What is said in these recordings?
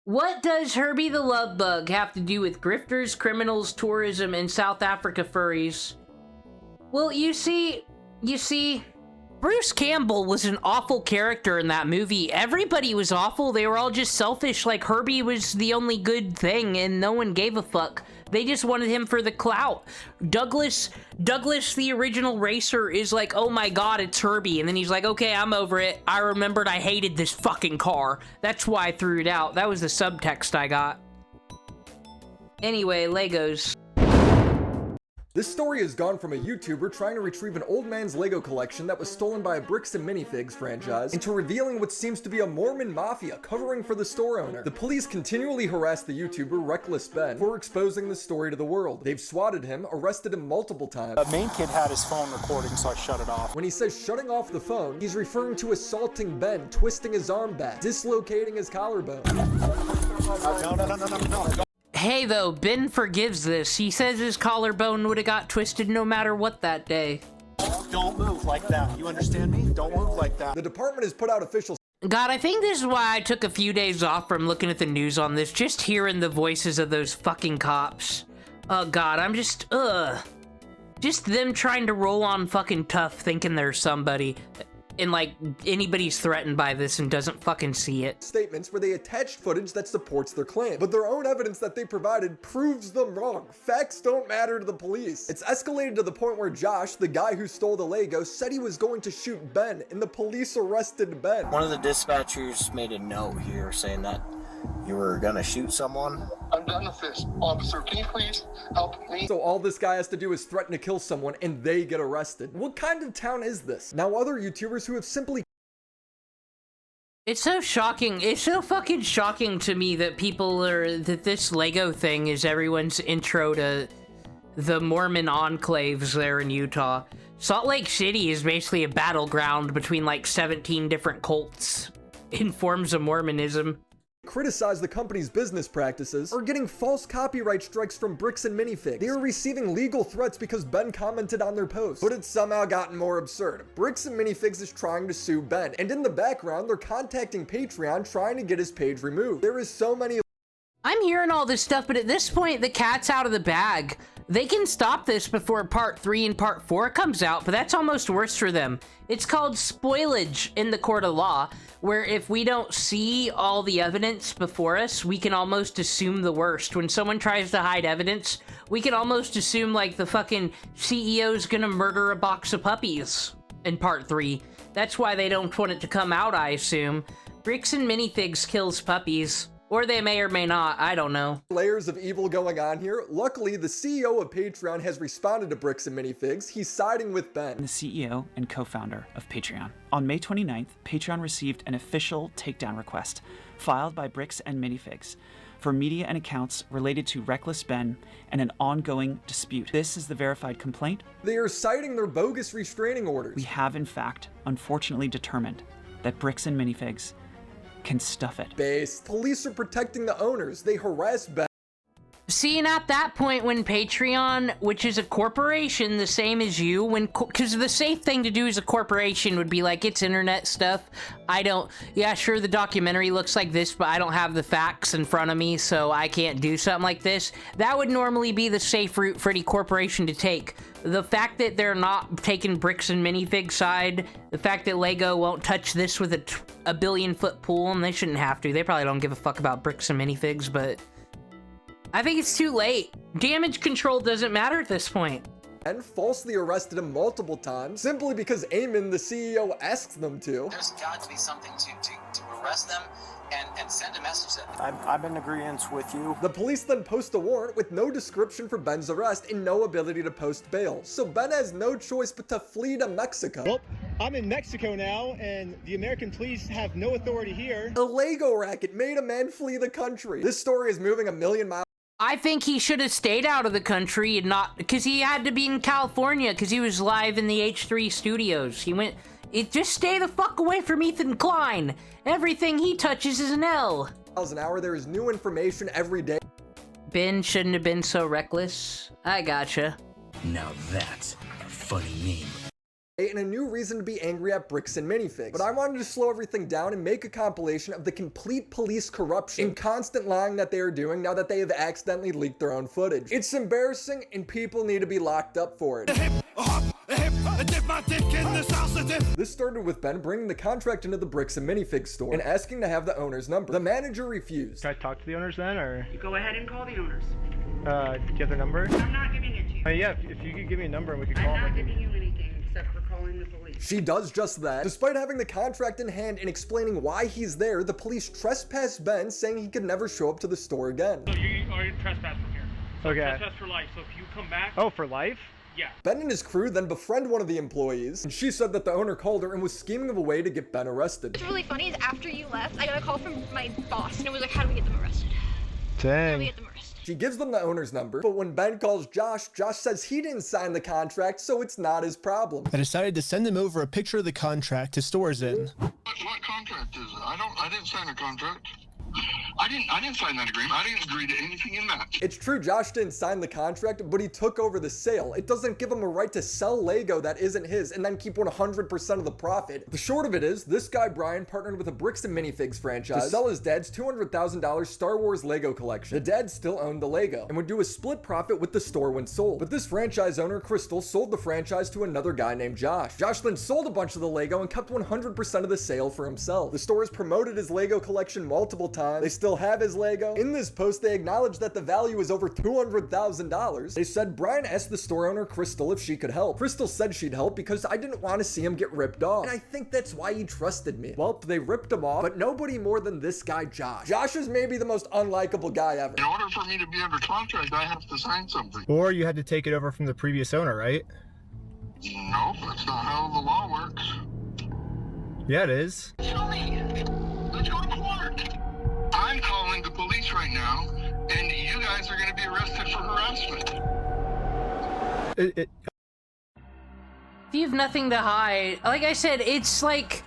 What does Herbie the Love Bug have to do with grifters, criminals, tourism, and South Africa furries? Well, you see, Bruce Campbell was an awful character in that movie. Everybody was awful. They were all just selfish. Like, Herbie was the only good thing, and no one gave a fuck. They just wanted him for the clout. Douglas, the original racer, is like, oh my god, it's Herbie. And then he's like, okay, I'm over it. I remembered I hated this fucking car. That's why I threw it out. That was the subtext I got. Anyway, Legos. This story has gone from a YouTuber trying to retrieve an old man's Lego collection that was stolen by a Bricks and Minifigs franchise into revealing what seems to be a Mormon mafia covering for the store owner. The police continually harass the YouTuber Reckless Ben for exposing the story to the world. They've swatted him, arrested him multiple times. The main kid had his phone recording, so I shut it off. When he says shutting off the phone, he's referring to assaulting Ben, twisting his arm back, dislocating his collarbone. No. Hey, though, Ben forgives this. He says his collarbone would have got twisted no matter what that day. Don't move like that. You understand me? Don't move like that. The department has put out official... God, I think this is why I took a few days off from looking at the news on this, just hearing the voices of those fucking cops. Oh, God, I'm just, just them trying to roll on fucking tough, thinking they're somebody. And, like, anybody's threatened by this and doesn't fucking see it. Statements where they attached footage that supports their claim, but their own evidence that they provided proves them wrong. Facts don't matter to the police. It's escalated to the point where Josh, the guy who stole the Lego, said he was going to shoot Ben, and the police arrested Ben. One of the dispatchers made a note here saying that you were gonna shoot someone. I'm done with this. Officer, can you please help me? So all this guy has to do is threaten to kill someone and they get arrested. What kind of town is this? Now other YouTubers who have simply... It's so shocking. It's so fucking shocking to me that that this Lego thing is everyone's intro to the Mormon enclaves there in Utah. Salt Lake City is basically a battleground between like 17 different cults in forms of Mormonism. Criticize the company's business practices are getting false copyright strikes from Bricks and Minifigs. They are receiving legal threats because Ben commented on their post. But it's somehow gotten more absurd. Bricks and Minifigs is trying to sue Ben, and in the background they're contacting Patreon trying to get his page removed. There is so many... I'm hearing all this stuff, but at this point the cat's out of the bag. They can stop this before part 3 and part 4 comes out, but that's almost worse for them. It's called spoilage in the court of law, where if we don't see all the evidence before us, we can almost assume the worst. When someone tries to hide evidence, we can almost assume like the fucking CEO's gonna murder a box of puppies in part 3. That's why they don't want it to come out, I assume. Bricks and Minifigs kills puppies. Or they may or may not, I don't know. Layers of evil going on here. Luckily, the CEO of Patreon has responded to Bricks and Minifigs. He's siding with Ben. The CEO and co-founder of Patreon. On May 29th, Patreon received an official takedown request filed by Bricks and Minifigs for media and accounts related to Reckless Ben and an ongoing dispute. This is the verified complaint. They are citing their bogus restraining orders. We have, in fact, unfortunately determined that Bricks and Minifigs can stuff it. Based. Police are protecting the owners. They harass Ben. See, and at that point when Patreon, which is a corporation the same as you, because the safe thing to do as a corporation would be like, it's internet stuff. Yeah, sure, the documentary looks like this, but I don't have the facts in front of me, so I can't do something like this. That would normally be the safe route for any corporation to take. The fact that they're not taking Bricks and Minifig side, the fact that Lego won't touch this with a billion-foot pool, and they shouldn't have to. They probably don't give a fuck about Bricks and Minifigs, but I think it's too late. Damage control doesn't matter at this point. And falsely arrested him multiple times simply because Eamon, the CEO, asks them to. There's got to be something to arrest them and send a message to them. I'm in agreement with you. The police then post a warrant with no description for Ben's arrest and no ability to post bail. So Ben has no choice but to flee to Mexico. Well, I'm in Mexico now, and the American police have no authority here. The Lego racket made a man flee the country. This story is moving a million miles. I think he should have stayed out of the country and not, because he had to be in California because he was live in the H3 studios. Just stay the fuck away from Ethan Klein. Everything he touches is an L. An hour, there is new information every day. Ben shouldn't have been so reckless. I gotcha. Now that's a funny meme. and a new reason to be angry at Bricks and Minifigs. But I wanted to slow everything down and make a compilation of the complete police corruption and constant lying that they are doing now that they have accidentally leaked their own footage. It's embarrassing and people need to be locked up for it. This started with Ben bringing the contract into the Bricks and Minifigs store and asking to have the owner's number. The manager refused. Can I talk to the owners then, or? You go ahead and call the owners. Do you have their number? I'm not giving it to you. Yeah, if you could give me a number and we could call I'm not them. giving you anything except for calling the police. She does just that. Despite having the contract in hand and explaining why he's there, the police trespassed Ben, saying he could never show up to the store again. So you are trespassing here. So Okay. Trespass for life. So if you come back. Oh, for life? Yeah. Ben and his crew then befriend one of the employees, and she said that the owner called her and was scheming of a way to get Ben arrested. What's really funny is after you left, I got a call from my boss, and it was like, how do we get them arrested? How do we Dang. get them arrested? She gives them the owner's number, but when Ben calls Josh, Josh says he didn't sign the contract, so it's not his problem. I decided to send him over a picture of the contract his store's in. What contract is it? I didn't sign a contract. I didn't sign that agreement. I didn't agree to anything in that. It's true Josh didn't sign the contract, but he took over the sale. It doesn't give him a right to sell Lego that isn't his and then keep 100% of the profit. The short of it is, this guy Brian partnered with a Bricks and Minifigs franchise to sell his dad's $200,000 Star Wars Lego collection. The dad still owned the Lego and would do a split profit with the store when sold. But this franchise owner, Crystal, sold the franchise to another guy named Josh. Josh then sold a bunch of the Lego and kept 100% of the sale for himself. The store has promoted his Lego collection multiple times. They still have his Lego. In this post, they acknowledged that the value is over $200,000. They said Brian asked the store owner, Crystal, if she could help. Crystal said she'd help because I didn't want to see him get ripped off. And I think that's why he trusted me. Well, they ripped him off, but nobody more than this guy, Josh. Josh is maybe the most unlikable guy ever. In order for me to be under contract, I have to sign something. Or you had to take it over from the previous owner, right? No, that's not how the law works. Yeah, it is. Show me. Let's go to court. I'm calling the police right now, and you guys are going to be arrested for harassment. If you have nothing to hide, like I said, it's like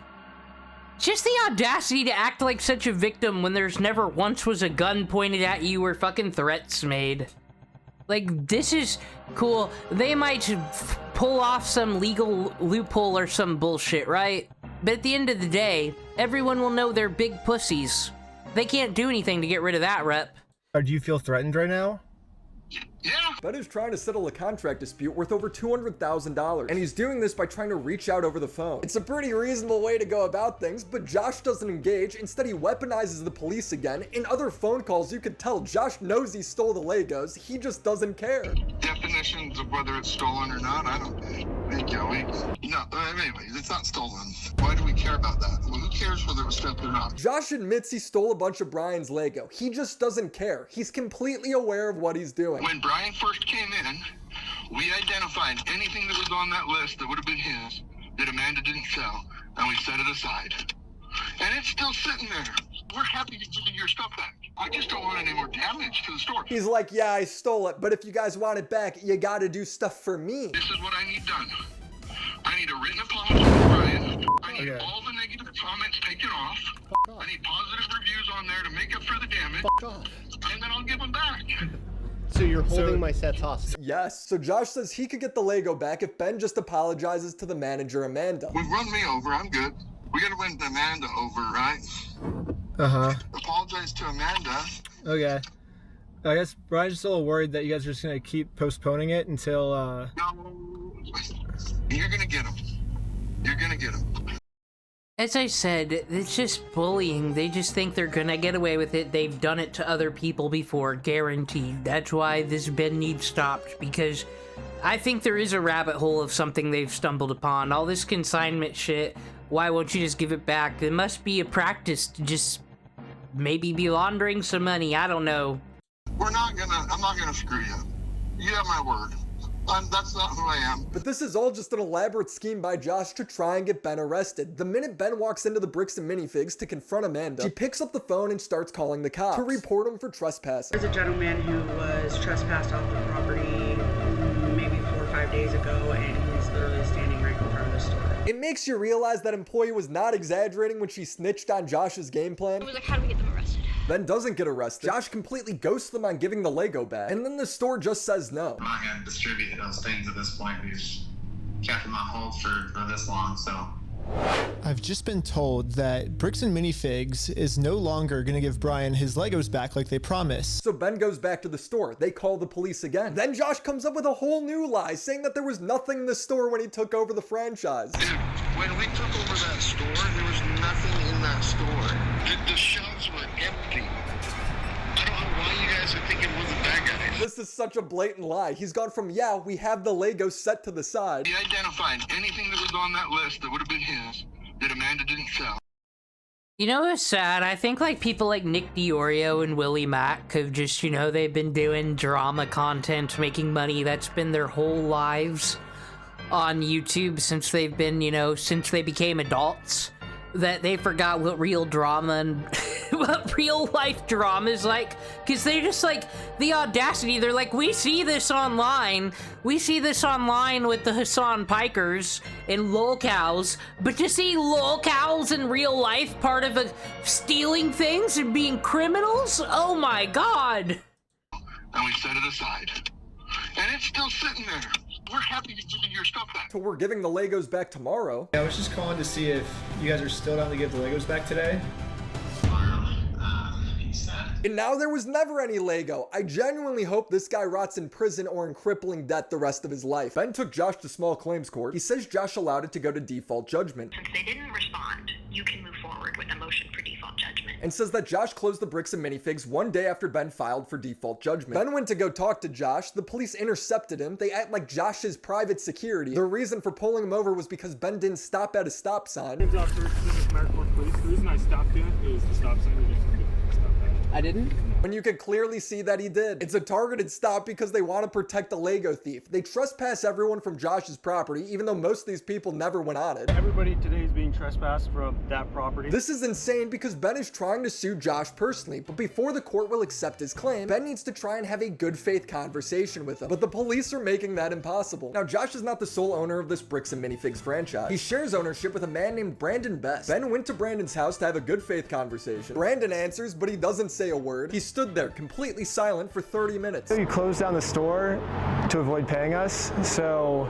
just the audacity to act like such a victim when there's never once was a gun pointed at you or fucking threats made. Like, this is cool. They might pull off some legal loophole or some bullshit, right? But at the end of the day, everyone will know they're big pussies. They can't do anything to get rid of that rep. Or do you feel threatened right now? Yeah. Ben is trying to settle a contract dispute worth over $200,000, and he's doing this by trying to reach out over the phone. It's a pretty reasonable way to go about things, but Josh doesn't engage. Instead, he weaponizes the police again. In other phone calls, you could tell Josh knows he stole the Legos. He just doesn't care. Definitions of whether it's stolen or not, I don't think. No, anyways, it's not stolen. Why do we care about that? Well, who cares whether it was stolen or not? Josh admits he stole a bunch of Brian's Lego. He just doesn't care. He's completely aware of what he's doing. When Brian first came in, we identified anything that was on that list that would have been his that Amanda didn't sell, and we set it aside. And it's still sitting there. We're happy to give you your stuff back. I just don't want any more damage to the store. He's like, yeah, I stole it, but if you guys want it back, you gotta do stuff for me. This is what I need done. I need a written apology from Brian. I need all the negative comments taken off. I need positive reviews on there to make up for the damage. And then I'll give them back. So you're holding my sets hostage? Yes. So Josh says he could get the Lego back if Ben just apologizes to the manager, Amanda. We've run me over. I'm good. We gotta win Amanda over, right? Uh-huh. Apologize to Amanda. Okay. I guess Brian's just a little worried that you guys are just gonna keep postponing it until, No. You're gonna get him. You're gonna get him. As I said, it's just bullying. They just think they're gonna get away with it. They've done it to other people before, guaranteed. That's why this Ben needs stopped, because I think there is a rabbit hole of something they've stumbled upon. All this consignment shit, why won't you just give it back? There must be a practice to just maybe be laundering some money. I don't know. I'm not gonna screw you. You have my word. That's not who I am. But this is all just an elaborate scheme by Josh to try and get Ben arrested. The minute Ben walks into the Bricks and Minifigs to confront Amanda, she picks up the phone and starts calling the cops to report him for trespassing. There's a gentleman who was trespassed off the property maybe 4 or 5 days ago, and he's literally standing right in front of the store. It makes you realize that employee was not exaggerating when she snitched on Josh's game plan. It was like, how do we get them arrested? Ben doesn't get arrested. Josh completely ghosts them on giving the Lego back, and then the store just says no. I'm not going to distribute those things at this point. kept him on hold for this long, so. I've just been told that Bricks and Minifigs is no longer going to give Brian his Legos back like they promised. So Ben goes back to the store. They call the police again. Then Josh comes up with a whole new lie, saying that there was nothing in the store when he took over the franchise. Dude, when we took over that store, there was nothing in that store. The shelves were empty. I don't know why you guys are thinking we're the bad guys. This is such a blatant lie. He's gone from, yeah, we have the Legos set to the side. He identified anything that was on that list that would have been his that Amanda didn't sell. You know what's sad? I think like people like Nick DiOrio and WillyMac have just, you know, they've been doing drama content, making money. That's been their whole lives on YouTube since they've been, you know, since they became adults. That they forgot what real drama and what real life drama is like, because they just like the audacity. They're like, we see this online with the Hassan Pikers and lolcows, but to see lolcows in real life part of stealing things and being criminals, oh my god. And we set it aside, and it's still sitting there. We're happy to give you your stuff back. So we're giving the Legos back tomorrow. I was just calling to see if you guys are still down to give the Legos back today. And now there was never any Lego. I genuinely hope this guy rots in prison or in crippling debt the rest of his life. Ben took Josh to small claims court. He says Josh allowed it to go to default judgment. Since they didn't respond, you can move forward with a motion for default judgment. And says that Josh closed the Bricks and Minifigs one day after Ben filed for default judgment. Ben went to go talk to Josh. The police intercepted him. They act like Josh's private security. The reason for pulling him over was because Ben didn't stop at a stop sign. My name's Officer Police. The reason I stopped you is the stop sign. I didn't? When you could clearly see that he did. It's a targeted stop because they want to protect the Lego thief. They trespass everyone from Josh's property, even though most of these people never went on it. Everybody today is being trespassed from that property. This is insane because Ben is trying to sue Josh personally, but before the court will accept his claim, Ben needs to try and have a good faith conversation with him. But the police are making that impossible. Now, Josh is not the sole owner of this Bricks and Minifigs franchise. He shares ownership with a man named Brandon Best. Ben went to Brandon's house to have a good faith conversation. Brandon answers, but he doesn't say a word. He stood there completely silent for 30 minutes. You closed down the store to avoid paying us, so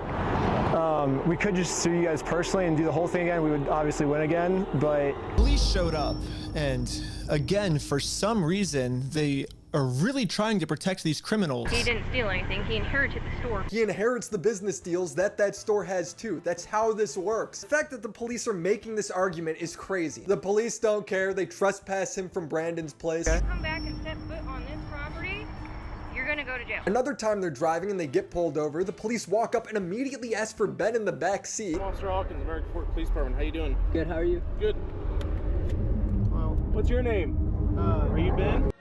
we could just sue you guys personally and do the whole thing again. We would obviously win again, but... Police showed up, and again, for some reason, they are really trying to protect these criminals. He didn't steal anything. He inherited the store. He inherits the business deals that store has too. That's how this works. The fact that the police are making this argument is crazy. The police don't care. They trespass him from Brandon's place. Come back and step foot on this property, you're gonna go to jail. Another time they're driving and they get pulled over, the police walk up and immediately ask for Ben in the back seat. Officer Hawkins, American Fort Police Department. How you doing? Good, how are you? Good. Well, what's your name? Are you Ben?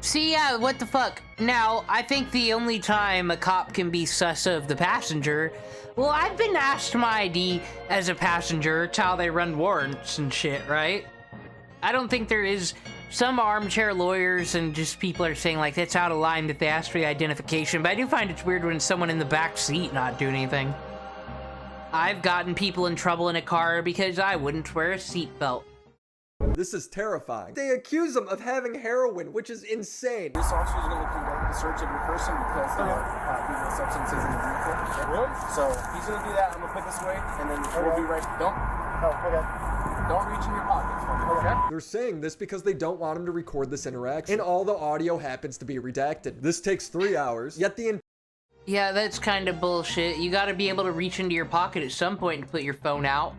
See, yeah, what the fuck? Now, I think the only time a cop can be sus of the passenger, well, I've been asked my ID as a passenger. It's how they run warrants and shit, right? I don't think there is... Some armchair lawyers and just people are saying, like, that's out of line that they ask for the identification, but I do find it's weird when someone in the back seat not do anything. I've gotten people in trouble in a car because I wouldn't wear a seatbelt. This is terrifying. They accuse him of having heroin, which is insane. This officer is going to conduct the search of your person because there are illegal substances in the vehicle. Really? So he's going to do that. I'm going to put this away, and then we'll be right. Don't reach in your pockets for me, okay? They're saying this because they don't want him to record this interaction, and all the audio happens to be redacted. This takes 3 hours, yet the Yeah, that's kind of bullshit. You gotta be able to reach into your pocket at some point to put your phone out.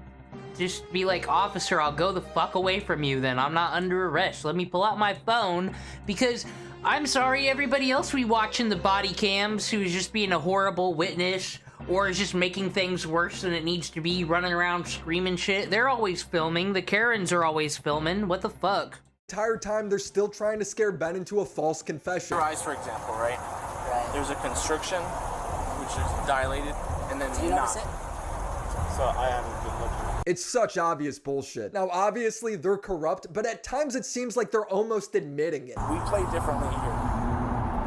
Just be like, officer, I'll go the fuck away from you then. I'm not under arrest. Let me pull out my phone, because I'm sorry everybody else we watch in the body cams who's just being a horrible witness or is just making things worse than it needs to be, running around screaming shit. They're always filming. The Karens are always filming. What the fuck? The entire time they're still trying to scare Ben into a false confession. Your eyes, for example, right? There's a constriction, which is dilated, and then Do you notice it? So I haven't been looking. It's such obvious bullshit. Now, obviously, they're corrupt, but at times it seems like they're almost admitting it. We play differently here.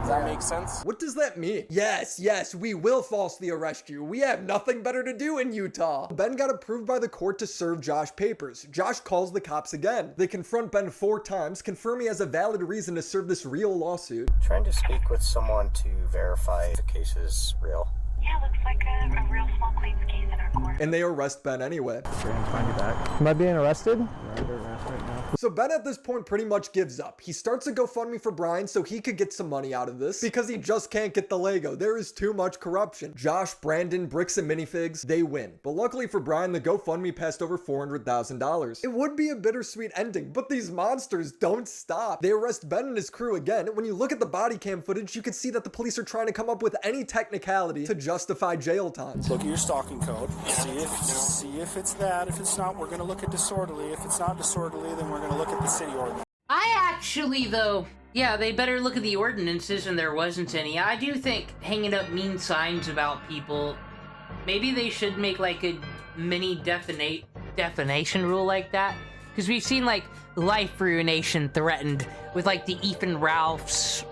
Does that make sense? What does that mean? Yes, we will falsely arrest you. We have nothing better to do in Utah. Ben got approved by the court to serve Josh papers. Josh calls the cops again. They confront Ben 4 times, confirm he has a valid reason to serve this real lawsuit. Trying to speak with someone to verify the case is real. Yeah, Yeah, looks like a real small claims case in our court. And they arrest Ben anyway. Find you back. Am I being arrested? You're under arrest right now. So Ben at this point pretty much gives up. He starts a GoFundMe for Brian so he could get some money out of this because he just can't get the Lego. There is too much corruption. Josh, Brandon, Bricks, and Minifigs, they win. But luckily for Brian, the GoFundMe passed over $400,000. It would be a bittersweet ending, but these monsters don't stop. They arrest Ben and his crew again. When you look at the body cam footage, you can see that the police are trying to come up with any technicality to justify jail time. Look at your stalking code. See if it's that. If it's not, we're going to look at disorderly. If it's not disorderly, then we're going to look at the city ordinance. I actually, though, yeah, they better look at the ordinances, and there wasn't any. I do think hanging up mean signs about people, maybe they should make like a mini defamation rule like that. Because we've seen like life ruination threatened with like the Ethan Ralphs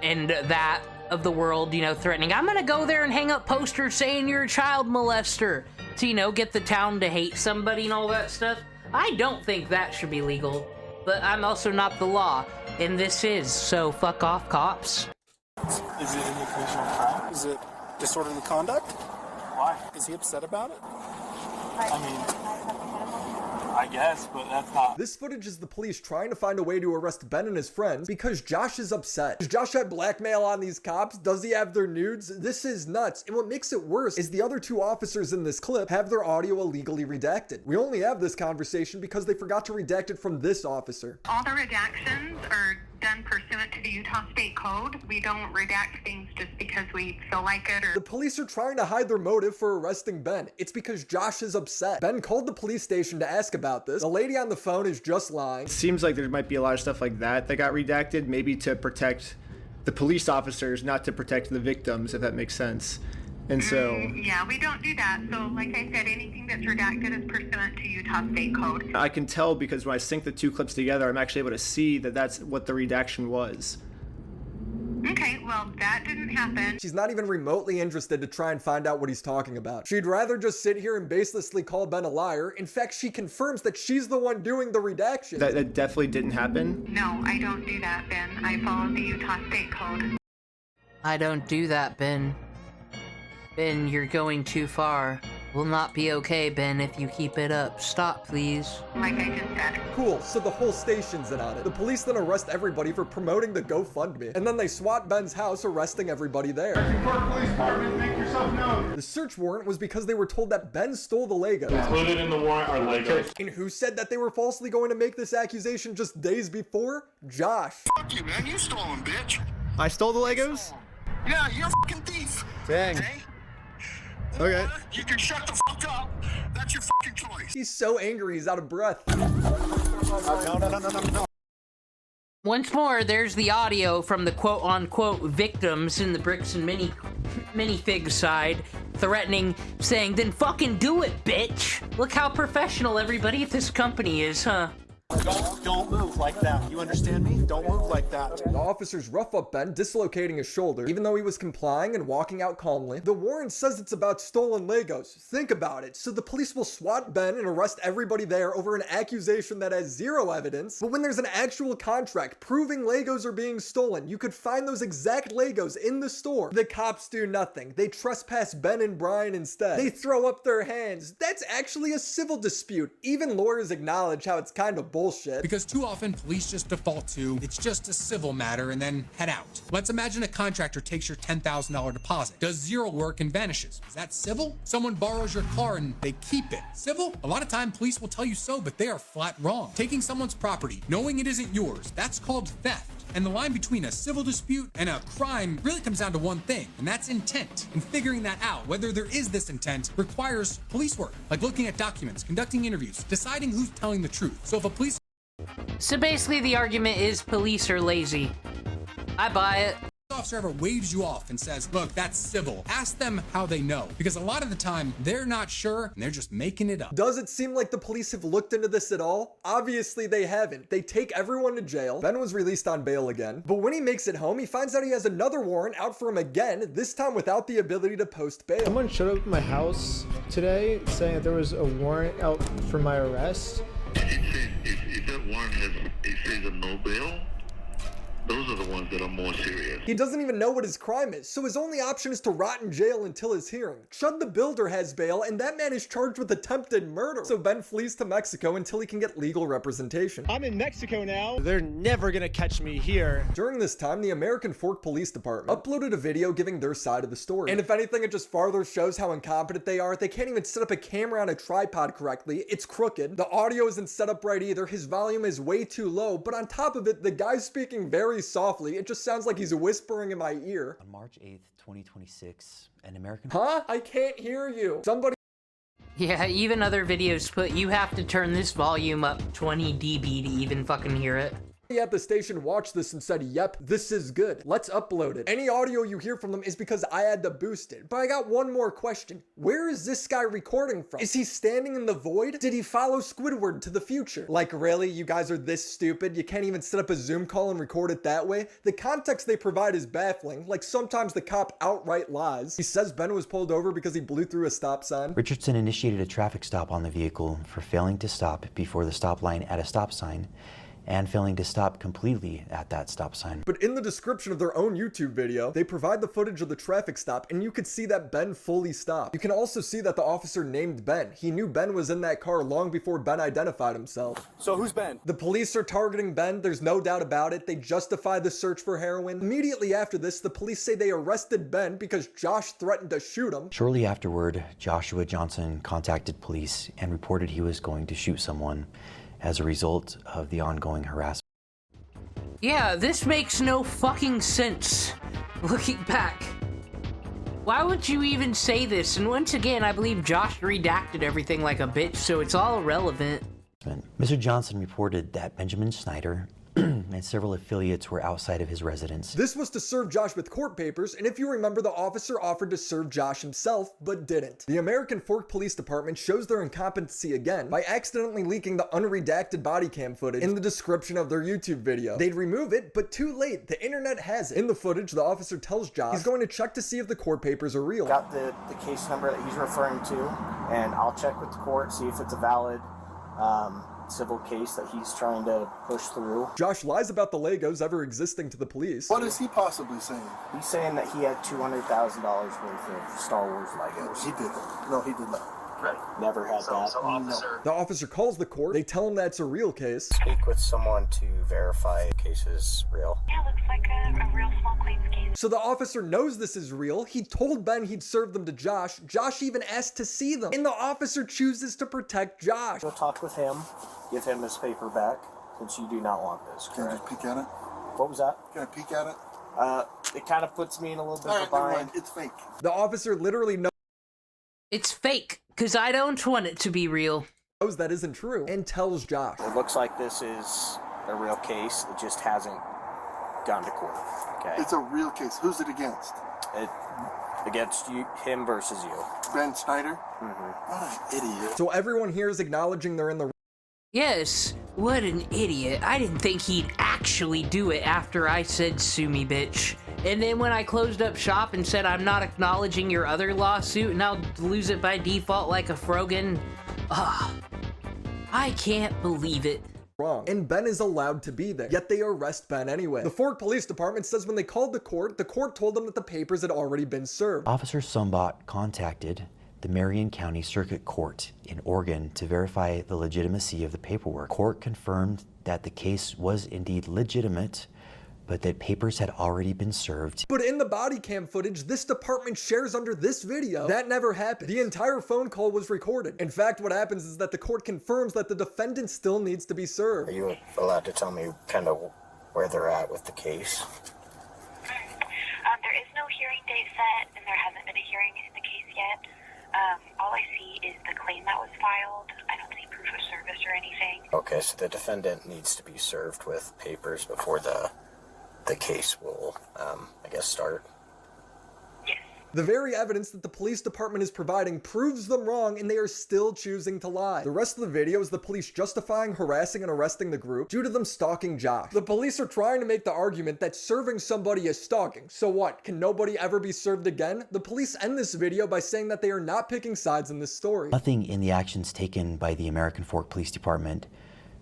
and that of the world, you know, threatening, I'm gonna go there and hang up posters saying you're a child molester to, you know, get the town to hate somebody and all that stuff. I don't think that should be legal, but I'm also not the law, and this is, so fuck off, cops. Is it an occasional crime? Is it disorderly conduct? Why? Is he upset about it? I mean, I guess, but that's not. This footage is the police trying to find a way to arrest Ben and his friends because Josh is upset. Does Josh have blackmail on these cops? Does he have their nudes? This is nuts. And what makes it worse is the other two officers in this clip have their audio illegally redacted. We only have this conversation because they forgot to redact it from this officer. All the redactions are done pursuant to the Utah State Code. We don't redact things just because we feel like it or... The police are trying to hide their motive for arresting Ben. It's because Josh is upset. Ben called the police station to ask about this. The lady on the phone is just lying. It seems like there might be a lot of stuff like that got redacted, maybe to protect the police officers, not to protect the victims, if that makes sense. And so... yeah, we don't do that. So, like I said, anything that's redacted is pursuant to Utah State Code. I can tell because when I sync the two clips together, I'm actually able to see that that's what the redaction was. Okay, well, that didn't happen. She's not even remotely interested to try and find out what he's talking about. She'd rather just sit here and baselessly call Ben a liar. In fact, she confirms that she's the one doing the redaction. That definitely didn't happen? No, I don't do that, Ben. I follow the Utah State Code. I don't do that, Ben. Ben, you're going too far. Will not be okay, Ben, if you keep it up. Stop, please. Like I just said. Cool, so the whole station's in on it. The police then arrest everybody for promoting the GoFundMe. And then they SWAT Ben's house, arresting everybody there. Police Department, make yourself known. The search warrant was because they were told that Ben stole the Legos. Included in the warrant are Legos. And who said that they were falsely going to make this accusation just days before? Josh. Fuck you, man. You stole them, bitch. I stole the Legos? Yeah, you're a fucking thief. Dang. Okay? Okay. You can shut the fuck up. That's your fucking choice. He's so angry, he's out of breath. No. Once more, there's the audio from the quote-unquote victims in the Bricks and Minifig side, threatening, saying, then fucking do it, bitch! Look how professional everybody at this company is, huh? Don't move like that. You understand me? Don't move like that. The officers rough up Ben, dislocating his shoulder, even though he was complying and walking out calmly. The warrant says it's about stolen Legos. Think about it. So the police will SWAT Ben and arrest everybody there over an accusation that has zero evidence. But when there's an actual contract proving Legos are being stolen, you could find those exact Legos in the store. The cops do nothing. They trespass Ben and Brian instead. They throw up their hands. That's actually a civil dispute. Even lawyers acknowledge how it's kind of bullshit. Because too often police just default to, it's just a civil matter and then head out. Let's imagine a contractor takes your $10,000 deposit, does zero work and vanishes. Is that civil? Someone borrows your car and they keep it. Civil? A lot of time police will tell you so, but they are flat wrong. Taking someone's property, knowing it isn't yours, that's called theft. And the line between a civil dispute and a crime really comes down to one thing, and that's intent. And figuring that out, whether there is this intent, requires police work, like looking at documents, conducting interviews, deciding who's telling the truth. So if a police... So basically the argument is police are lazy. I buy it. Officer ever waves you off and says, look, that's civil. Ask them how they know. Because a lot of the time, they're not sure and they're just making it up. Does it seem like the police have looked into this at all? Obviously they haven't. They take everyone to jail. Ben was released on bail again. But when he makes it home, he finds out he has another warrant out for him again, this time without the ability to post bail. Someone showed up at my house today saying that there was a warrant out for my arrest. If that warrant says a no bail, those those are the ones that are more serious. He doesn't even know what his crime is, so his only option is to rot in jail until his hearing. Chud the Builder has bail, and that man is charged with attempted murder. So Ben flees to Mexico until he can get legal representation. I'm in Mexico now. They're never gonna catch me here. During this time, the American Fork Police Department uploaded a video giving their side of the story. And if anything, it just farther shows how incompetent they are. They can't even set up a camera on a tripod correctly. It's crooked. The audio isn't set up right either. His volume is way too low, but on top of it, the guy's speaking very softly. It just sounds like he's whispering in my ear. On March 8th, 2026, an American... Huh? I can't hear you. Somebody... Yeah, even other videos put you have to turn this volume up 20 dB to even fucking hear it. At the station watched this and said, yep, this is good. Let's upload it. Any audio you hear from them is because I had to boost it. But I got one more question. Where is this guy recording from? Is he standing in the void? Did he follow Squidward to the future? Like, really? You guys are this stupid? You can't even set up a Zoom call and record it that way? The context they provide is baffling. Like, sometimes the cop outright lies. He says Ben was pulled over because he blew through a stop sign. Richardson initiated a traffic stop on the vehicle for failing to stop before the stop line at a stop sign, and failing to stop completely at that stop sign. But in the description of their own YouTube video, they provide the footage of the traffic stop, and you could see that Ben fully stopped. You can also see that the officer named Ben. He knew Ben was in that car long before Ben identified himself. So who's Ben? The police are targeting Ben, there's no doubt about it. They justify the search for heroin. Immediately after this, the police say they arrested Ben because Josh threatened to shoot him. Shortly afterward, Joshua Johnson contacted police and reported he was going to shoot someone as a result of the ongoing harassment. Yeah, this makes no fucking sense. Looking back. Why would you even say this? And once again, I believe Josh redacted everything like a bitch, so it's all irrelevant. Mr. Johnson reported that Benjamin Snyder and several affiliates were outside of his residence. This was to serve Josh with court papers, and if you remember, the officer offered to serve Josh himself, but didn't. The American Fork Police Department shows their incompetency again by accidentally leaking the unredacted body cam footage in the description of their YouTube video. They'd remove it, but too late. The internet has it. In the footage, the officer tells Josh he's going to check to see if the court papers are real. Got the case number that he's referring to, and I'll check with the court, see if it's a valid civil case that he's trying to push through. Josh lies about the Legos ever existing to the police. What is he possibly saying? He's saying that he had $200,000 worth of Star Wars Legos. He didn't. No, he did not. Right. Never had that. So officer. The officer calls the court. They tell him that it's a real case. Speak with someone to verify the case is real. Yeah, looks like a real small claims case. So the officer knows this is real. He told Ben he'd serve them to Josh. Josh even asked to see them. And the officer chooses to protect Josh. Go talk with him. Give him his paper back, since you do not want this. Can I just peek at it? What was that? Can I peek at it? It kind of puts me in a little bit All of a right, bind. it's fake. The officer literally knows It's fake, because I don't want it to be real. that isn't true, and tells Josh. It looks like this is a real case. It just hasn't gone to court. Okay. It's a real case. Who's it against? Against you, him versus you. Ben Snyder? Mm-hmm. What an idiot. So everyone here is acknowledging they're in the Yes, what an idiot. I didn't think he'd actually do it after I said sue me, bitch. And then when I closed up shop and said I'm not acknowledging your other lawsuit and I'll lose it by default like a Frogan. I can't believe it. wrong, and Ben is allowed to be there, yet they arrest Ben anyway. The Fork Police Department says when they called the court told them that the papers had already been served. Officer Sumbot contacted the Marion County Circuit Court in Oregon to verify the legitimacy of the paperwork. Court confirmed that the case was indeed legitimate, but that papers had already been served. But in the body cam footage this department shares under this video, that never happened. The entire phone call was recorded. In fact, what happens is that the court confirms that the defendant still needs to be served. Are you allowed to tell me kind of where they're at with the case? There is no hearing date set, and there hasn't been a hearing in the case yet. All I see is the claim that was filed. I don't see proof of service or anything. Okay, so the defendant needs to be served with papers before the case will, I guess, start. The very evidence that the police department is providing proves them wrong, and they are still choosing to lie. The rest of the video is the police justifying, harassing, and arresting the group due to them stalking Josh. The police are trying to make the argument that serving somebody is stalking. So what? Can nobody ever be served again? The police end this video by saying that they are not picking sides in this story. Nothing in the actions taken by the American Fork Police Department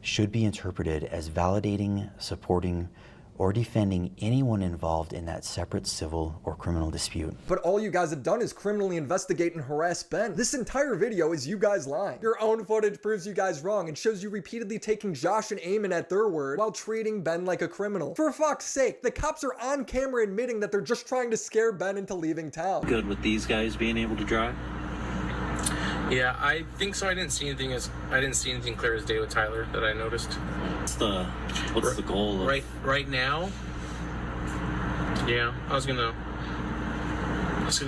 should be interpreted as validating, supporting, or defending anyone involved in that separate civil or criminal dispute. But all you guys have done is criminally investigate and harass Ben. This entire video is you guys lying. Your own footage proves you guys wrong and shows you repeatedly taking Josh and Eamon at their word while treating Ben like a criminal. For fuck's sake, the cops are on camera admitting that they're just trying to scare Ben into leaving town. Good with these guys being able to drive? Yeah, I think so. I didn't see anything clear as day with Tyler that I noticed. What's the goal of... Right now? Yeah, I was gonna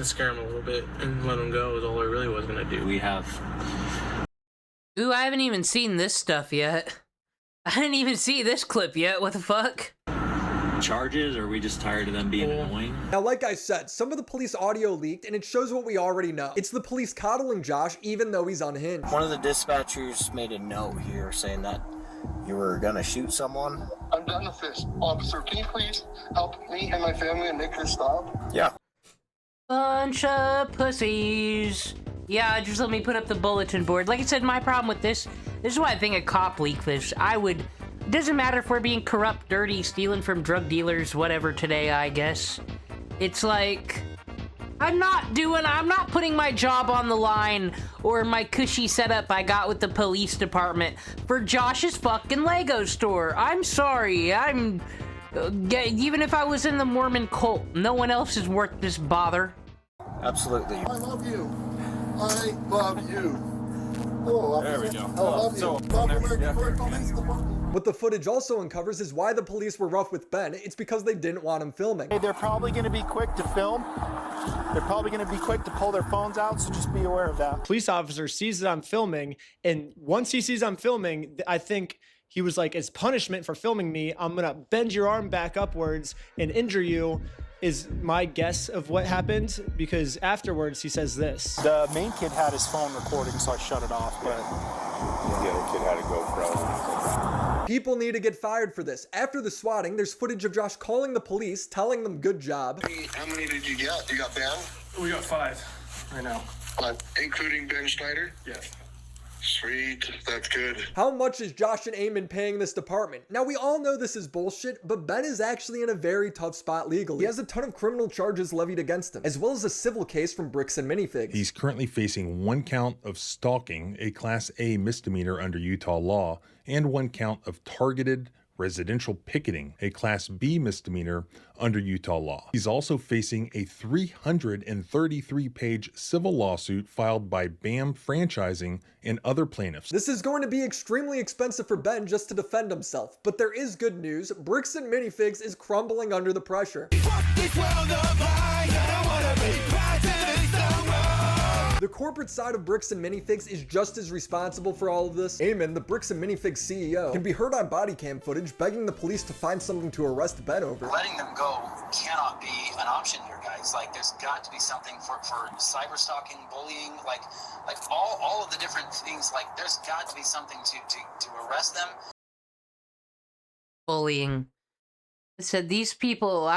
scare him a little bit and let him go is all I really was gonna do. We have... Ooh, I haven't even seen this stuff yet. I didn't even see this clip yet. What the fuck? Charges, or are we just tired of them being annoying? Now, like I said, some of the police audio leaked and it shows what we already know. It's the police coddling Josh even though he's unhinged. One of the dispatchers made a note here saying that you were gonna shoot someone. I'm done with this. Officer, can you please help me and my family and make this stop? Yeah. Bunch of pussies. Yeah, just let me put up the bulletin board. Like I said, my problem with this is why I think a cop leaked this. It doesn't matter if we're being corrupt, dirty, stealing from drug dealers, whatever today, I guess. It's like, I'm not putting my job on the line or my cushy setup I got with the police department for Josh's fucking Lego store. I'm sorry, even if I was in the Mormon cult, no one else is worth this bother. Absolutely. I love you. I love you. Oh, there we go. I love you. What the footage also uncovers is why the police were rough with Ben. It's because they didn't want him filming. Hey, they're probably going to be quick to film. They're probably going to be quick to pull their phones out, so just be aware of that. Police officer sees that I'm filming, and once he sees I'm filming, I think he was like, as punishment for filming me, I'm going to bend your arm back upwards and injure you, is my guess of what happened, because afterwards he says this. The main kid had his phone recording, so I shut it off, but... The other kid had a GoPro. People need to get fired for this. After the swatting, there's footage of Josh calling the police, telling them good job. How many did you get? You got Ben? We got 5 right now. Including Ben Schneider? Yes. Sweet, that's good. How much is Josh and Eamon paying this department? Now, we all know this is bullshit, but Ben is actually in a very tough spot legally. He has a ton of criminal charges levied against him, as well as a civil case from Bricks and Minifigs. He's currently facing 1 count of stalking, a Class A misdemeanor under Utah law, and 1 count of targeted residential picketing, a Class B misdemeanor under Utah law. He's also facing a 333-page civil lawsuit filed by BAM Franchising and other plaintiffs. This is going to be extremely expensive for Ben just to defend himself, but there is good news. Bricks and Minifigs is crumbling under the pressure. The corporate side of Bricks and Minifigs is just as responsible for all of this. Eamon, the Bricks and Minifigs CEO, can be heard on body cam footage begging the police to find something to arrest Ben over. Letting them go cannot be an option here, guys. Like, there's got to be something for cyber stalking, bullying, like all of the different things. Like, there's got to be something to arrest them. Bullying. I said, these people,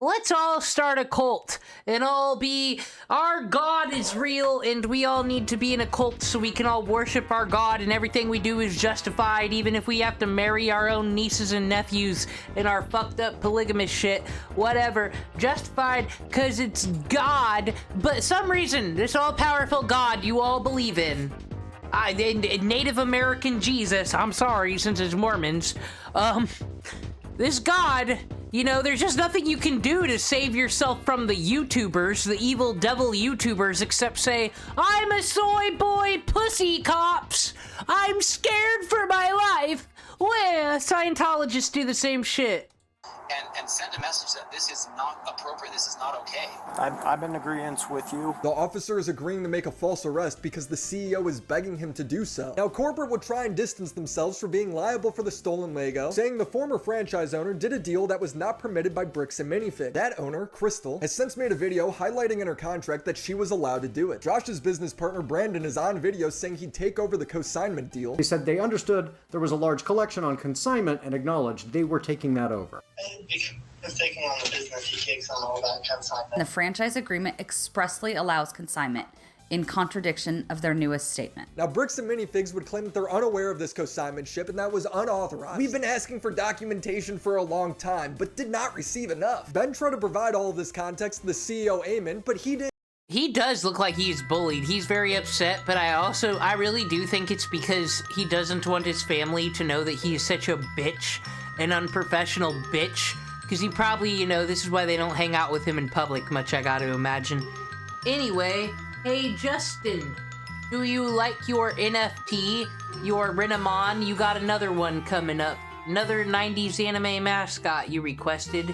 let's all start a cult and all be, our God is real and we all need to be in a cult so we can all worship our God and everything we do is justified, even if we have to marry our own nieces and nephews and our fucked up polygamous shit, whatever, justified because it's God, but some reason, this all-powerful God you all believe in. Native American Jesus, I'm sorry, since it's Mormons, this God, you know, there's just nothing you can do to save yourself from the YouTubers, the evil devil YouTubers, except say, I'm a soy boy pussy cops. I'm scared for my life. Well, Scientologists do the same shit. And send a message that this is not appropriate, this is not okay. I'm in agreement with you. The officer is agreeing to make a false arrest because the CEO is begging him to do so. Now, corporate would try and distance themselves from being liable for the stolen Lego, saying the former franchise owner did a deal that was not permitted by Bricks and Minifigs. That owner, Crystal, has since made a video highlighting in her contract that she was allowed to do it. Josh's business partner, Brandon, is on video saying he'd take over the consignment deal. They said they understood there was a large collection on consignment and acknowledged they were taking that over. Because taking on the business, he takes on all that consignment. The franchise agreement expressly allows consignment. in contradiction of their newest statement. Now, Bricks and Minifigs would claim that they're unaware of this consignmentship and that was unauthorized. We've been asking for documentation for a long time, but did not receive enough. Ben tried to provide all of this context to the CEO, Eamon, but he didn't. He does look like he's bullied. He's very upset, but I really do think it's because he doesn't want his family to know that he is such a bitch, an unprofessional bitch, because he probably, you know, this is why they don't hang out with him in public much, I gotta imagine. Anyway, hey Justin, do you like your NFT, your Renamon? You got another one coming up. Another 90s anime mascot you requested.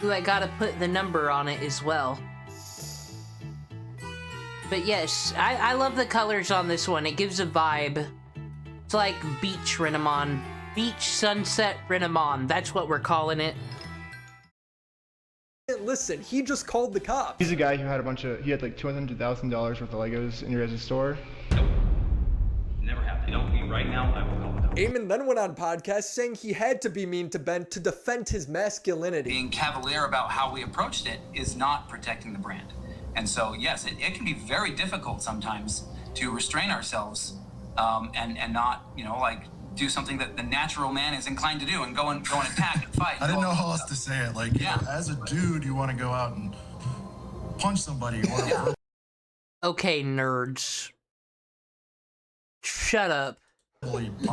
Ooh, I gotta put the number on it as well. But yes, I love the colors on this one. It gives a vibe. It's like beach Renamon. Beach sunset Renamon. That's what we're calling it. Listen, he just called the cops. He's a guy who had he had like $200,000 worth of Legos in your guys' store. Nope. Never happened. Don't be right now. I will call the cops. Eamon then went on podcast saying he had to be mean to Ben to defend his masculinity. Being cavalier about how we approached it is not protecting the brand. And so, yes, it can be very difficult sometimes to restrain ourselves and not, you know, like do something that the natural man is inclined to do and go and attack and fight. I didn't know how else to say it. Like, yeah. You know, as a dude, you want to go out and punch somebody. Or yeah. Okay, nerds. Shut up.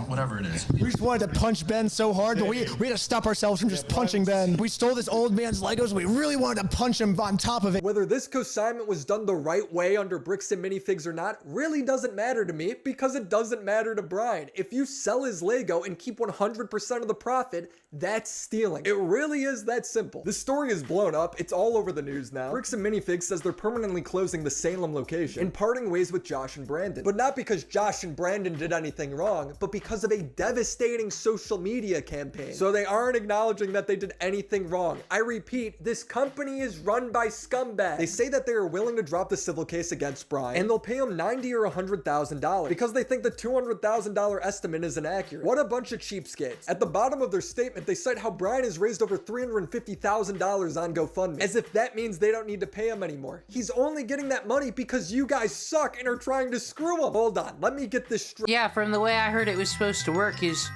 Whatever it is. We just wanted to punch Ben so hard, but we had to stop ourselves from just punching Ben. We stole this old man's Legos, and we really wanted to punch him on top of it. Whether this consignment was done the right way under Bricks and Minifigs or not really doesn't matter to me, because it doesn't matter to Brian. If you sell his Lego and keep 100% of the profit, that's stealing. It really is that simple. This story is blown up. It's all over the news now. Bricks and Minifigs says they're permanently closing the Salem location and parting ways with Josh and Brandon. But not because Josh and Brandon did anything wrong, but because of a devastating social media campaign. So they aren't acknowledging that they did anything wrong. I repeat, this company is run by scumbags. They say that they are willing to drop the civil case against Brian, and they'll pay him $90,000 or $100,000 because they think the $200,000 estimate is inaccurate. What a bunch of cheapskates. At the bottom of their statement, they cite how Brian has raised over $350,000 on GoFundMe, as if that means they don't need to pay him anymore. He's only getting that money because you guys suck and are trying to screw him. Hold on, let me get this straight. Yeah, from the way I heard it was supposed to work is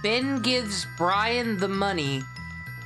Ben gives Brian the money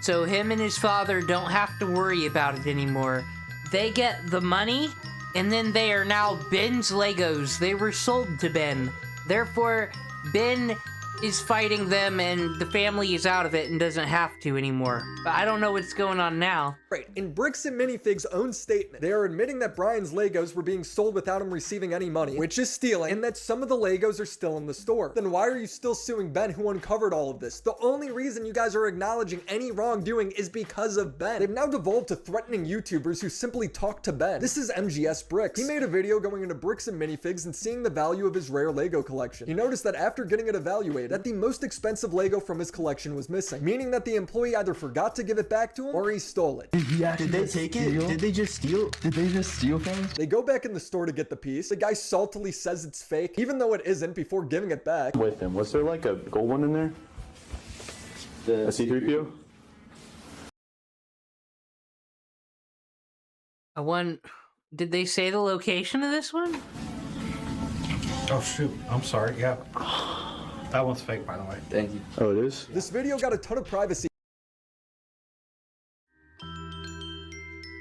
so him and his father don't have to worry about it anymore. They get the money and then they are now Ben's Legos. They were sold to Ben. Therefore, Ben is fighting them and the family is out of it and doesn't have to anymore. But I don't know what's going on now. Right, in Bricks and Minifigs' own statement, they are admitting that Brian's Legos were being sold without him receiving any money, which is stealing, and that some of the Legos are still in the store. Then why are you still suing Ben, who uncovered all of this? The only reason you guys are acknowledging any wrongdoing is because of Ben. They've now devolved to threatening YouTubers who simply talk to Ben. This is MGS Bricks. He made a video going into Bricks and Minifigs and seeing the value of his rare Lego collection. He noticed that after getting it evaluated, that the most expensive Lego from his collection was missing, meaning that the employee either forgot to give it back to him or he stole it. Did they take it? Did they just steal? Did they just steal things? They go back in the store to get the piece. The guy saltily says it's fake, even though it isn't, before giving it back. With him, was there like a gold one in there? A C-3PO? Did they say the location of this one? Oh shoot, I'm sorry, yeah. That one's fake, by the way. Thank you. Oh, it is? This video got a ton of privacy.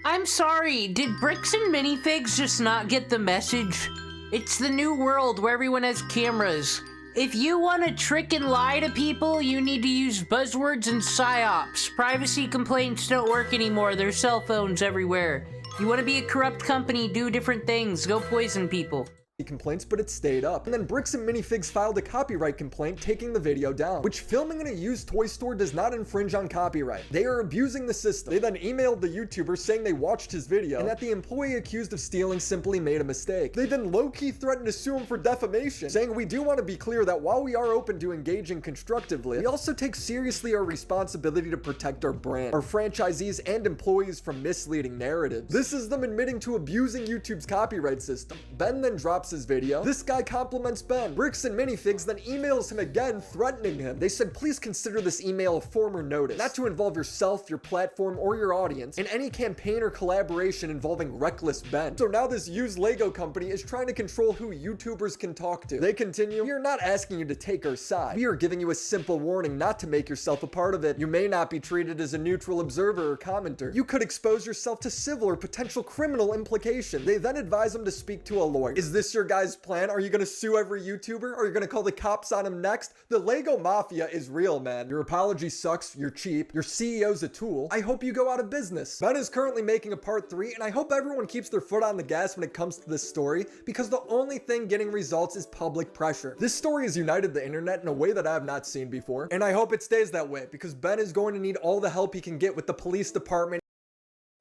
I'm sorry, did Bricks and Minifigs just not get the message? It's the new world where everyone has cameras. If you want to trick and lie to people, you need to use buzzwords and psyops. Privacy complaints don't work anymore, there's cell phones everywhere. You want to be a corrupt company, do different things, go poison people. Complaints, but it stayed up. And then Bricks and Minifigs filed a copyright complaint taking the video down, which filming in a used toy store does not infringe on copyright. They are abusing the system. They then emailed the YouTuber saying they watched his video and that the employee accused of stealing simply made a mistake. They then low-key threatened to sue him for defamation, saying we do want to be clear that while we are open to engaging constructively, we also take seriously our responsibility to protect our brand, our franchisees and employees from misleading narratives. This is them admitting to abusing YouTube's copyright system. Ben then drops cops' video. This guy compliments Ben. Bricks and Minifigs then emails him again, threatening him. They said, please consider this email a former notice, not to involve yourself, your platform, or your audience in any campaign or collaboration involving reckless Ben. So now this used Lego company is trying to control who YouTubers can talk to. They continue, we are not asking you to take our side. We are giving you a simple warning not to make yourself a part of it. You may not be treated as a neutral observer or commenter. You could expose yourself to civil or potential criminal implication. They then advise him to speak to a lawyer. Is this your guys' plan? Are you gonna sue every YouTuber? Are you gonna call the cops on him next? The Lego Mafia is real, man. Your apology sucks, you're cheap, your CEO's a tool. I hope you go out of business. Ben is currently making a part 3, and I hope everyone keeps their foot on the gas when it comes to this story, because the only thing getting results is public pressure. This story has united the internet in a way that I have not seen before, and I hope it stays that way, because Ben is going to need all the help he can get with the police department.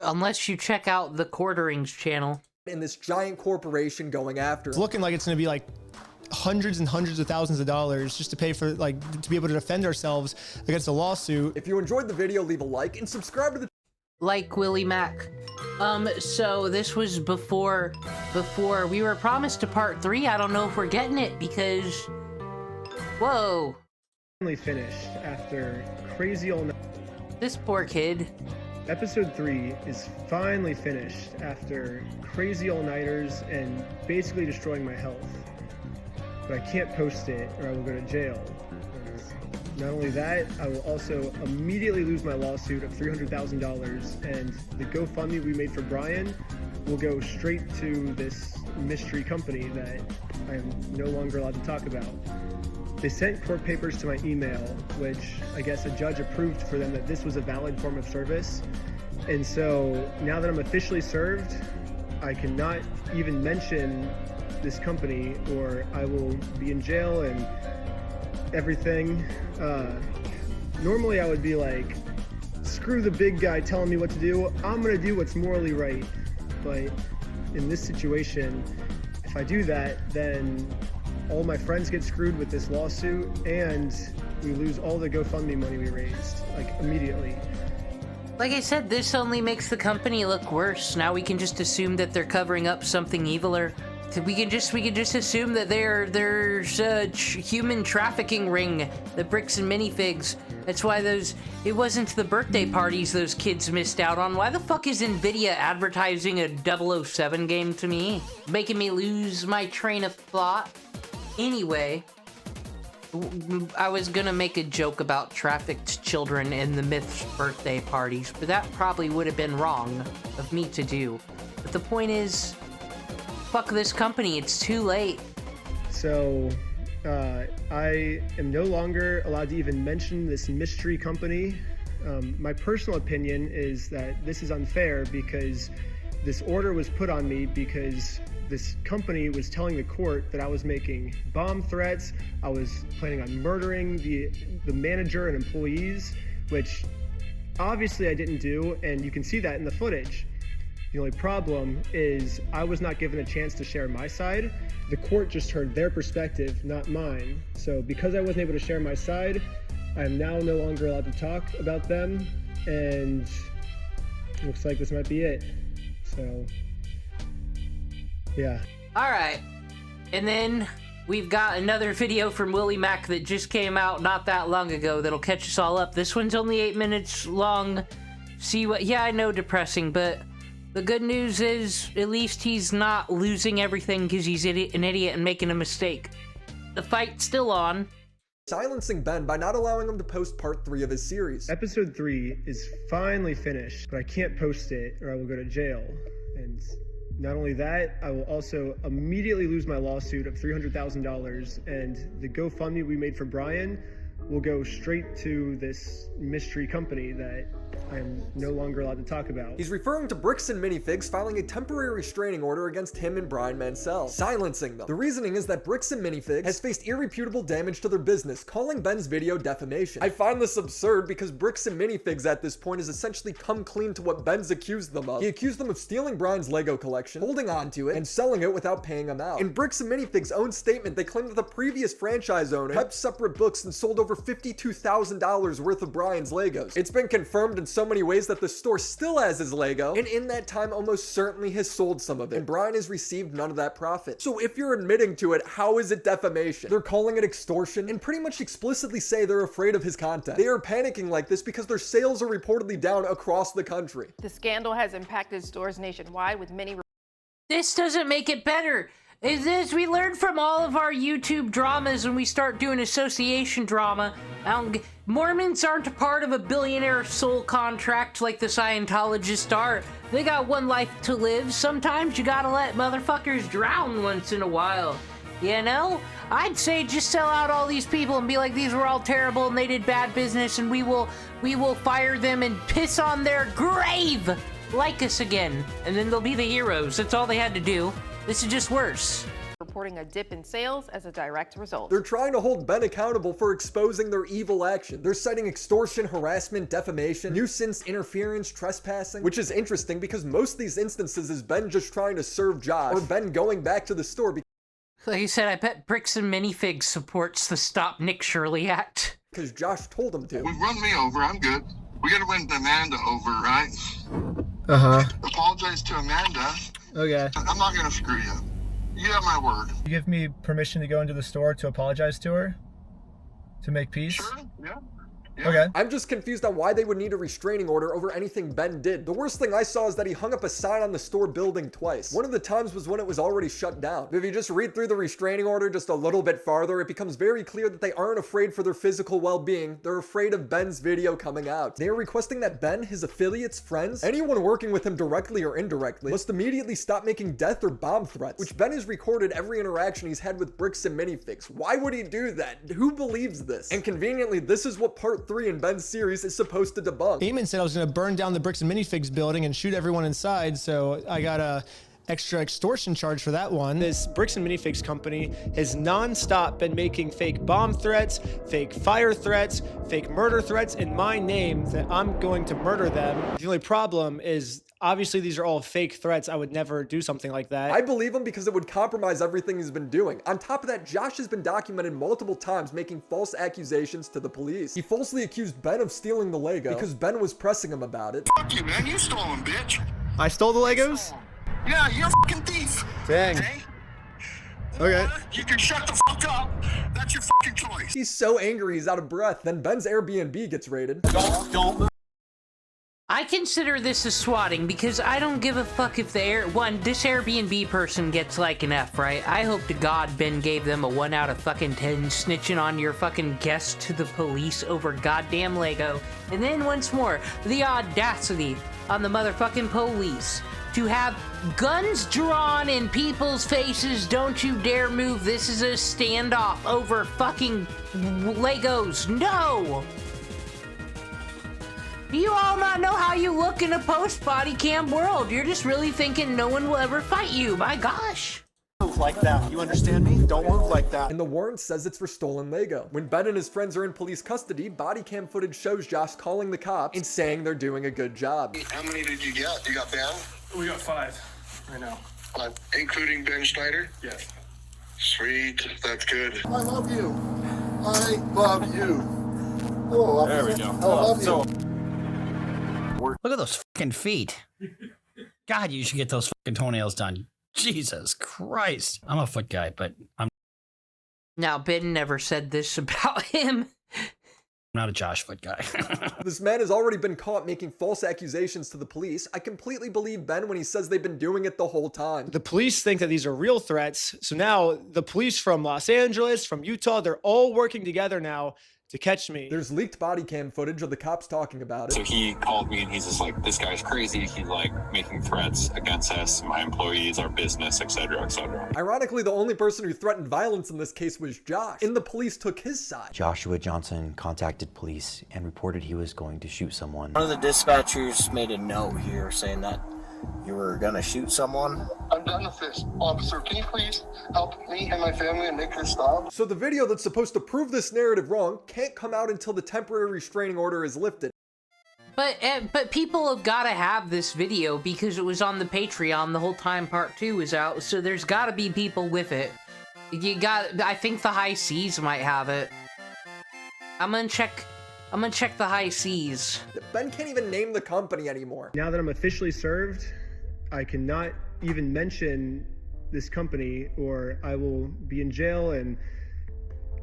Unless you check out the Quarterings channel. In this giant corporation going after him. It's looking like it's going to be like hundreds and hundreds of thousands of dollars just to pay for, like, to be able to defend ourselves against a lawsuit. If you enjoyed the video, leave a like and subscribe to the like WillyMac. So this was before we were promised a part 3. I don't know if we're getting it because, whoa. Finally finished after crazy all night. This poor kid. Episode 3 is finally finished after crazy all-nighters and basically destroying my health. But I can't post it or I will go to jail. Not only that, I will also immediately lose my lawsuit of $300,000, and the GoFundMe we made for Brian will go straight to this mystery company that I am no longer allowed to talk about. They sent court papers to my email, which I guess a judge approved for them that this was a valid form of service. And so now that I'm officially served, I cannot even mention this company or I will be in jail and everything. Normally I would be like, screw the big guy telling me what to do. I'm gonna do what's morally right. But in this situation, if I do that, then all my friends get screwed with this lawsuit and we lose all the GoFundMe money we raised, like, immediately. Like I said, this only makes the company look worse. Now we can just assume that they're covering up something eviler. We can just assume that there's a human trafficking ring, the Bricks and Minifigs. That's why it wasn't the birthday parties those kids missed out on. Why the fuck is Nvidia advertising a 007 game to me? Making me lose my train of thought. Anyway, I was gonna make a joke about trafficked children and the Myth's birthday parties, but that probably would have been wrong of me to do. But the point is, fuck this company, it's too late. So, I am no longer allowed to even mention this mystery company. My personal opinion is that this is unfair because this order was put on me because this company was telling the court that I was making bomb threats, I was planning on murdering the manager and employees, which obviously I didn't do, and you can see that in the footage. The only problem is I was not given a chance to share my side. The court just heard their perspective, not mine. So because I wasn't able to share my side, I am now no longer allowed to talk about them, and it looks like this might be it. So, yeah. All right, and then we've got another video from WillyMac that just came out not that long ago that'll catch us all up. This one's only 8 minutes long. Yeah, I know, depressing, but the good news is at least he's not losing everything because he's an idiot and making a mistake. The fight's still on. Silencing Ben by not allowing him to post part 3 of his series. Episode 3 is finally finished, but I can't post it or I will go to jail. And not only that, I will also immediately lose my lawsuit of $300,000, and the GoFundMe we made for Brian will go straight to this mystery company that I am no longer allowed to talk about. He's referring to Bricks and Minifigs filing a temporary restraining order against him and Brian Mansell, silencing them. The reasoning is that Bricks and Minifigs has faced irreputable damage to their business, calling Ben's video defamation. I find this absurd because Bricks and Minifigs at this point has essentially come clean to what Ben's accused them of. He accused them of stealing Brian's Lego collection, holding on to it, and selling it without paying him out. In Bricks and Minifigs' own statement, they claim that the previous franchise owner kept separate books and sold over $52,000 worth of Brian's Legos. It's been confirmed and so many ways that the store still has his Lego, and in that time almost certainly has sold some of it, and Brian has received none of that profit. So if you're admitting to it, how is it defamation? They're calling it extortion and pretty much explicitly say they're afraid of his content. They are panicking like this because their sales are reportedly down across the country. The scandal has impacted stores nationwide with many... This doesn't make it better. As we learned from all of our YouTube dramas when we start doing association drama, Mormons aren't a part of a billionaire soul contract like the Scientologists are. They got one life to live. Sometimes you gotta let motherfuckers drown once in a while. You know? I'd say just sell out all these people and be like, these were all terrible and they did bad business and we will fire them and piss on their grave. Like us again. And then they'll be the heroes. That's all they had to do. This is just worse. Reporting a dip in sales as a direct result. They're trying to hold Ben accountable for exposing their evil action. They're citing extortion, harassment, defamation, nuisance, interference, trespassing, which is interesting because most of these instances is Ben just trying to serve Josh or Ben going back to the store. Like you said, I bet Bricks and Minifigs supports the Stop Nick Shirley Act. Because Josh told him to. Well, run me over, I'm good. We gotta win Amanda over, right? Uh-huh. Apologize to Amanda. Okay. I'm not gonna screw you. You have my word. You give me permission to go into the store to apologize to her? To make peace? Sure, yeah. Okay. I'm just confused on why they would need a restraining order over anything Ben did. The worst thing I saw is that he hung up a sign on the store building twice. One of the times was when it was already shut down. If you just read through the restraining order just a little bit farther, it becomes very clear that they aren't afraid for their physical well-being. They're afraid of Ben's video coming out. They are requesting that Ben, his affiliates, friends, anyone working with him directly or indirectly, must immediately stop making death or bomb threats, which Ben has recorded every interaction he's had with Bricks and Minifigs. Why would he do that? Who believes this? And conveniently, this is what part 3 in Ben's series is supposed to debunk. Eamon said I was going to burn down the Bricks and Minifigs building and shoot everyone inside, so I got a extra extortion charge for that one. This Bricks and Minifigs company has non-stop been making fake bomb threats, fake fire threats, fake murder threats in my name that I'm going to murder them. The only problem is obviously these are all fake threats. I would never do something like that. I believe him because it would compromise everything he's been doing. On top of that, Josh has been documented multiple times making false accusations to the police. He falsely accused Ben of stealing the Lego because Ben was pressing him about it. Fuck you, man. You stole them, bitch. I stole the Legos? Yeah, you're a fucking thief. Dang. Okay? Okay. You can shut the fuck up. That's your fucking choice. He's so angry he's out of breath. Then Ben's Airbnb gets raided. Don't. I consider this as swatting because I don't give a fuck if this Airbnb person gets like an F, right? I hope to God Ben gave them a 1 out of fucking 10 snitching on your fucking guest to the police over goddamn Lego. And then once more, the audacity on the motherfucking police to have guns drawn in people's faces. Don't you dare move. This is a standoff over fucking Legos. No! Do you all not know how you look in a post-body cam world? You're just really thinking no one will ever fight you. My gosh. Move like that. You understand me? Don't move like that. And the warrant says it's for stolen Lego. When Ben and his friends are in police custody, body cam footage shows Josh calling the cops and saying they're doing a good job. How many did you get? You got Ben? We got 5 right now. Including Ben Schneider? Yes. Sweet. That's good. I love you. I love you. Oh, there we go. I love you. Look at those fucking feet. God, you should get those fucking toenails done. Jesus Christ. I'm a foot guy, but I'm Now, Ben never said this about him. not a Josh foot guy. This man has already been caught making false accusations to the police. I completely believe Ben when he says they've been doing it the whole time. The police think that these are real threats. So now the police from Los Angeles, from Utah, they're all working together now to catch me. There's leaked body cam footage of the cops talking about it. So he called me and he's just like, this guy's crazy. He's like making threats against us, my employees, our business, etc., etc. Ironically, the only person who threatened violence in this case was Josh, and the police took his side. Joshua Johnson contacted police and reported he was going to shoot someone. One of the dispatchers made a note here saying that you were gonna shoot someone. I'm done with this. Officer, can you please help me and my family and make this stop? So the video that's supposed to prove this narrative wrong can't come out until the temporary restraining order is lifted. But people have got to have this video because it was on the Patreon the whole time part 2 was out, so there's got to be people with it. I think the High Seas might have it. I'm gonna check I'm gonna check the high seas. Ben can't even name the company anymore. Now that I'm officially served, I cannot even mention this company or I will be in jail and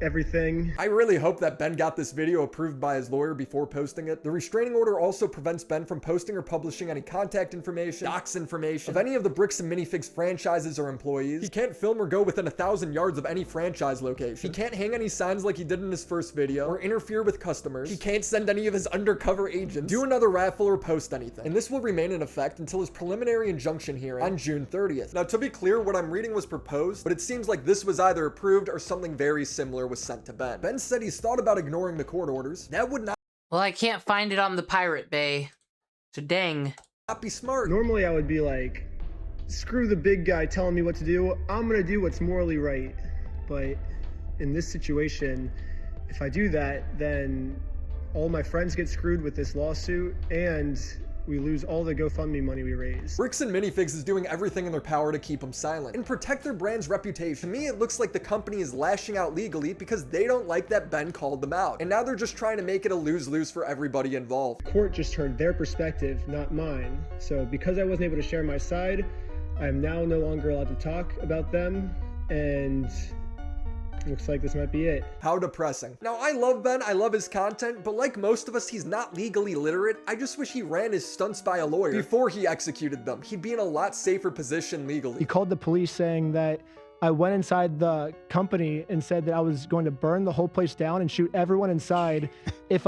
everything. I really hope that Ben got this video approved by his lawyer before posting it. The restraining order also prevents Ben from posting or publishing any contact information, docs information of any of the Bricks and Minifigs franchises or employees. He can't film or go within 1,000 yards of any franchise location. He can't hang any signs like he did in his first video or interfere with customers. He can't send any of his undercover agents, do another raffle, or post anything. And this will remain in effect until his preliminary injunction hearing on June 30th. Now, to be clear, what I'm reading was proposed, but it seems like this was either approved or something very similar was sent to Ben. Ben said he's thought about ignoring the court orders. That would not Well, I can't find it on the Pirate Bay. So dang. be smart. Normally I would be like, screw the big guy telling me what to do. I'm gonna do what's morally right. But in this situation, if I do that, then all my friends get screwed with this lawsuit and we lose all the GoFundMe money we raised. Bricks and Minifigs is doing everything in their power to keep them silent and protect their brand's reputation. To me, it looks like the company is lashing out legally because they don't like that Ben called them out. And now they're just trying to make it a lose-lose for everybody involved. The court just heard their perspective, not mine. So because I wasn't able to share my side, I am now no longer allowed to talk about them, and looks like this might be it. How depressing. Now, I love Ben, I love his content, but like most of us, he's not legally literate. I just wish he ran his stunts by a lawyer before he executed them. He'd be in a lot safer position legally. He called the police saying that I went inside the company and said that I was going to burn the whole place down and shoot everyone inside if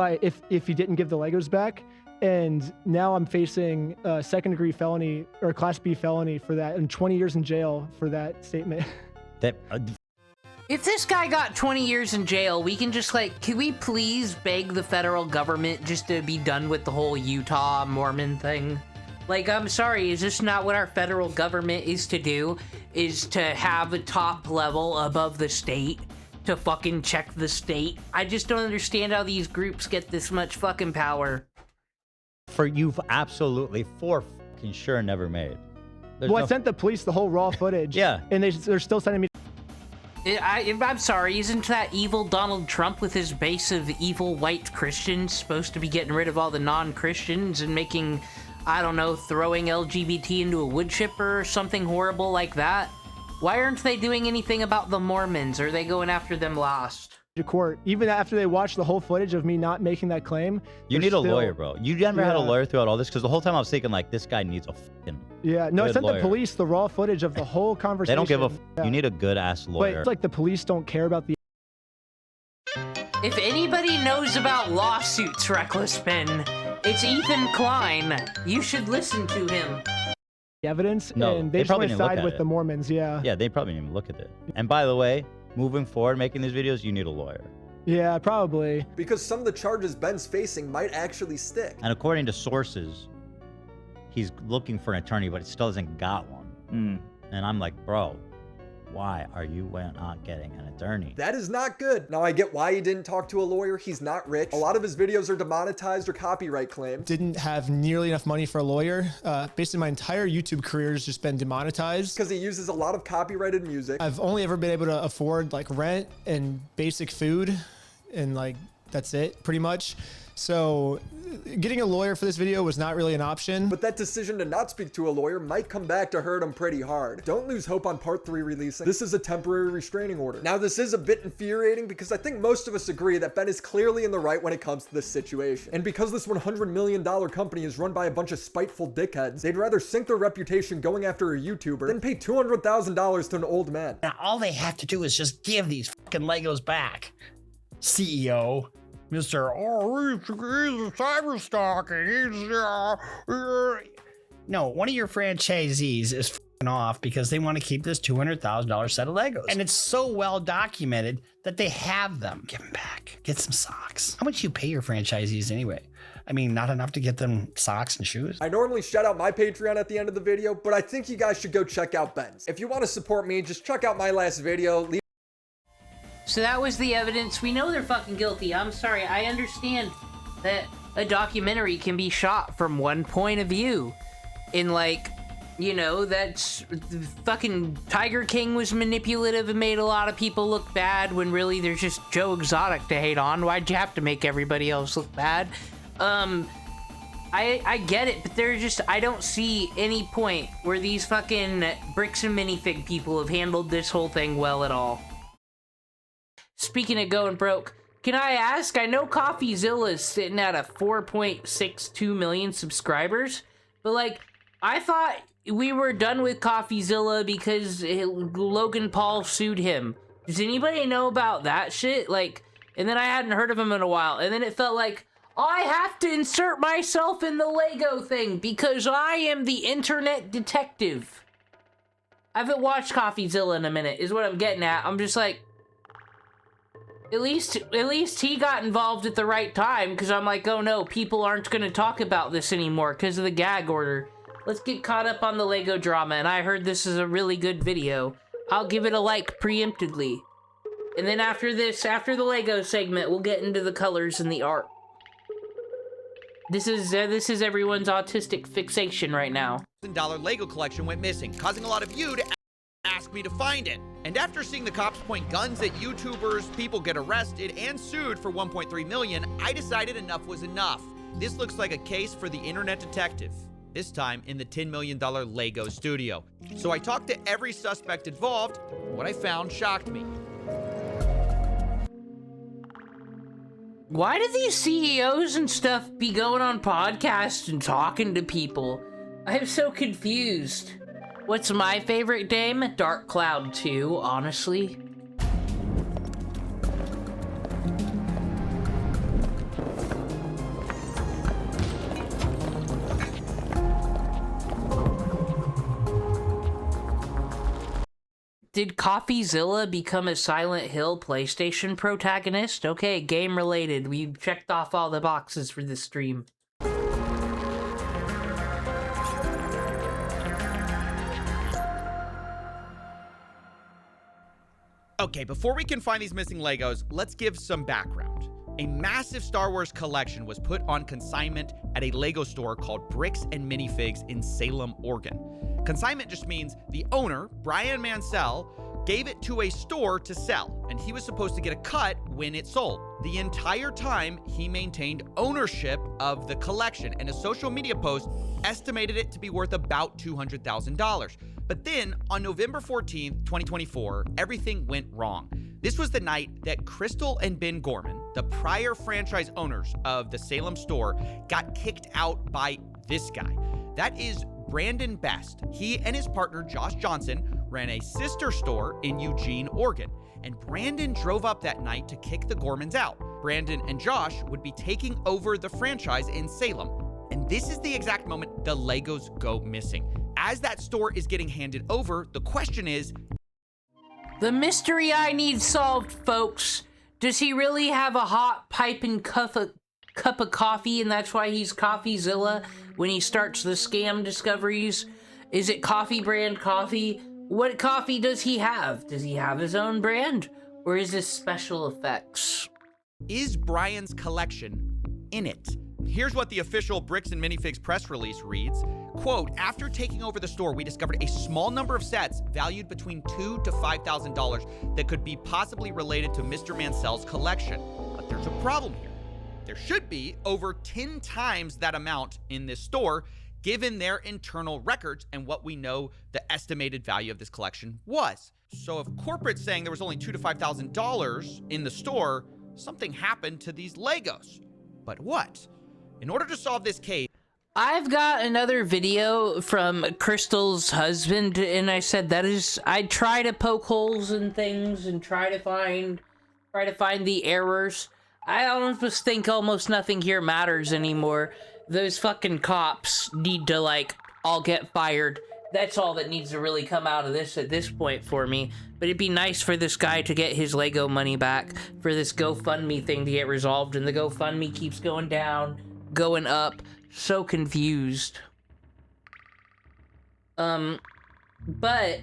he didn't give the Legos back. And now I'm facing a second-degree felony or a Class B felony for that and 20 years in jail for that statement. If this guy got 20 years in jail, we can just like, can we please beg the federal government just to be done with the whole Utah Mormon thing? Like, I'm sorry, is this not what our federal government is to do? Is to have a top level above the state to fucking check the state? I just don't understand how these groups get this much fucking power. For you've absolutely for fucking sure never made. I sent the police the whole raw footage. Yeah. And they're still sending me. I'm sorry, isn't that evil Donald Trump with his base of evil white Christians supposed to be getting rid of all the non-Christians and making, I don't know, throwing LGBT into a wood chipper or something horrible like that? Why aren't they doing anything about the Mormons? Are they going after them last? Court, even after they watched the whole footage of me not making that claim. You need a lawyer, bro. You never had a lawyer throughout all this? Because the whole time I was thinking, like, this guy needs a fucking no, I sent lawyer. the police the raw footage of the whole conversation. They don't give a You need a good-ass lawyer. But it's like the police don't care about the... If anybody knows about lawsuits, Reckless Ben, it's Ethan Klein. You should listen to him. Evidence, No, and they they just probably want to didn't look side at with it. the Mormons, Yeah, they probably didn't even look at it. And by the way, moving forward, making these videos, you need a lawyer. Yeah, probably. Because some of the charges Ben's facing might actually stick. And according to sources, he's looking for an attorney, but still hasn't got one. And I'm like, bro, why are you not getting an attorney? That is not good. Now, I get why he didn't talk to a lawyer. He's not rich. A lot of his videos are demonetized or copyright claimed. Didn't have nearly enough money for a lawyer. Basically, my entire YouTube career has just been demonetized. Because he uses a lot of copyrighted music. I've only ever been able to afford like rent and basic food, and like that's it pretty much. So getting a lawyer for this video was not really an option. But that decision to not speak to a lawyer might come back to hurt him pretty hard. Don't lose hope on part 3 releasing. This is a temporary restraining order. Now, this is a bit infuriating because I think most of us agree that Ben is clearly in the right when it comes to this situation. And because this $100 million company is run by a bunch of spiteful dickheads, they'd rather sink their reputation going after a YouTuber than pay $200,000 to an old man. Now, all they have to do is just give these fucking Legos back. CEO. Mr. He's cyber stalking. No, one of your franchisees is f***ing off because they want to keep this $200,000 set of Legos. And it's so well documented that they have them. Give them back. Get some socks. How much you pay your franchisees anyway? I mean, not enough to get them socks and shoes? I normally shout out my Patreon at the end of the video, but I think you guys should go check out Ben's. If you want to support me, just check out my last video. So that was the evidence. We know they're fucking guilty. I'm sorry. I understand that a documentary can be shot from one point of view in like You know, that's fucking Tiger King was manipulative and made a lot of people look bad when really there's just Joe Exotic to hate on. Why'd you have to make everybody else look bad? I get it, but there's just, I don't see any point where these fucking Bricks and Minifig people have handled this whole thing well at all. Speaking of going broke, can I ask, I know CoffeeZilla's sitting at a 4.62 million subscribers, but like, I thought we were done with CoffeeZilla because Logan Paul sued him. Does anybody know about that shit? Like, and then I hadn't heard of him in a while, and then it felt like, I have to insert myself in the Lego thing because I am the internet detective. I haven't watched CoffeeZilla in a minute, is what I'm getting at. I'm just like, at least he got involved at the right time, because I'm like, oh no, people aren't going to talk about this anymore because of the gag order. Let's get caught up on the Lego drama, and I heard this is a really good video. I'll give it a like preemptively. And then after this, after the Lego segment, we'll get into the colors and the art. This is everyone's autistic fixation right now. $1,000 Lego collection went missing, causing a lot of you to ask me to find it. And after seeing the cops point guns at YouTubers, people get arrested and sued for $1.3 million, I decided enough was enough. This looks like a case for the internet detective. This time in the $10 million Lego studio. So I talked to every suspect involved. What I found shocked me. Why do these CEOs and stuff be going on podcasts and talking to people? I'm so confused. What's my favorite game? Dark Cloud 2, honestly. Did CoffeeZilla become a Silent Hill PlayStation protagonist? Okay, game related. We checked off all the boxes for this stream. Okay, before we can find these missing Legos, let's give some background. A massive Star Wars collection was put on consignment at a Lego store called Bricks and Minifigs in Salem, Oregon. Consignment just means the owner, Brian Mansell, gave it to a store to sell, and he was supposed to get a cut when it sold. The entire time, he maintained ownership of the collection, and a social media post estimated it to be worth about $200,000. But then, on November 14th, 2024, everything went wrong. This was the night that Crystal and Ben Gorman, the prior franchise owners of the Salem store, got kicked out by this guy. That is Brandon Best. He and his partner, Josh Johnson, ran a sister store in Eugene, Oregon. And Brandon drove up that night to kick the Gormans out. Brandon and Josh would be taking over the franchise in Salem. And this is the exact moment the Legos go missing. As that store is getting handed over, the question is, the mystery I need solved, folks. Does he really have a hot piping cup of coffee, and that's why he's CoffeeZilla when he starts the scam discoveries? Is it coffee brand coffee? What coffee does he have? Does he have his own brand? Or is this special effects? Is Brian's collection in it? Here's what the official Bricks and Minifigs press release reads. Quote, after taking over the store, we discovered a small number of sets valued between $2,000 to $5,000 that could be possibly related to Mr. Mansell's collection. But there's a problem here. There should be over 10 times that amount in this store, given their internal records and what we know the estimated value of this collection was. So if corporate's saying there was only $2,000 to $5,000 in the store, something happened to these Legos. But what? In order to solve this case, I've got another video from Crystal's husband, and I said I try to poke holes in things and try to find the errors. I almost think almost nothing here matters anymore. Those fucking cops need to, like, all get fired. That's all that needs to really come out of this at this point for me. But it'd be nice for this guy to get his Lego money back, for this GoFundMe thing to get resolved, and the GoFundMe keeps going down, going up. So confused. But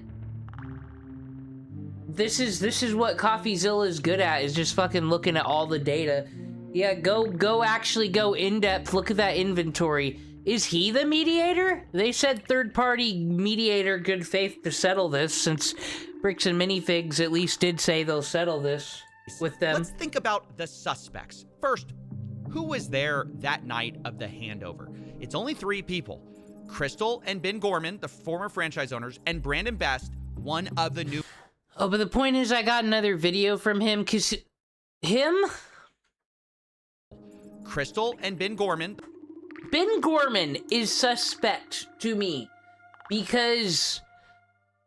this is what CoffeeZilla is good at, is just fucking looking at all the data. Yeah, go actually go in depth. Look at that inventory. Is he the mediator? They said third-party mediator, good faith to settle this, since Bricks and Minifigs at least did say they'll settle this with them. Let's think about the suspects. First, who was there that night of the handover? It's only 3 people. Crystal and Ben Gorman, the former franchise owners, and Brandon Best, one of the new... Oh, but the point is I got another video from him, because... Him? Crystal and Ben Gorman. Ben Gorman is suspect to me, because...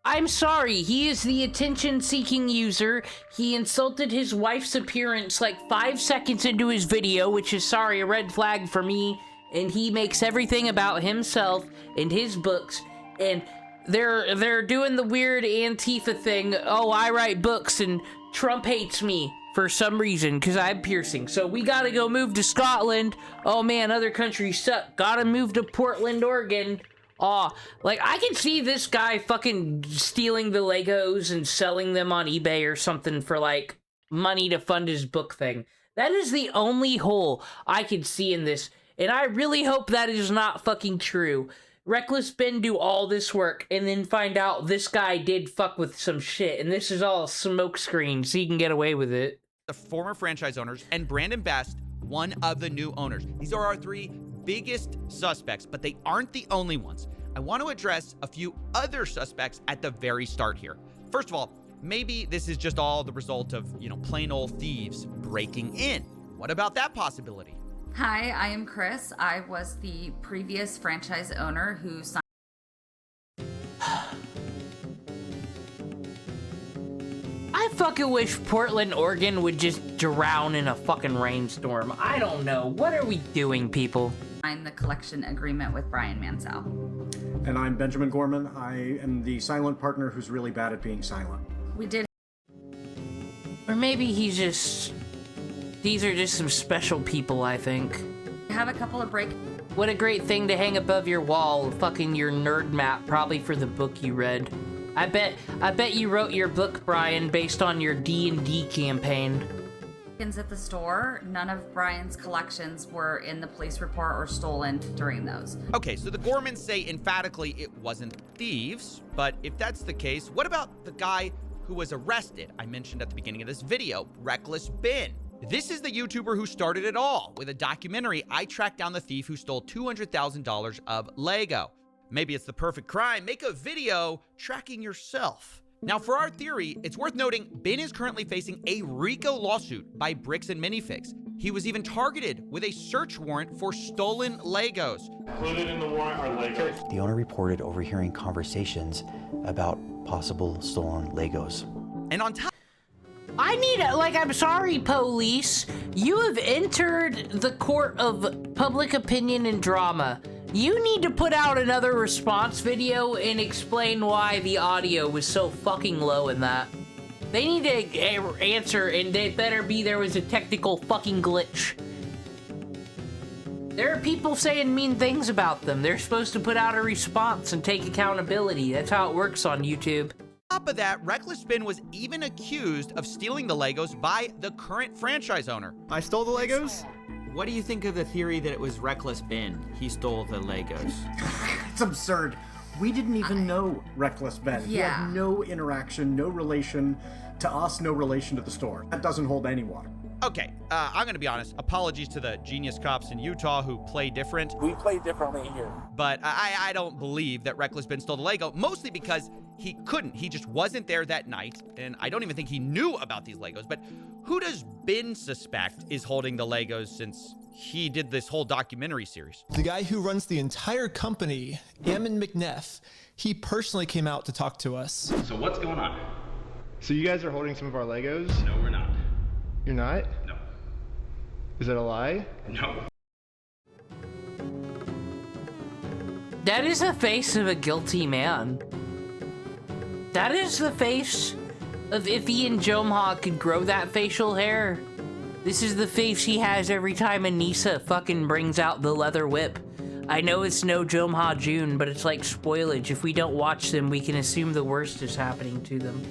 I'm sorry, he is the attention-seeking user. He insulted his wife's appearance like 5 seconds into his video, which is, sorry, a red flag for me. And he makes everything about himself and his books. And they're doing the weird Antifa thing. Oh, I write books and Trump hates me for some reason because I'm piercing. So we gotta go move to Scotland. Oh man, other countries suck. Gotta move to Portland, Oregon. Aw, like, I can see this guy fucking stealing the Legos and selling them on eBay or something for, like, money to fund his book thing. That is the only hole I can see in this, and I really hope that is not fucking true. Reckless Ben do all this work, and then find out this guy did fuck with some shit, and this is all a smokescreen, so he can get away with it. The former franchise owners, and Brandon Best, one of the new owners. These are our 3 biggest suspects, but they aren't the only ones. I want to address a few other suspects at the very start here. First of all, maybe this is just all the result of, plain old thieves breaking in. What about that possibility? Hi, I am Chris. I was the previous franchise owner who signed. I fucking wish Portland, Oregon would just drown in a fucking rainstorm. I don't know. What are we doing, people? The collection agreement with Brian Mansell. And I'm Benjamin Gorman. I am the silent partner who's really bad at being silent. We did. Or maybe he's just... These are just some special people, I think. Have a couple of break. What a great thing to hang above your wall, fucking your nerd map, probably for the book you read. I bet you wrote your book, Brian, based on your D&D campaign. At the store, none of Brian's collections were in the police report or stolen during those. Okay, so the Gormans say emphatically it wasn't thieves, but if that's the case, what about the guy who was arrested? I mentioned at the beginning of this video, Reckless Ben. This is the YouTuber who started it all. With a documentary, I tracked down the thief who stole $200,000 of Lego. Maybe it's the perfect crime. Make a video tracking yourself. Now, for our theory, it's worth noting Ben is currently facing a RICO lawsuit by Bricks and Minifigs. He was even targeted with a search warrant for stolen Legos. Included in the warrant are Legos. The owner reported overhearing conversations about possible stolen Legos. And on top... I'm sorry, police. You have entered the court of public opinion and drama. You need to put out another response video and explain why the audio was so fucking low in that. They need to answer, and it better be there was a technical fucking glitch. There are people saying mean things about them. They're supposed to put out a response and take accountability. That's how it works on YouTube. On top of that, Reckless Ben was even accused of stealing the Legos by the current franchise owner. I stole the Legos? What do you think of the theory that it was Reckless Ben? He stole the Legos. It's absurd. We didn't even know Reckless Ben. He had no interaction, no relation to us, no relation to the store. That doesn't hold any water. Okay, I'm gonna be honest. Apologies to the genius cops in Utah who play different. We play differently here. But I don't believe that Reckless Ben stole the Lego, mostly because he couldn't. He just wasn't there that night, and I don't even think he knew about these Legos. But who does Ben suspect is holding the Legos since he did this whole documentary series? The guy who runs the entire company, Ammon McNeff, he personally came out to talk to us. So what's going on? So you guys are holding some of our Legos? No, we're not. You're not? No. Is that a lie? No. That is the face of a guilty man. That is the face of if Ian Jomha could grow that facial hair. This is the face he has every time Anissa fucking brings out the leather whip. I know it's no Jomha June, but it's like spoilage. If we don't watch them, we can assume the worst is happening to them.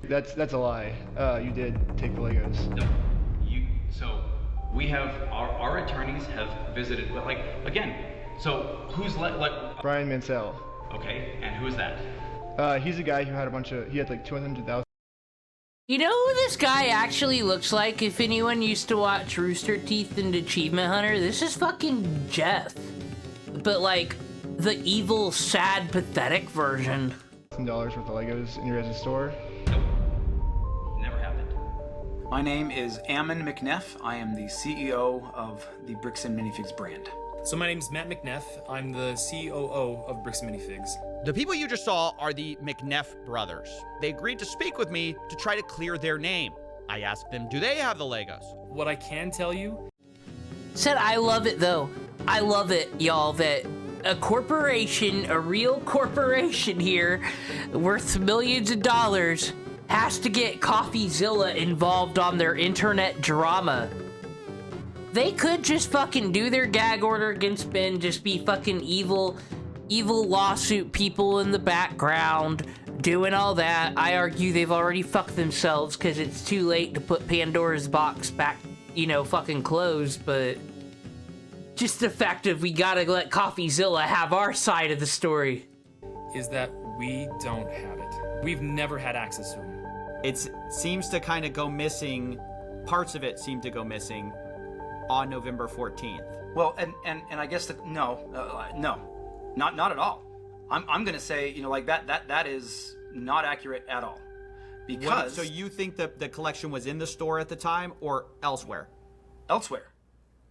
That's a lie. You did take the Legos. No. So We have, our attorneys have visited, but like, again, so who's Brian Mansell. Okay, and who's that? He's a guy who had he had like 200,000. You know who this guy actually looks like if anyone used to watch Rooster Teeth and Achievement Hunter? This is fucking Jeff. But like, the evil, sad, pathetic version. $1,000 worth of Legos in your guys' store? Never happened. My name is Ammon McNeff. I am the CEO of the Bricks and Minifigs brand. So my name's Matt McNeff. I'm the COO of Bricks and Minifigs. The people you just saw are the McNeff brothers. They agreed to speak with me to try to clear their name. I asked them, do they have the Legos? What I can tell you... Said I love it though. I love it, y'all, that a corporation, a real corporation here, worth millions of dollars, has to get CoffeeZilla involved on their internet drama. They could just fucking do their gag order against Ben, just be fucking evil lawsuit people in the background doing all that. I argue they've already fucked themselves because it's too late to put Pandora's box back, you know, fucking closed, but just the fact of we gotta let CoffeeZilla have our side of the story. Is that we don't have it. We've never had access to them. It seems to kind of go missing, parts of it seem to go missing on November 14th. Well, and I guess no, not at all. I'm gonna say, you know, like that is not accurate at all. Because so you think that the collection was in the store at the time or elsewhere? Elsewhere.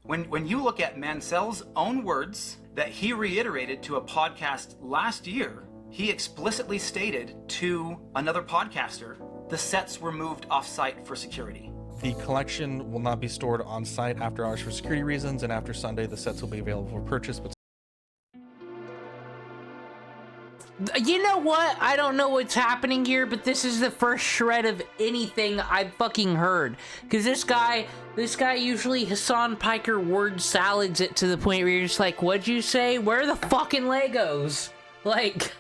When you look at Mansell's own words that he reiterated to a podcast last year, he explicitly stated to another podcaster, the sets were moved off-site for security. The collection will not be stored on site after hours for security reasons, and after Sunday, the sets will be available for purchase. But you know what? I don't know what's happening here, but this is the first shred of anything I've fucking heard. Because this guy usually Hassan Piker word salads it to the point where you're just like, what'd you say? Where are the fucking Legos? Like,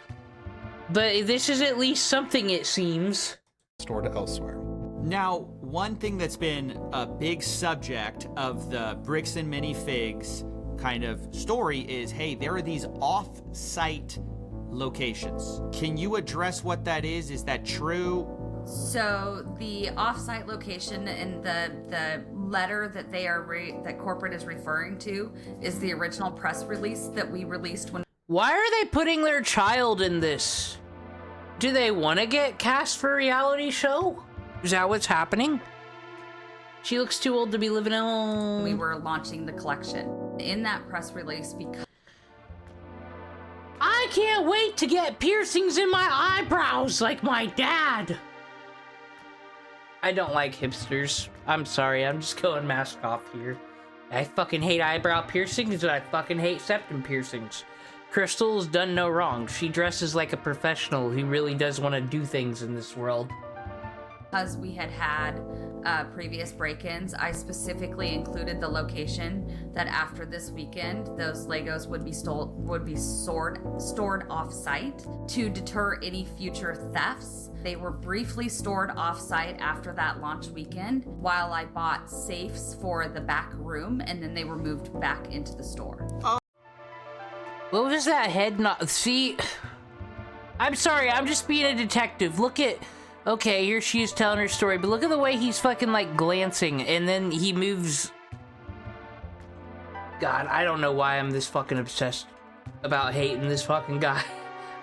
but this is at least something, it seems. Stored elsewhere. Now, one thing that's been a big subject of the Bricks and Minifigs kind of story is, hey, there are these off-site locations. Can you address what that is? Is that true? So the off-site location in the letter that that corporate is referring to is the original press release that we released when. Why are they putting their child in this? Do they want to get cast for a reality show? Is that what's happening? She looks too old to be living at home. We were launching the collection. In that press release, because I can't wait to get piercings in my eyebrows like my dad. I don't like hipsters. I'm sorry, I'm just going mask off here. I fucking hate eyebrow piercings and I fucking hate septum piercings. Crystal's done no wrong. She dresses like a professional who really does want to do things in this world. Because we had previous break-ins, I specifically included the location that after this weekend, those Legos would be stored off-site to deter any future thefts. They were briefly stored off-site after that launch weekend, while I bought safes for the back room, and then they were moved back into the store. What was that head not? See, I'm sorry, I'm just being a detective. Look at. Okay, here she is telling her story, but look at the way he's fucking, like, glancing, and then he moves... God, I don't know why I'm this fucking obsessed about hating this fucking guy.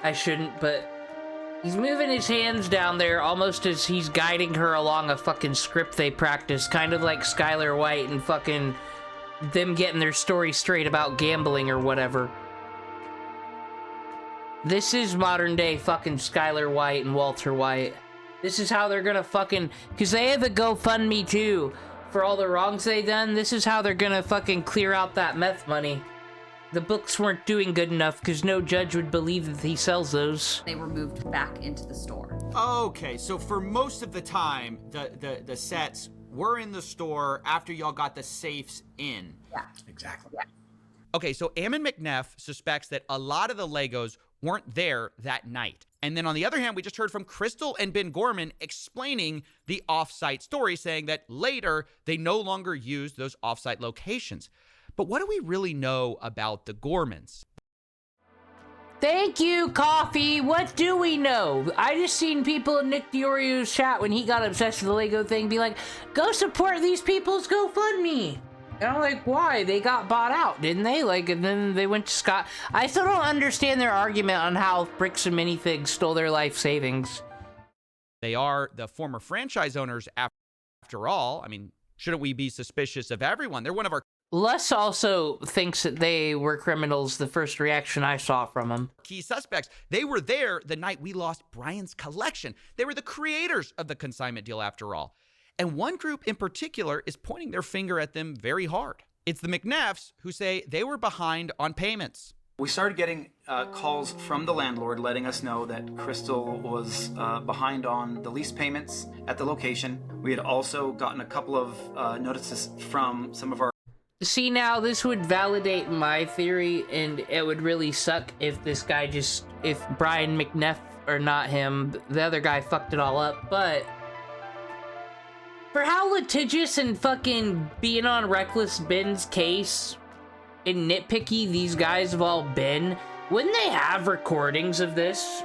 I shouldn't, but... He's moving his hands down there almost as he's guiding her along a fucking script they practice, kind of like Skylar White and fucking... them getting their story straight about gambling or whatever. This is modern day fucking Skylar White and Walter White. This is how they're gonna fucking... Because they have a GoFundMe, too. For all the wrongs they done, this is how they're gonna fucking clear out that meth money. The books weren't doing good enough because no judge would believe that he sells those. They were moved back into the store. Okay, so for most of the time, the sets were in the store after y'all got the safes in. Yeah. Exactly. Yeah. Okay, so Ammon McNeff suspects that a lot of the Legos weren't there that night. And then on the other hand, we just heard from Crystal and Ben Gorman explaining the off-site story, saying that later they no longer use those off-site locations. But what do we really know about the Gormans? Thank you, Coffee. What do we know? I just seen people in Nick Diorio's chat when he got obsessed with the Lego thing be like, go support these people's GoFundMe. And I'm like, why? They got bought out, didn't they? Like, and then they went to Scott. I still don't understand their argument on how Bricks and Minifigs stole their life savings. They are the former franchise owners after all. I mean, shouldn't we be suspicious of everyone? They're one of our Les also thinks that they were criminals, the first reaction I saw from them. Key suspects. They were there the night we lost Brian's collection. They were the creators of the consignment deal after all. And one group in particular is pointing their finger at them very hard. It's the McNeffs, who say they were behind on payments. We started getting calls from the landlord letting us know that Crystal was behind on the lease payments at the location. We had also gotten a couple of notices from some of our... See, now this would validate my theory, and it would really suck if this guy just... if Brian McNeff, or not him, the other guy fucked it all up, but... for how litigious and fucking being on Reckless Ben's case and nitpicky these guys have all been, wouldn't they have recordings of this?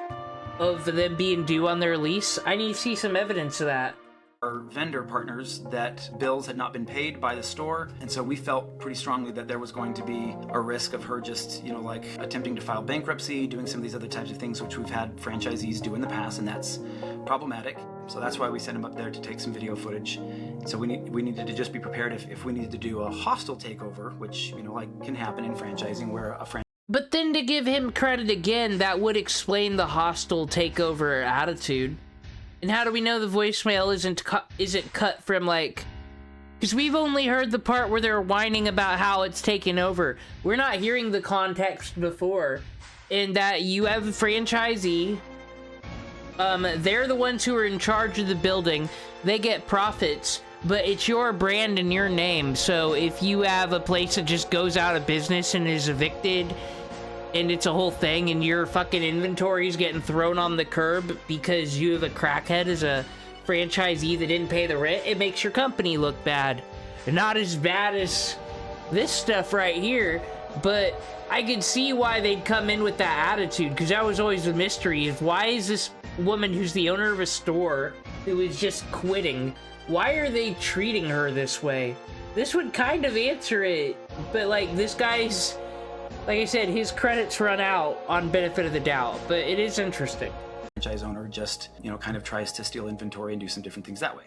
Of them being due on their lease? I need to see some evidence of that. Our vendor partners that bills had not been paid by the store, and so we felt pretty strongly that there was going to be a risk of her just, you know, like attempting to file bankruptcy, doing some of these other types of things which we've had franchisees do in the past, and that's problematic. So that's why we sent him up there to take some video footage. So we needed to just be prepared if we needed to do a hostile takeover, which, you know, like can happen in franchising where a But then to give him credit again, that would explain the hostile takeover attitude. And how do we know the voicemail isn't cut from, like... because we've only heard the part where they're whining about how it's taken over. We're not hearing the context before. In that you have a franchisee. They're the ones who are in charge of the building. They get profits. But it's your brand and your name. So if you have a place that just goes out of business and is evicted... and it's a whole thing, and your fucking inventory is getting thrown on the curb because you have a crackhead as a franchisee that didn't pay the rent, it makes your company look bad. Not as bad as this stuff right here, but I could see why they'd come in with that attitude, because that was always a mystery, is why is this woman who's the owner of a store, who is just quitting, why are they treating her this way? This would kind of answer it, but like, this guy's... like I said, his credits run out on benefit of the doubt, but it is interesting. Franchise owner just, you know, kind of tries to steal inventory and do some different things that way.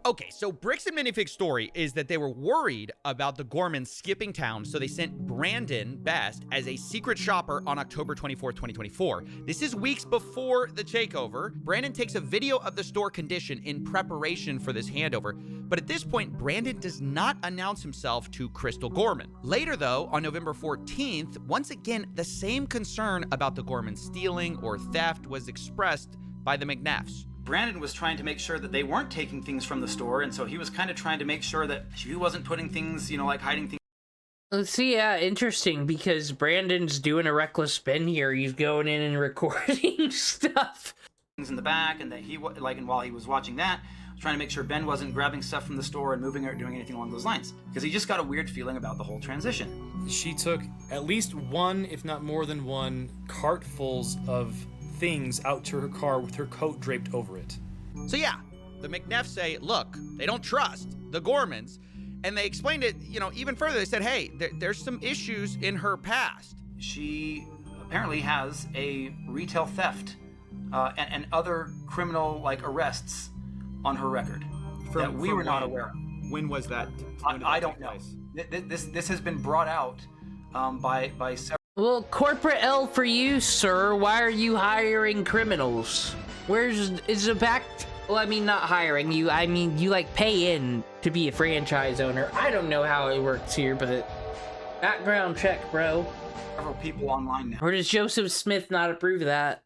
Okay, so Bricks and Minifig's story is that they were worried about the Gormans skipping town, so they sent Brandon Best as a secret shopper on October 24th, 2024. This is weeks before the takeover. Brandon takes a video of the store condition in preparation for this handover, but at this point, Brandon does not announce himself to Crystal Gorman. Later, though, on November 14th, once again, the same concern about the Gorman stealing or theft was expressed by the McNeffs. Brandon was trying to make sure that they weren't taking things from the store, and so he was kind of trying to make sure that he wasn't putting things, you know, like hiding things. Let's see, yeah, interesting, because Brandon's doing a reckless spin here. He's going in and recording stuff. Things in the back, and that he, like, and while he was watching that, was trying to make sure Ben wasn't grabbing stuff from the store and moving it or doing anything along those lines, because he just got a weird feeling about the whole transition. She took at least one, if not more than one, cartfuls of things out to her car with her coat draped over it. So yeah, the McNeffs say, look, they don't trust the Gormans, and they explained it, you know, even further. They said, hey, there's some issues in her past. She apparently has a retail theft and other criminal, like, arrests on her record that we were not aware of. When was that? I don't know. This has been brought out by several. Well, corporate L for you, sir. Why are you hiring criminals? Is the back... well, I mean, not hiring you. I mean, you, like, pay in to be a franchise owner. I don't know how it works here, but... background check, bro. Several people online now. Or does Joseph Smith not approve of that?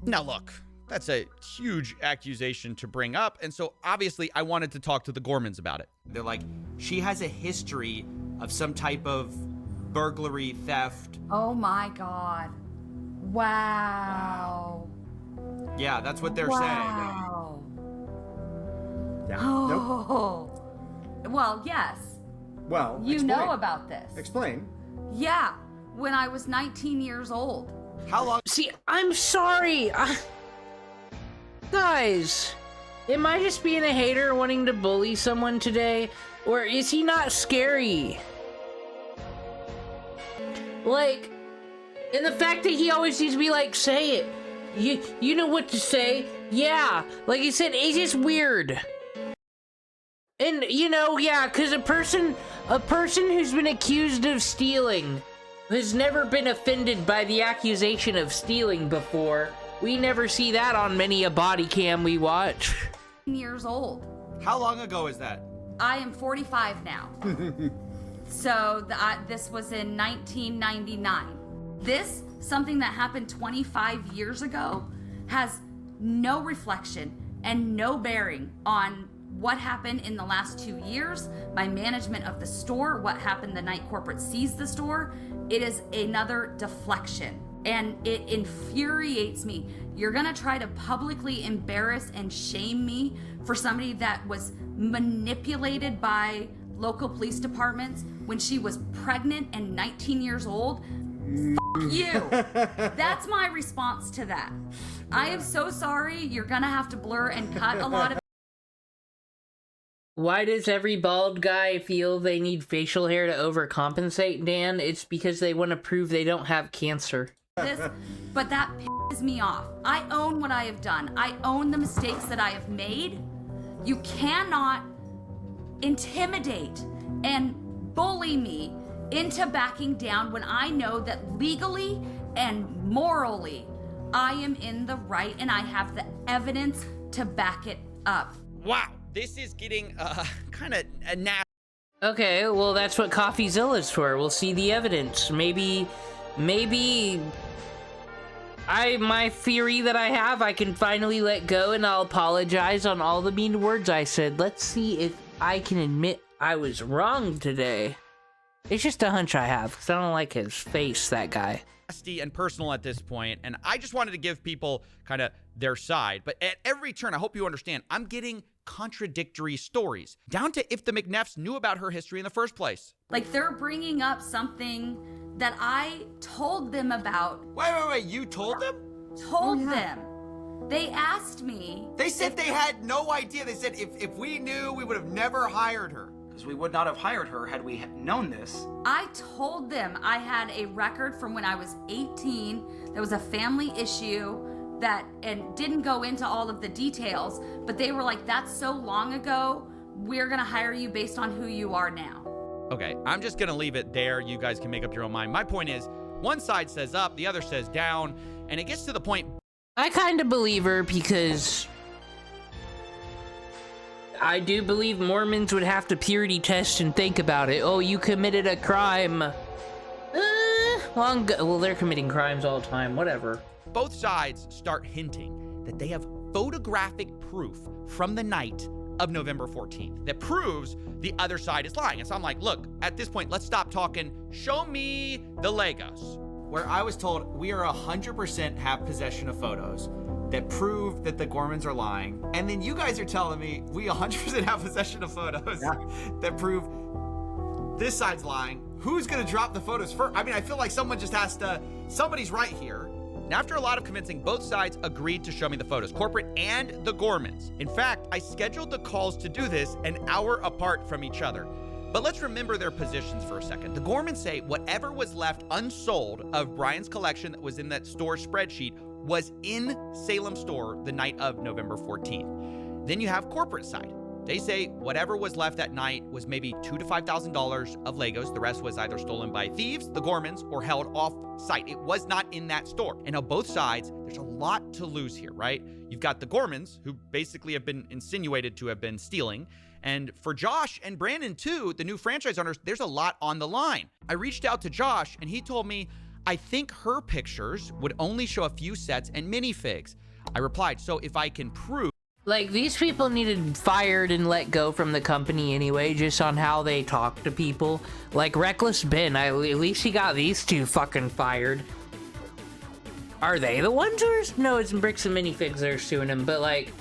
Now, look, that's a huge accusation to bring up, and so obviously I wanted to talk to the Gormans about it. They're like, she has a history of some type of burglary, theft. Oh my God. Wow. Yeah, that's what they're Wow. Yeah. Oh. Well, yes. Well, You explain. know about this. Explain. Yeah, when I was 19 years old. How long? See, I'm sorry. Guys, am I just being a hater wanting to bully someone today? Or is he not scary? Like, and the fact that he always needs to be like, say it. You know what to say? Yeah. Like he said, it's just weird. And, you know, yeah, because a person who's been accused of stealing has never been offended by the accusation of stealing before. We never see that on many a body cam we watch. Years old. How long ago is that? I am 45 now. So this was in 1999. This, something that happened 25 years ago, has no reflection and no bearing on what happened in the last 2 years, my management of the store, what happened the night corporate seized the store. It is another deflection, and it infuriates me. You're gonna try to publicly embarrass and shame me for somebody that was manipulated by local police departments when she was pregnant and 19 years old? Fuck you. That's my response to that. I am so sorry. You're gonna have to blur and cut a lot of. Why does every bald guy feel they need facial hair to overcompensate, Dan? It's because they want to prove they don't have cancer. This, but that pisses me off. I own what I have done. I own the mistakes that I have made. You cannot intimidate and bully me into backing down when I know that legally and morally I am in the right and I have the evidence to back it up. Wow, this is getting kind of a nasty. Okay, well that's what CoffeeZilla's for. We'll see the evidence. Maybe my theory that I have, I can finally let go and I'll apologize on all the mean words I said. Let's see if I can admit I was wrong today. It's just a hunch I have, because I don't like his face, that guy. Nasty and personal at this point, and I just wanted to give people kind of their side. But at every turn, I hope you understand, I'm getting contradictory stories, down to if the McNeffs knew about her history in the first place. Like, they're bringing up something that I told them about. Wait, you told them? Told them. They asked me. They said they had no idea. They said if we knew, we would have never hired her. Because we would not have hired her had we known this. I told them I had a record from when I was 18. There was a family issue that, and didn't go into all of the details, but they were like, that's so long ago, we're gonna hire you based on who you are now. Okay, I'm just gonna leave it there. You guys can make up your own mind. My point is, one side says up, the other says down, and it gets to the point. I kind of believe her because I do believe Mormons would have to purity test and think about it. Oh, you committed a crime. Well, they're committing crimes all the time, whatever. Both sides start hinting that they have photographic proof from the night of November 14th that proves the other side is lying. And so I'm like, look, at this point, let's stop talking. Show me the Legos. Where I was told we are 100% have possession of photos that prove that the Gormans are lying. And then you guys are telling me we 100% have possession of photos that prove this side's lying. Who's gonna drop the photos first? I mean, I feel like someone just has to, somebody's right here. And after a lot of convincing, both sides agreed to show me the photos, corporate and the Gormans. In fact, I scheduled the calls to do this an hour apart from each other. But let's remember their positions for a second. The Gormans say whatever was left unsold of Brian's collection that was in that store spreadsheet was in Salem store the night of November 14th. Then you have corporate side. They say whatever was left that night was maybe $2,000 to $5,000 of Legos. The rest was either stolen by thieves, the Gormans, or held off site. It was not in that store. And on both sides, there's a lot to lose here, right? You've got the Gormans, who basically have been insinuated to have been stealing. And for Josh and Brandon too, the new franchise owners, there's a lot on the line. I reached out to Josh and he told me, I think her pictures would only show a few sets and minifigs. I replied, so if I can prove. Like, these people needed fired and let go from the company anyway, just on how they talk to people. Like, Reckless Ben, at least he got these two fucking fired. Are they the ones or no? It's Bricks and Minifigs that are suing him, but like,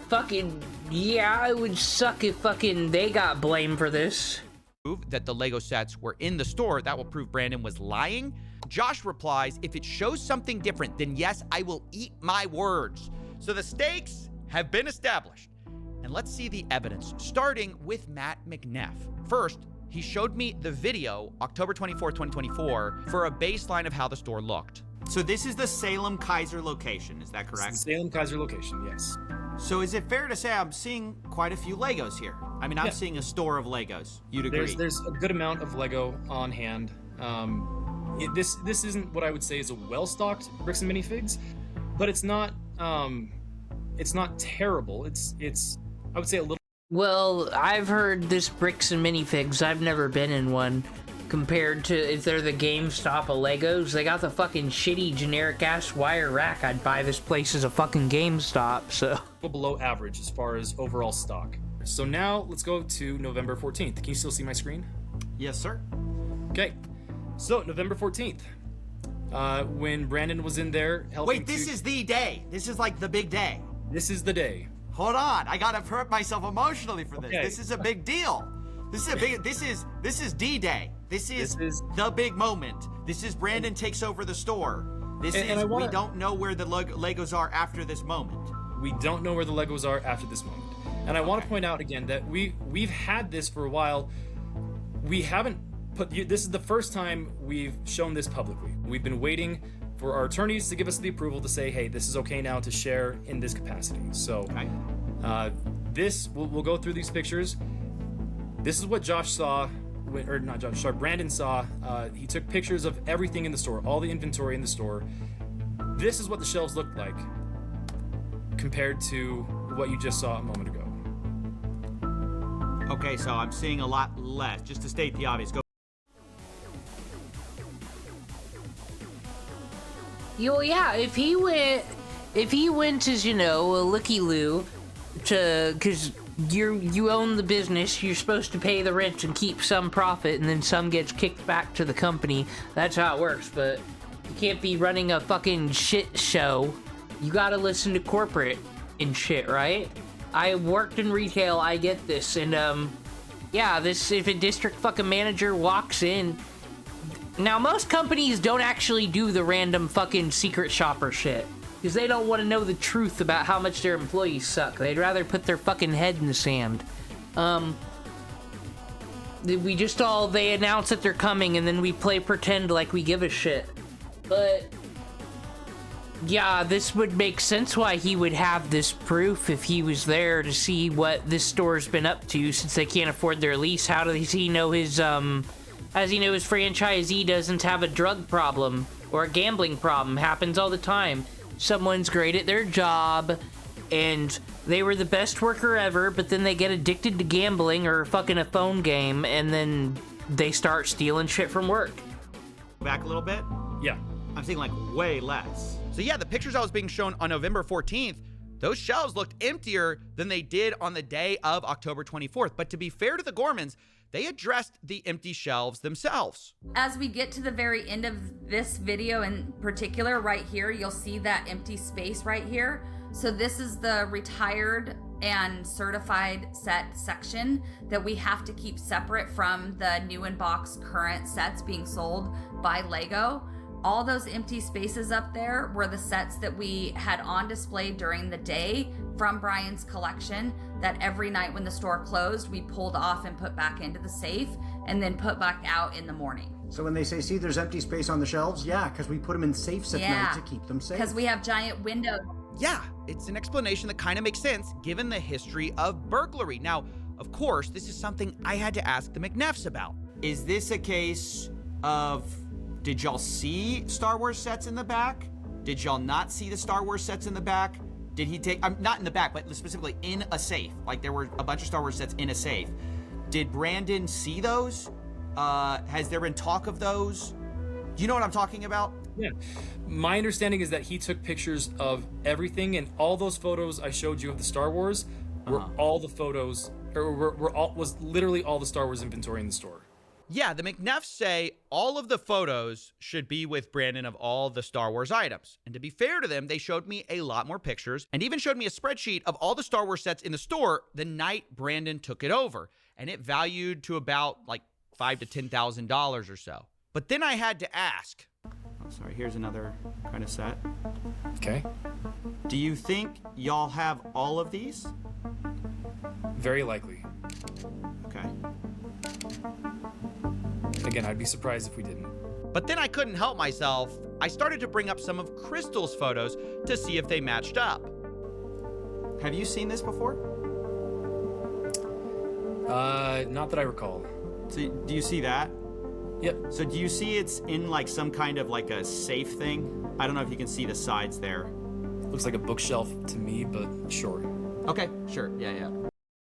fucking yeah, it would suck if fucking they got blamed for this. That the Lego sets were in the store, that will prove Brandon was lying. Josh replies, if it shows something different, then yes, I will eat my words. So the stakes have been established. And let's see the evidence, starting with Matt McNeff. First, he showed me the video, October 24th, 2024, for a baseline of how the store looked. So this is the Salem Kaiser location, is that correct? It's the Salem Kaiser location, yes. So is it fair to say I'm seeing quite a few Legos here? I mean, I'm seeing a store of Legos. You'd agree? There's a good amount of Lego on hand. This isn't what I would say is a well-stocked Bricks and Minifigs, but it's not terrible. It's I would say a little. Well, I've heard this Bricks and Minifigs. I've never been in one. Compared to if they're the GameStop of Legos, they got the fucking shitty generic ass wire rack. I'd buy this place as a fucking GameStop. So below average as far as overall stock. So now let's go to November 14th. Can you still see my screen? Yes, sir. Okay. So November 14th, when Brandon was in there helping. Wait, this is the day. This is like the big day. This is the day. Hold on, I gotta prep myself emotionally for this. Okay. This is a big deal. This is a big. This is D-Day. This is the big moment. This is Brandon takes over the store. We don't know where the Legos are after this moment. We don't know where the Legos are after this moment. And I want to point out again that we've had this for a while. We haven't put. This is the first time we've shown this publicly. We've been waiting for our attorneys to give us the approval to say, hey, this is okay now to share in this capacity. So, we'll go through these pictures. This is what Josh saw, or not Josh, sorry, Brandon saw. He took pictures of everything in the store, all the inventory in the store. This is what the shelves looked like compared to what you just saw a moment ago. Okay, so I'm seeing a lot less. Just to state the obvious. Go. Yeah, if he went as, a looky-loo because you own the business, you're supposed to pay the rent and keep some profit, and then some gets kicked back to the company. That's how it works, but you can't be running a fucking shit show. You gotta listen to corporate and shit, right? I worked in retail, I get this, and if a district fucking manager walks in. Now, most companies don't actually do the random fucking secret shopper shit, because they don't want to know the truth about how much their employees suck. They'd rather put their fucking head in the sand. They announce that they're coming, and then we play pretend like we give a shit. But yeah, this would make sense why he would have this proof if he was there to see what this store's been up to, since they can't afford their lease. How does he know his franchisee doesn't have a drug problem or a gambling problem? Happens all the time. Someone's great at their job and they were the best worker ever, but then they get addicted to gambling or fucking a phone game, and then they start stealing shit from work. Back a little bit? Yeah. I'm seeing like way less. So yeah, the pictures I was being shown on November 14th, those shelves looked emptier than they did on the day of October 24th. But to be fair to the Gormans, they addressed the empty shelves themselves. As we get to the very end of this video in particular, right here, you'll see that empty space right here. So this is the retired and certified set section that we have to keep separate from the new in box current sets being sold by Lego. All those empty spaces up there were the sets that we had on display during the day from Brian's collection, that every night when the store closed, we pulled off and put back into the safe and then put back out in the morning. So when they say, see, there's empty space on the shelves, yeah, because we put them in safes at night to keep them safe. Because we have giant windows. Yeah, it's an explanation that kind of makes sense given the history of burglary. Now, of course, this is something I had to ask the McNeffs about. Is this a case of, did y'all see Star Wars sets in the back? Did y'all not see the Star Wars sets in the back? Did he take, not in the back, but specifically in a safe? Like there were a bunch of Star Wars sets in a safe. Did Brandon see those? Has there been talk of those? Do you know what I'm talking about? Yeah. My understanding is that he took pictures of everything, and all those photos I showed you of the Star Wars were all the photos, or was literally all the Star Wars inventory in the store. Yeah, the McNeffs say all of the photos should be with Brandon of all the Star Wars items. And to be fair to them, they showed me a lot more pictures and even showed me a spreadsheet of all the Star Wars sets in the store the night Brandon took it over. And it valued to about like $5,000 to $10,000 or so. But then I had to ask. Oh, sorry, here's another kind of set. Okay. Do you think y'all have all of these? Very likely. Okay. Again, I'd be surprised if we didn't. But then I couldn't help myself. I started to bring up some of Crystal's photos to see if they matched up. Have you seen this before? Not that I recall. So, do you see that? Yep. So do you see it's in like some kind of like a safe thing? I don't know if you can see the sides there. Looks like a bookshelf to me, but sure. Okay, sure. Yeah.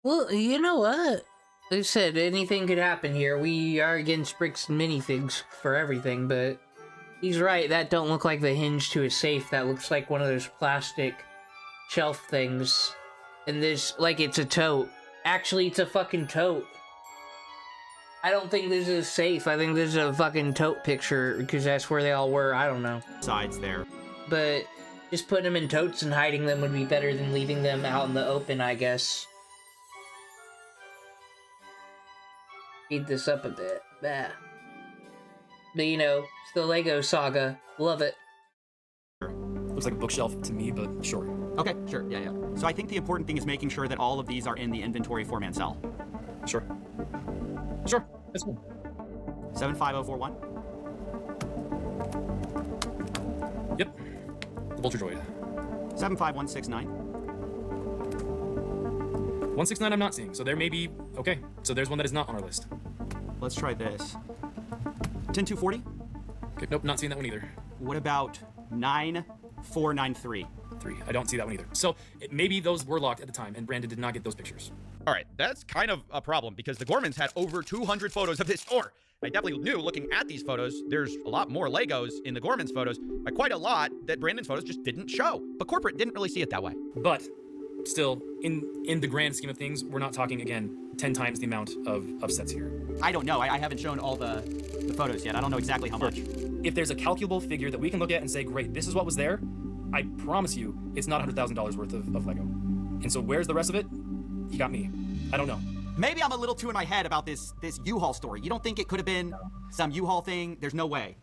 Well, you know what? Like I said, anything could happen here. We are against bricks and minifigs for everything, but he's right. That don't look like the hinge to a safe. That looks like one of those plastic shelf things. And this, like, it's a tote. Actually, it's a fucking tote. I don't think this is safe. I think this is a fucking tote picture, because that's where they all were. I don't know. Sides there. But just putting them in totes and hiding them would be better than leaving them out in the open, I guess. Speed this up a bit. Bah. But you know, it's the Lego saga. Love it. Looks like a bookshelf to me, but sure. Okay, sure. Yeah. So I think the important thing is making sure that all of these are in the inventory for Mansell. Sure. Sure, that's cool. 75041. Yep. The Vulture Droid. 75169. 169 I'm not seeing, so there may be... Okay, so there's one that is not on our list. Let's try this. 10240. Okay, nope, not seeing that one either. What about 9493? I don't see that one either. So maybe those were locked at the time, and Brandon did not get those pictures. All right, that's kind of a problem because the Gormans had over 200 photos of this store. I definitely knew looking at these photos, there's a lot more Legos in the Gormans photos, by quite a lot that Brandon's photos just didn't show. But corporate didn't really see it that way. But still, in the grand scheme of things, we're not talking, again, 10 times the amount of sets here. I don't know. I haven't shown all the photos yet. I don't know exactly how much. If there's a calculable figure that we can look at and say, great, this is what was there, I promise you, it's not $100,000 worth of Lego. And so where's the rest of it? You got me. I don't know. Maybe I'm a little too in my head about this U-Haul story. You don't think it could have been some U-Haul thing? There's no way.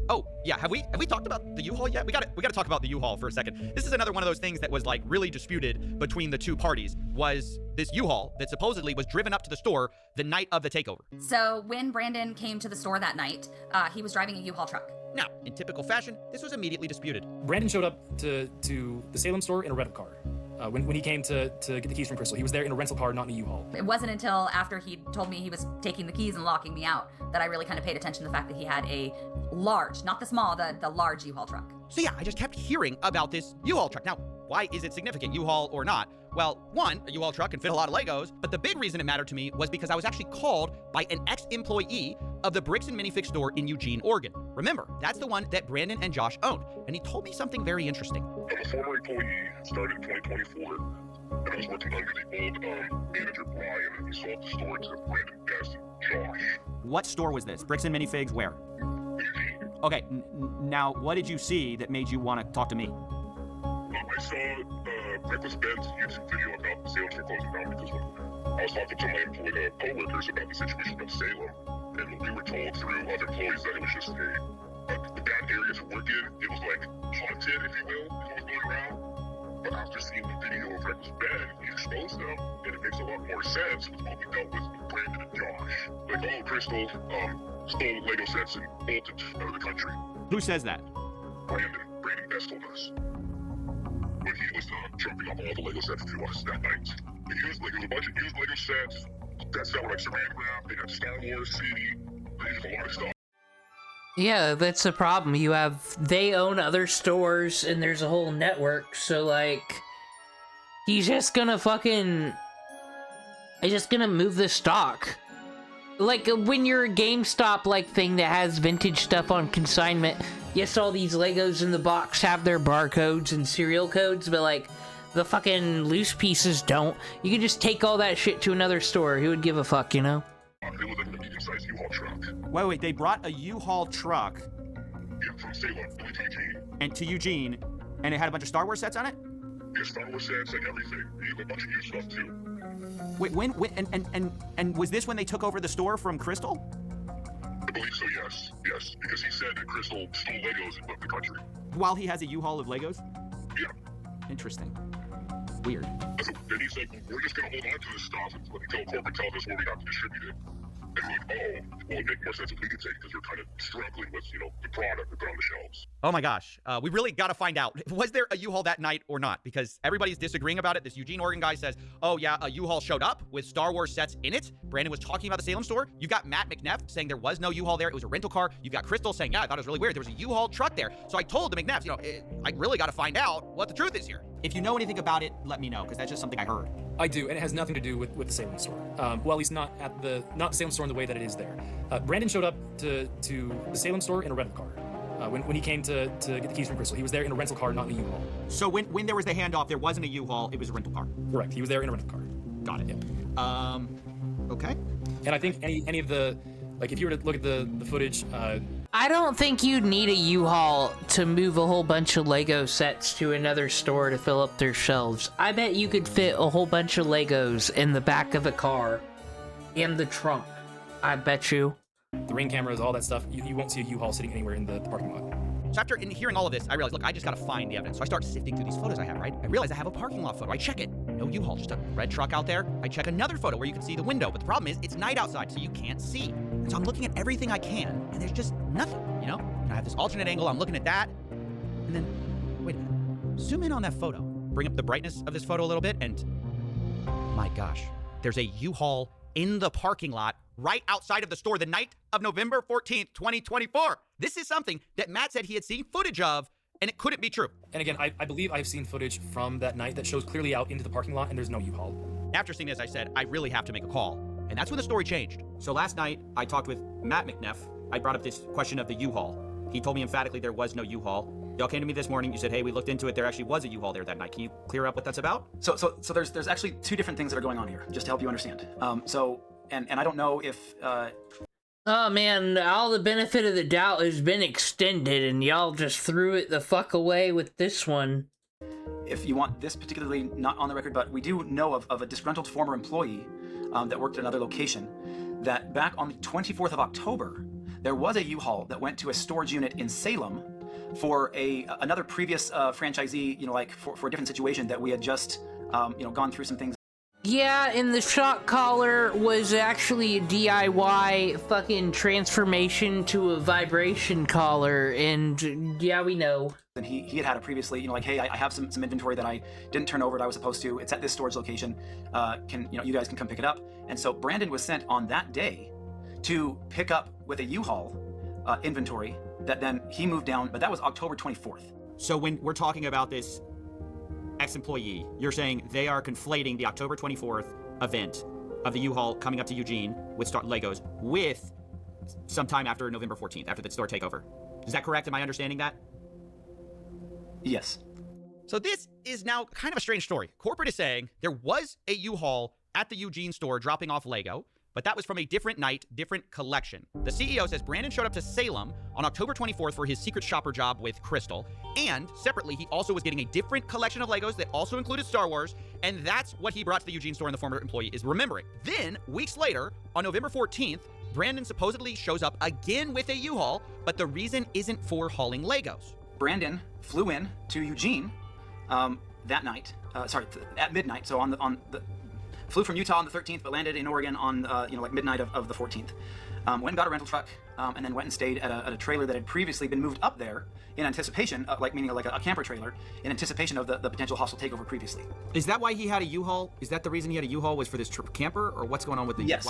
Oh, yeah, have we talked about the U-Haul yet? We gotta talk about the U-Haul for a second. This is another one of those things that was like really disputed between the two parties, was this U-Haul that supposedly was driven up to the store the night of the takeover. So when Brandon came to the store that night, he was driving a U-Haul truck. Now, in typical fashion, this was immediately disputed. Brandon showed up to the Salem store in a rental car. When he came to get the keys from Crystal, he was there in a rental car, not in a U-Haul. It wasn't until after he told me he was taking the keys and locking me out that I really kind of paid attention to the fact that he had a large, not the small, the large U-Haul truck. So yeah, I just kept hearing about this U-Haul truck. Now, why is it significant, U-Haul or not? Well, one, a U-Haul truck can fit a lot of Legos, but the big reason it mattered to me was because I was actually called by an ex-employee of the Bricks and Minifig store in Eugene, Oregon. Remember, that's the one that Brandon and Josh owned, and he told me something very interesting. I'm a former employee, started in 2024, and I was working under the old manager, Brian, and he sold the store to Brandon guest, Josh. What store was this? Bricks and Minifigs, where? Eugene. Okay, now what did you see that made you want to talk to me? I saw Reckless Ben's YouTube video about the Salem store closing down because I was talking to my co-workers about the situation of Salem, and we were told through other employees that it was just a bad area to work in. It was like haunted, if you will, is what was going around. But after seeing the video of Reckless Ben, he exposed them, and it makes a lot more sense with what we dealt with Brandon and Josh. Like, oh, Crystal stole Lego sets and bolted out of the country. Who says that? Brandon Best told us. When he was trumping up all the Lego sets to us that night. There was a bunch of used Lego sets that were like saran wrap, they had Star Wars CD, they just a lot of stuff. Yeah, that's the problem. They own other stores, and there's a whole network, so, like, he's just gonna move the stock. Like, when you're a GameStop, like, thing that has vintage stuff on consignment, yes, all these Legos in the box have their barcodes and serial codes, but, like, the fucking loose pieces don't. You can just take all that shit to another store. Who would give a fuck, you know? It was a medium-sized U-Haul truck. Wait, they brought a U-Haul truck. Yeah, from Salem to Eugene. And to Eugene, and it had a bunch of Star Wars sets on it? Yeah, Star Wars sets and everything. Even a bunch of new stuff, too. Wait, when and was this when they took over the store from Crystal? I believe so, yes. Yes, because he said that Crystal stole Legos and left the country. While he has a U-Haul of Legos? Yeah. Interesting. Weird. Then he's like, we're just going to hold on to this stuff until corporate tells us where we have to distribute it. And we're like, oh, well, it makes more sense if we could take it because we're kind of struggling with, the product that's on the shelves. Oh my gosh. We really got to find out. Was there a U-Haul that night or not? Because everybody's disagreeing about it. This Eugene, Oregon guy says, oh yeah, a U-Haul showed up with Star Wars sets in it. Brandon was talking about the Salem store. You got Matt McNeff saying there was no U-Haul there. It was a rental car. You got Crystal saying, yeah, I thought it was really weird. There was a U-Haul truck there. So I told the McNeffs, I really got to find out what the truth is here. If you know anything about it, let me know, because that's just something I heard. I do, and it has nothing to do with the Salem store. Well, at least not the Salem store in the way that it is there. Brandon showed up to the Salem store in a rental car. When he came to get the keys from Crystal, he was there in a rental car, not in a U-Haul. So when there was the handoff, there wasn't a U-Haul, it was a rental car. Correct. He was there in a rental car. Got it. Yeah. Okay. And I think any of the, like, if you were to look at the footage, I don't think you'd need a U-Haul to move a whole bunch of Lego sets to another store to fill up their shelves. I bet you could fit a whole bunch of Legos in the back of a car, in the trunk. I bet you. The Ring cameras, all that stuff, you won't see a U-Haul sitting anywhere in the parking lot. So after hearing all of this, I realized, look, I just got to find the evidence. So I start sifting through these photos I have, right? I realize I have a parking lot photo. I check it. No U-Haul, just a red truck out there. I check another photo where you can see the window, but the problem is it's night outside, so you can't see. And so I'm looking at everything I can, and there's just nothing, And I have this alternate angle. I'm looking at that, and then, wait a minute. Zoom in on that photo. Bring up the brightness of this photo a little bit, and my gosh, there's a U-Haul in the parking lot right outside of the store the night of November 14th, 2024. This is something that Matt said he had seen footage of, and it couldn't be true. And again, I believe I've seen footage from that night that shows clearly out into the parking lot, and there's no U-Haul. After seeing this, I said, I really have to make a call. And that's when the story changed. So last night, I talked with Matt McNeff. I brought up this question of the U-Haul. He told me emphatically there was no U-Haul. Y'all came to me this morning. You said, hey, we looked into it. There actually was a U-Haul there that night. Can you clear up what that's about? So there's actually two different things that are going on here, just to help you understand. And I don't know if... Oh man, all the benefit of the doubt has been extended and y'all just threw it the fuck away with this one. If you want this particularly not on the record, but we do know of a disgruntled former employee that worked at another location, that back on the 24th of October, there was a U-Haul that went to a storage unit in Salem for another previous franchisee, for a different situation that we had just, gone through some things. Yeah, and the shock collar was actually a DIY fucking transformation to a vibration collar, and yeah, we know. And he had a previously, hey, I have some inventory that I didn't turn over that I was supposed to. It's at this storage location. You guys can come pick it up. And so Brandon was sent on that day to pick up with a U-Haul inventory that then he moved down, but that was October 24th. So when we're talking about this ex-employee, you're saying they are conflating the October 24th event of the U-Haul coming up to Eugene with Legos with sometime after November 14th, after the store takeover. Is that correct? Am I understanding that? Yes. So this is now kind of a strange story. Corporate is saying there was a U-Haul at the Eugene store dropping off Lego, but that was from a different night, different collection. The CEO says Brandon showed up to Salem on October 24th for his secret shopper job with Crystal, and separately, he also was getting a different collection of Legos that also included Star Wars, and that's what he brought to the Eugene store and the former employee is remembering. Then, weeks later, on November 14th, Brandon supposedly shows up again with a U-Haul, but the reason isn't for hauling Legos. Brandon flew in to Eugene that night, at midnight, so flew from Utah on the 13th, but landed in Oregon on, midnight of the 14th. Went and got a rental truck, and then went and stayed at a trailer that had previously been moved up there in anticipation, meaning a camper trailer, in anticipation of the potential hostile takeover previously. Is that why he had a U-Haul? Is that the reason he had a U-Haul was for this camper, or what's going on with the... Yes,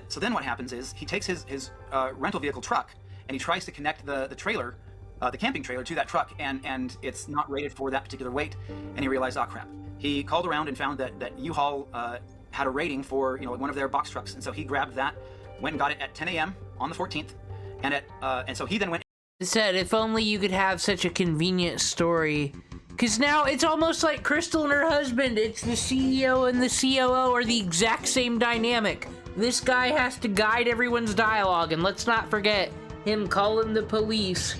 so then what happens is he takes his rental vehicle truck, and he tries to connect the trailer, the camping trailer, to that truck, and it's not rated for that particular weight, and he realized, oh crap. He called around and found that U-Haul had a rating for one of their box trucks, and so he grabbed that, went and got it at 10 a.m. on the 14th, and so he then went. Said, if only you could have such a convenient story, because now it's almost like Crystal and her husband. It's the CEO and the COO are the exact same dynamic. this guy has to guide everyone's dialogue, and let's not forget him calling the police.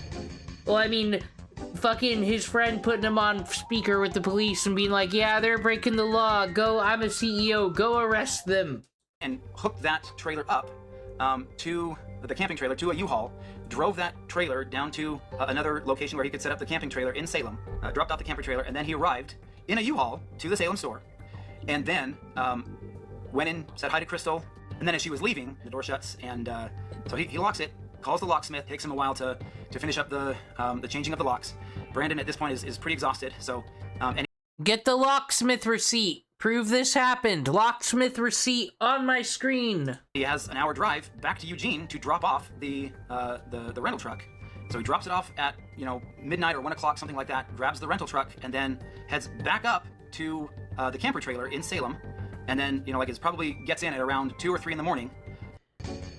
Well, I mean, fucking his friend putting him on speaker with the police and being like, yeah, they're breaking the law. Go, I'm a CEO. Go arrest them. And hooked that trailer up to the camping trailer, to a U-Haul, drove that trailer down to another location where he could set up the camping trailer in Salem, dropped off the camper trailer, and then he arrived in a U-Haul to the Salem store, and then went in, said hi to Crystal, and then as she was leaving, the door shuts, and so he locks it, calls the locksmith, takes him a while to finish up the changing of the locks. Brandon at this point is pretty exhausted, so Get the locksmith receipt. Prove this happened. Locksmith receipt on my screen. he has an hour drive back to Eugene to drop off the rental truck. So he drops it off at, midnight or 1 o'clock, something like that, grabs the rental truck, and then heads back up to the camper trailer in Salem, and then, it probably gets in at around 2 or 3 in the morning.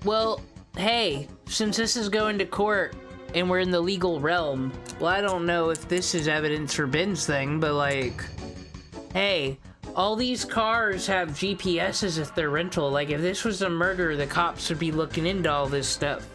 Well, hey, since this is going to court and we're in the legal realm, well, I don't know if this is evidence for Ben's thing, but like, hey, all these cars have GPSs if they're rental. Like, if this was a murder, the cops would be looking into all this stuff.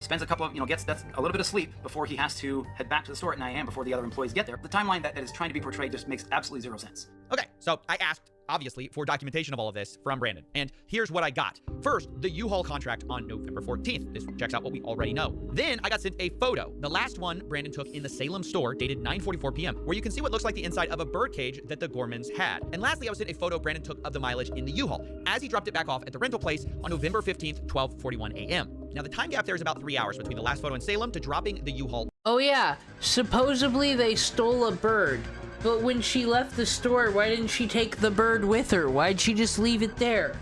Spends a couple of, gets that's a little bit of sleep before he has to head back to the store at 9 a.m. before the other employees get there. The timeline that is trying to be portrayed just makes absolutely zero sense. Okay, so I asked, obviously, for documentation of all of this from Brandon, and here's what I got. First, the U-Haul contract on November 14th. This checks out what we already know. Then I got sent a photo, the last one Brandon took in the Salem store, dated 9:44 p.m., where you can see what looks like the inside of a bird cage that the Gormans had. And lastly, I was sent a photo Brandon took of the mileage in the U-Haul as he dropped it back off at the rental place on November 15th, 12:41 a.m. Now, the time gap there is about 3 hours between the last photo in Salem to dropping the U-Haul. Oh yeah, supposedly they stole a bird. But when she left the store, why didn't she take the bird with her? Why'd she just leave it there?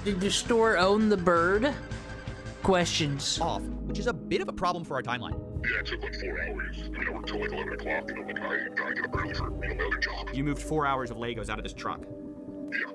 Did the store own the bird? Questions. Off, which is a bit of a problem for our timeline. Yeah, it took like 4 hours. I worked till like 11 o'clock, I get up early for, my other job. You moved 4 hours of Legos out of this truck. Yeah.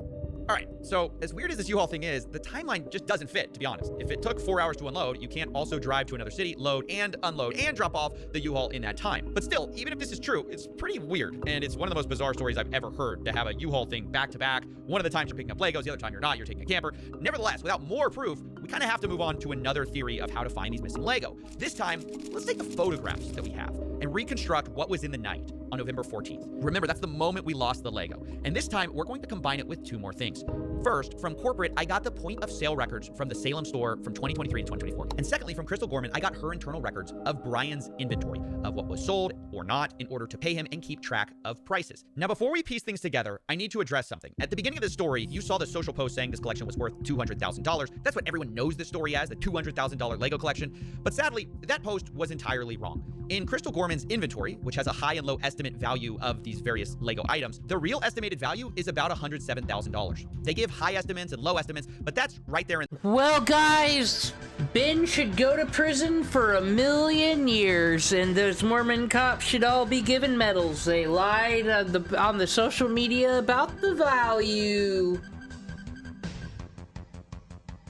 All right, so as weird as this U-Haul thing is, the timeline just doesn't fit, to be honest. If it took 4 hours to unload, you can't also drive to another city, load and unload, and drop off the U-Haul in that time. But still, even if this is true, it's pretty weird, and it's one of the most bizarre stories I've ever heard, to have a U-Haul thing back-to-back. One of the times you're picking up Legos, the other time you're not, you're taking a camper. Nevertheless, without more proof, we kind of have to move on to another theory of how to find these missing Lego. This time, let's take the photographs that we have and reconstruct what was in the night on November 14th. Remember, that's the moment we lost the Lego. And this time, we're going to combine it with 2 more things. First, from corporate, I got the point of sale records from the Salem store from 2023 and 2024. And secondly, from Crystal Gorman, I got her internal records of Brian's inventory, of what was sold or not, in order to pay him and keep track of prices. Now, before we piece things together, I need to address something. At the beginning of the story, you saw the social post saying this collection was worth $200,000. That's what everyone knows this story as, the $200,000 Lego collection. But sadly, that post was entirely wrong. In Crystal Gorman's inventory, which has a high and low estimate value of these various Lego items, the real estimated value is about $107,000. They give high estimates and low estimates, but that's right there in— Well, guys, Ben should go to prison for 1,000,000 years, and those Mormon cops should all be given medals. They lied on the social media about the value.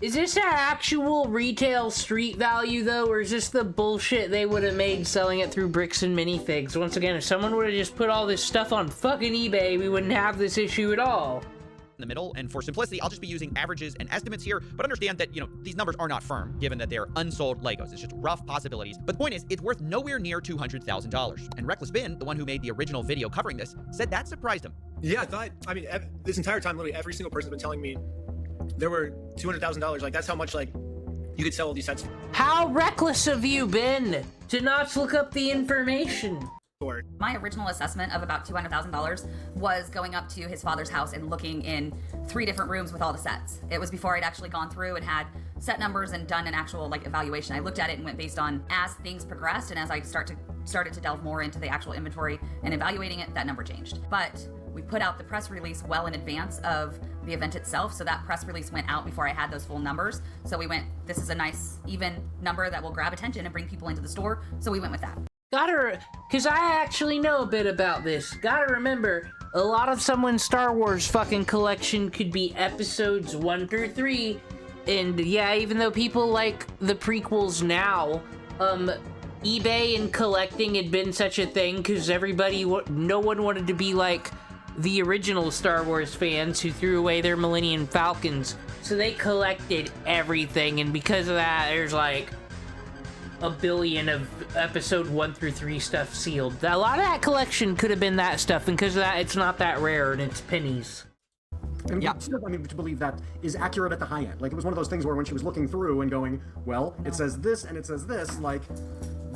Is this an actual retail street value, though, or is this the bullshit they would have made selling it through Bricks and Minifigs? Once again, if someone would have just put all this stuff on fucking eBay, we wouldn't have this issue at all. In the middle, and for simplicity, I'll just be using averages and estimates here, but understand that, these numbers are not firm, given that they're unsold Legos. It's just rough possibilities. But the point is, it's worth nowhere near $200,000. And Reckless Ben, the one who made the original video covering this, said that surprised him. Yeah, this entire time, literally every single person's been telling me there were $200,000. Like, that's how much, you could sell all these sets. How reckless of you, Ben, to not look up the information. My original assessment of about $200,000 was going up to his father's house and looking in 3 different rooms with all the sets. It was before I'd actually gone through and had set numbers and done an actual evaluation. I looked at it and went based on as things progressed, and as I started to delve more into the actual inventory and evaluating it, that number changed. But we put out the press release well in advance of the event itself, so that press release went out before I had those full numbers. So we went, this is a nice even number that will grab attention and bring people into the store, so we went with that. Cause I actually know a bit about this. Gotta remember, a lot of someone's Star Wars fucking collection could be episodes 1 through 3. And yeah, even though people like the prequels now, eBay and collecting had been such a thing cause no one wanted to be like the original Star Wars fans who threw away their Millennium Falcons. So they collected everything, and because of that, there's like a billion of episode 1 through 3 stuff sealed. A lot of that collection could have been that stuff, and because of that, it's not that rare, and it's pennies. And still, I mean, to believe that is accurate at the high end. Like, it was one of those things where when she was looking through and going, well, it says this and it says this, like,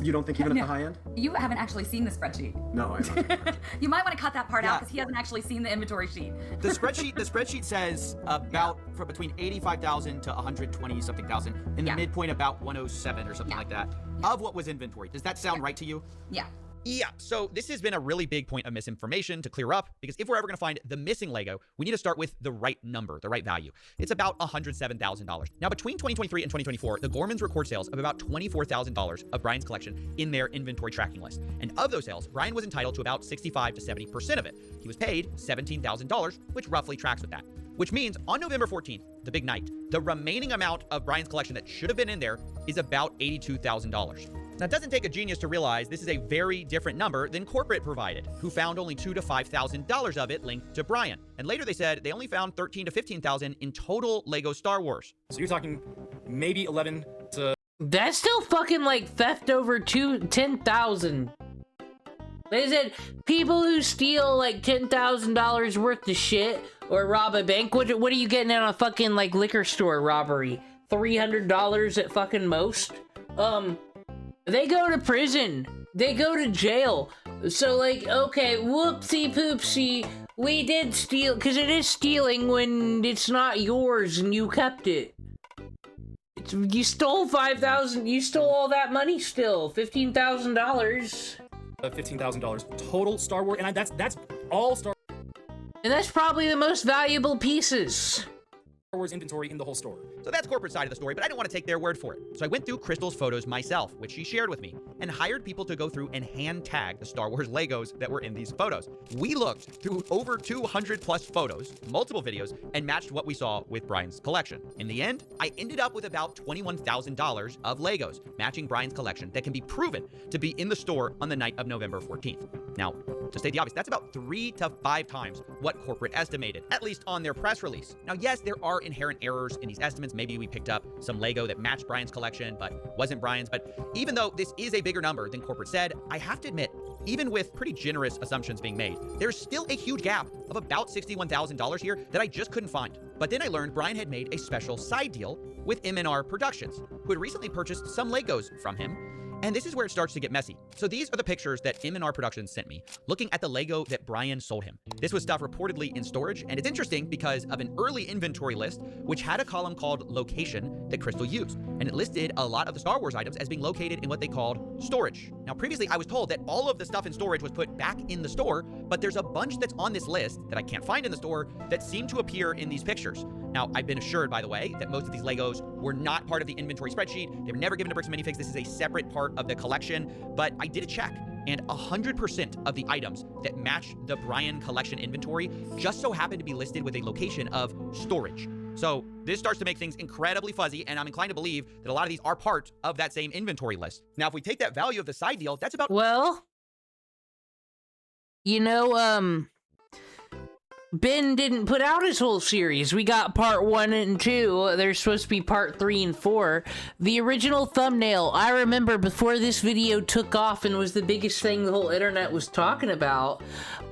you don't think even at the high end? You haven't actually seen the spreadsheet. No, I haven't. You might want to cut that part out because he hasn't actually seen the inventory sheet. The spreadsheet says about from between 85,000 to 120 something thousand, in the midpoint about 107 or something like that of what was inventory. Does that sound right to you? Yeah. Yeah, so this has been a really big point of misinformation to clear up, because if we're ever going to find the missing Lego, we need to start with the right number, the right value. It's about $107,000. Now, between 2023 and 2024, the Gormans record sales of about $24,000 of Brian's collection in their inventory tracking list. And of those sales, Brian was entitled to about 65 to 70% of it. He was paid $17,000, which roughly tracks with that. Which means on November 14th, the big night, the remaining amount of Brian's collection that should have been in there is about $82,000. Now, it doesn't take a genius to realize this is a very different number than corporate provided, who found only $2,000 to $5,000 of it linked to Brian. And later they said they only found $13,000 to $15,000 in total Lego Star Wars. So you're talking maybe 11 to... That's still fucking like theft over 10,000. They said people who steal like $10,000 worth of shit or rob a bank. What are you getting out of a fucking like liquor store robbery? $300 at fucking most. They go to prison. They go to jail. So like, okay, whoopsie poopsie, we did steal, because it is stealing when it's not yours and you kept it. You stole 5,000. You stole all that money still. $15,000. $15,000 total Star Wars, and that's all Star. And that's probably the most valuable pieces. Star Wars inventory in the whole store. So that's corporate side of the story, but I didn't want to take their word for it. So I went through Crystal's photos myself, which she shared with me, and hired people to go through and hand tag the Star Wars Legos that were in these photos. We looked through over 200 plus photos, multiple videos, and matched what we saw with Brian's collection. In the end, I ended up with about $21,000 of Legos matching Brian's collection that can be proven to be in the store on the night of November 14th. Now, to state the obvious, that's about 3 to 5 times what corporate estimated, at least on their press release. Now, yes, there are inherent errors in these estimates. Maybe we picked up some Lego that matched Brian's collection, but wasn't Brian's. But even though this is a bigger number than corporate said, I have to admit, even with pretty generous assumptions being made, there's still a huge gap of about $61,000 here that I just couldn't find. But then I learned Brian had made a special side deal with M&R Productions, who had recently purchased some Legos from him. And this is where it starts to get messy. So these are the pictures that M&R Productions sent me, looking at the Lego that Brian sold him. This was stuff reportedly in storage, and it's interesting because of an early inventory list, which had a column called location that Crystal used. And it listed a lot of the Star Wars items as being located in what they called storage. Now, previously I was told that all of the stuff in storage was put back in the store, but there's a bunch that's on this list that I can't find in the store that seem to appear in these pictures. Now, I've been assured, by the way, that most of these Legos were not part of the inventory spreadsheet. They were never given to Bricks and Minifigs. This is a separate part of the collection, but I did a check, and 100% of the items that match the Brian collection inventory just so happen to be listed with a location of storage. So this starts to make things incredibly fuzzy, and I'm inclined to believe that a lot of these are part of that same inventory list. Now, if we take that value of the side deal, that's about... Well, you know, Ben didn't put out his whole series. We got part 1 and 2. There's supposed to be part 3 and 4. The original thumbnail, I remember before this video took off and was the biggest thing the whole internet was talking about,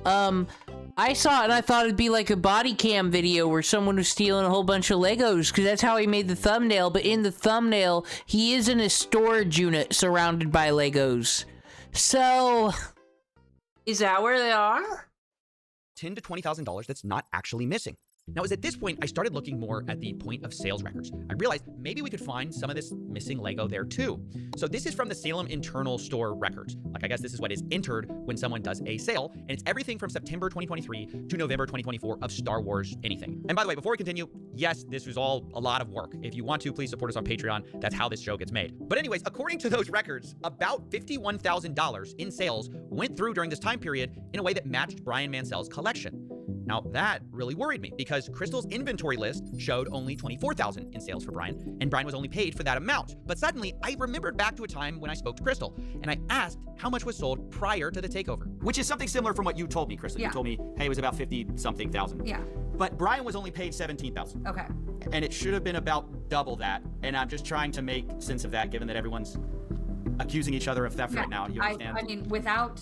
I saw it and I thought it'd be like a body cam video where someone was stealing a whole bunch of Legos, because that's how he made the thumbnail. But in the thumbnail, he is in a storage unit surrounded by Legos. So, is that where they are? $10,000 to $20,000 that's not actually missing. Now, it was at this point I started looking more at the point of sales records. I realized maybe we could find some of this missing Lego there too. So this is from the Salem internal store records. Like, I guess this is what is entered when someone does a sale, and it's everything from September 2023 to November 2024 of Star Wars anything. And by the way, before we continue, yes, this was all a lot of work. If you want to, please support us on Patreon. That's how this show gets made. But anyways, according to those records, about $51,000 in sales went through during this time period in a way that matched Brian Mansell's collection. Now, that really worried me because Crystal's inventory list showed only $24,000 in sales for Brian, and Brian was only paid for that amount. But suddenly, I remembered back to a time when I spoke to Crystal, and I asked how much was sold prior to the takeover. Which is something similar from what you told me, Crystal. Yeah. You told me, hey, it was about 50-something thousand. Yeah. But Brian was only paid 17,000. Okay. And it should have been about double that. And I'm just trying to make sense of that, given that everyone's accusing each other of theft right now. You understand? I mean, without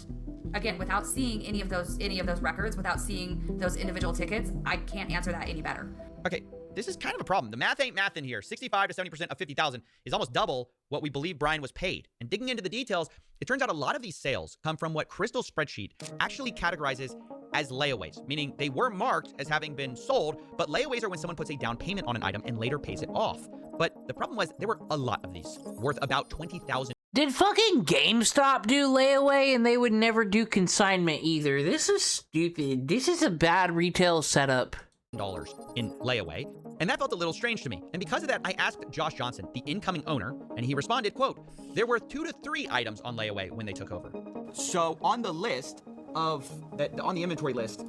seeing any of those records, without seeing those individual tickets, I can't answer that any better. Okay, this is kind of a problem. The math ain't math in here. 65 to 70% of 50,000 is almost double what we believe Brian was paid. And digging into the details, it turns out a lot of these sales come from what Crystal's spreadsheet actually categorizes as layaways, meaning they were marked as having been sold, but layaways are when someone puts a down payment on an item and later pays it off. But the problem was there were a lot of these, worth about 20,000. Did fucking GameStop do layaway and they would never do consignment either? This is stupid. This is a bad retail setup. $1 in layaway, and that felt a little strange to me. And because of that, I asked Josh Johnson, the incoming owner, and he responded, quote, there were 2 to 3 items on layaway when they took over. So on the list of, on the inventory list,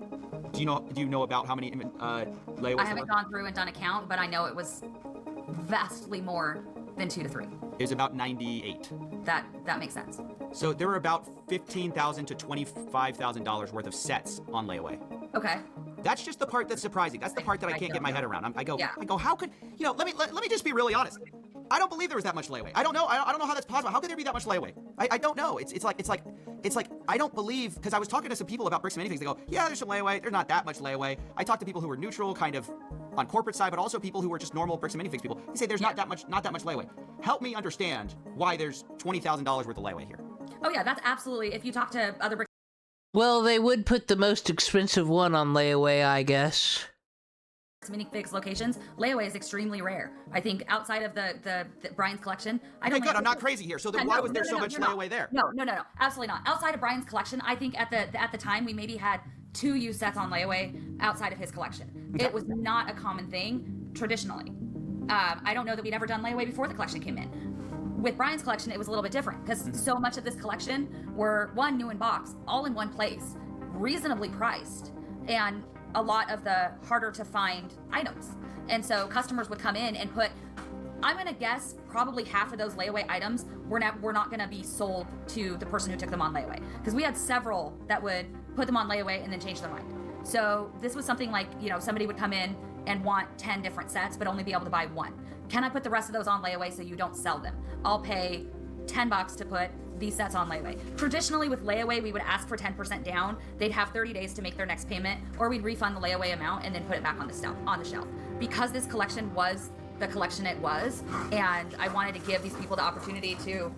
do you know about how many layaways? I haven't gone through and done a count, but I know it was vastly more than 2 to 3. It was about 98. That makes sense. So there were about $15,000 to $25,000 worth of sets on layaway. Okay. That's just the part that's surprising. That's the part that I can't get my head around. I go, how could, let me just be really honest. I don't believe there was that much layaway. I don't know. I don't know how that's possible. How could there be that much layaway? I don't know. It's like I don't believe, because I was talking to some people about Bricks and Minifigs. They go, yeah, there's some layaway. There's not that much layaway. I talked to people who were neutral, kind of on corporate side, but also people who were just normal Bricks and Minifigs people. They say there's not that much layaway. Help me understand why there's $20,000 worth of layaway here. Oh yeah, that's absolutely. If you talk to other Bricks. Well, they would put the most expensive one on layaway, I guess. Minifigs locations, layaway is extremely rare. I think outside of the Brian's collection, I'm not crazy here. So then why was there so much layaway there? No, absolutely not. Outside of Brian's collection, I think at the time we maybe had 2 used sets on layaway outside of his collection. Okay. It was not a common thing traditionally. I don't know that we'd ever done layaway before the collection came in. With Brian's collection, it was a little bit different because so much of this collection were new in box, all in one place, reasonably priced, and a lot of the harder to find items. And so customers would come in and put, I'm gonna guess probably half of those layaway items were not gonna be sold to the person who took them on layaway. Because we had several that would put them on layaway and then change their mind. So this was something like, somebody would come in and want 10 different sets, but only be able to buy 1. Can I put the rest of those on layaway so you don't sell them? I'll pay $10 to put these sets on layaway. Traditionally with layaway, we would ask for 10% down. They'd have 30 days to make their next payment, or we'd refund the layaway amount and then put it back on the shelf. Because this collection was the collection it was, and I wanted to give these people the opportunity to,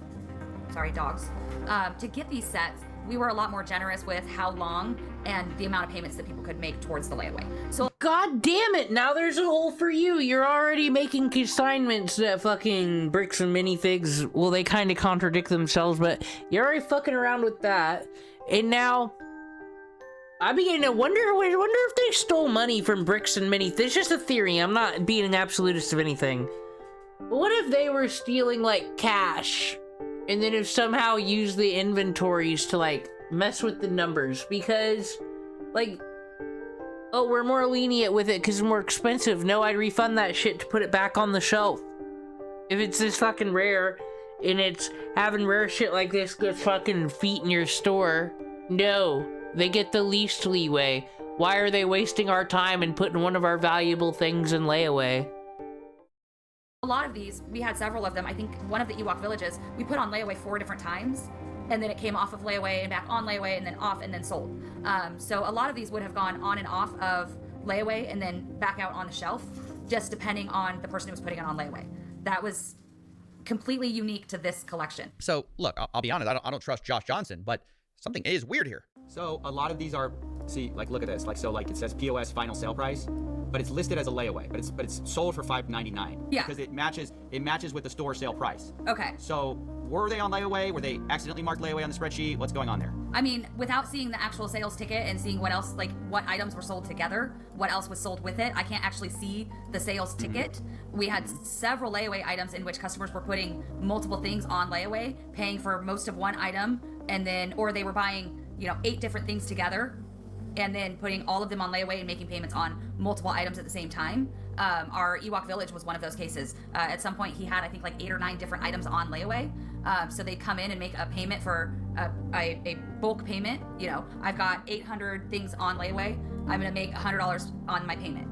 to get these sets, we were a lot more generous with how long and the amount of payments that people could make towards the layaway. So God damn it, now there's a hole for you. You're already making consignments that fucking Bricks and Minifigs, well, they kind of contradict themselves, but you're already fucking around with that. And now, I begin to wonder if they stole money from Bricks and Minifigs. It's just a theory, I'm not being an absolutist of anything. But what if they were stealing, like, cash? And then if somehow use the inventories to, like, mess with the numbers? Because, like, oh, we're more lenient with it because it's more expensive. No, I'd refund that shit to put it back on the shelf. If it's this fucking rare, and it's having rare shit like this get fucking feet in your store, no, they get the least leeway. Why are they wasting our time and putting one of our valuable things in layaway? A lot of these, we had several of them. I think one of the Ewok villages, we put on layaway 4 different times, and then it came off of layaway and back on layaway and then off and then sold. So a lot of these would have gone on and off of layaway and then back out on the shelf, just depending on the person who was putting it on layaway. That was completely unique to this collection. So look, I'll be honest, I don't trust Josh Johnson, but something is weird here. So a lot of these are, look at this, it says POS final sale price, but it's listed as a layaway, but it's sold for $5.99. Yeah. Because it matches with the store sale price. Okay. So were they on layaway? Were they accidentally marked layaway on the spreadsheet? What's going on there? I mean, without seeing the actual sales ticket and seeing what else, what items were sold together, what else was sold with it, I can't actually see the sales ticket. We had several layaway items in which customers were putting multiple things on layaway, paying for most of one item, and then, or they were buying, 8 different things together. and then putting all of them on layaway and making payments on multiple items at the same time. Our Ewok Village was one of those cases. At some point, he had, I think, like 8 or 9 different items on layaway. So they'd come in and make a payment for a bulk payment. You know, I've got 800 things on layaway. I'm gonna make $100 on my payment.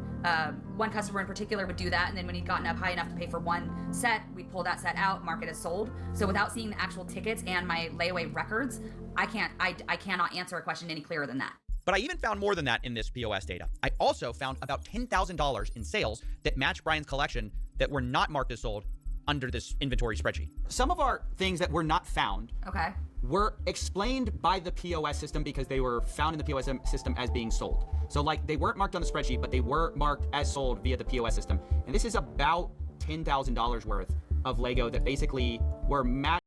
One customer in particular would do that, and then when he'd gotten up high enough to pay for one set, we'd pull that set out, mark it as sold. So without seeing the actual tickets and my layaway records, I cannot answer a question any clearer than that. But I even found more than that in this POS data. I also found about $10,000 in sales that matched Brian's collection that were not marked as sold under this inventory spreadsheet. Some of our things that were not found Okay. were explained by the POS system because they were found in the POS system as being sold. So like they weren't marked on the spreadsheet, but they were marked as sold via the POS system. And this is about $10,000 worth of Lego that basically were matched.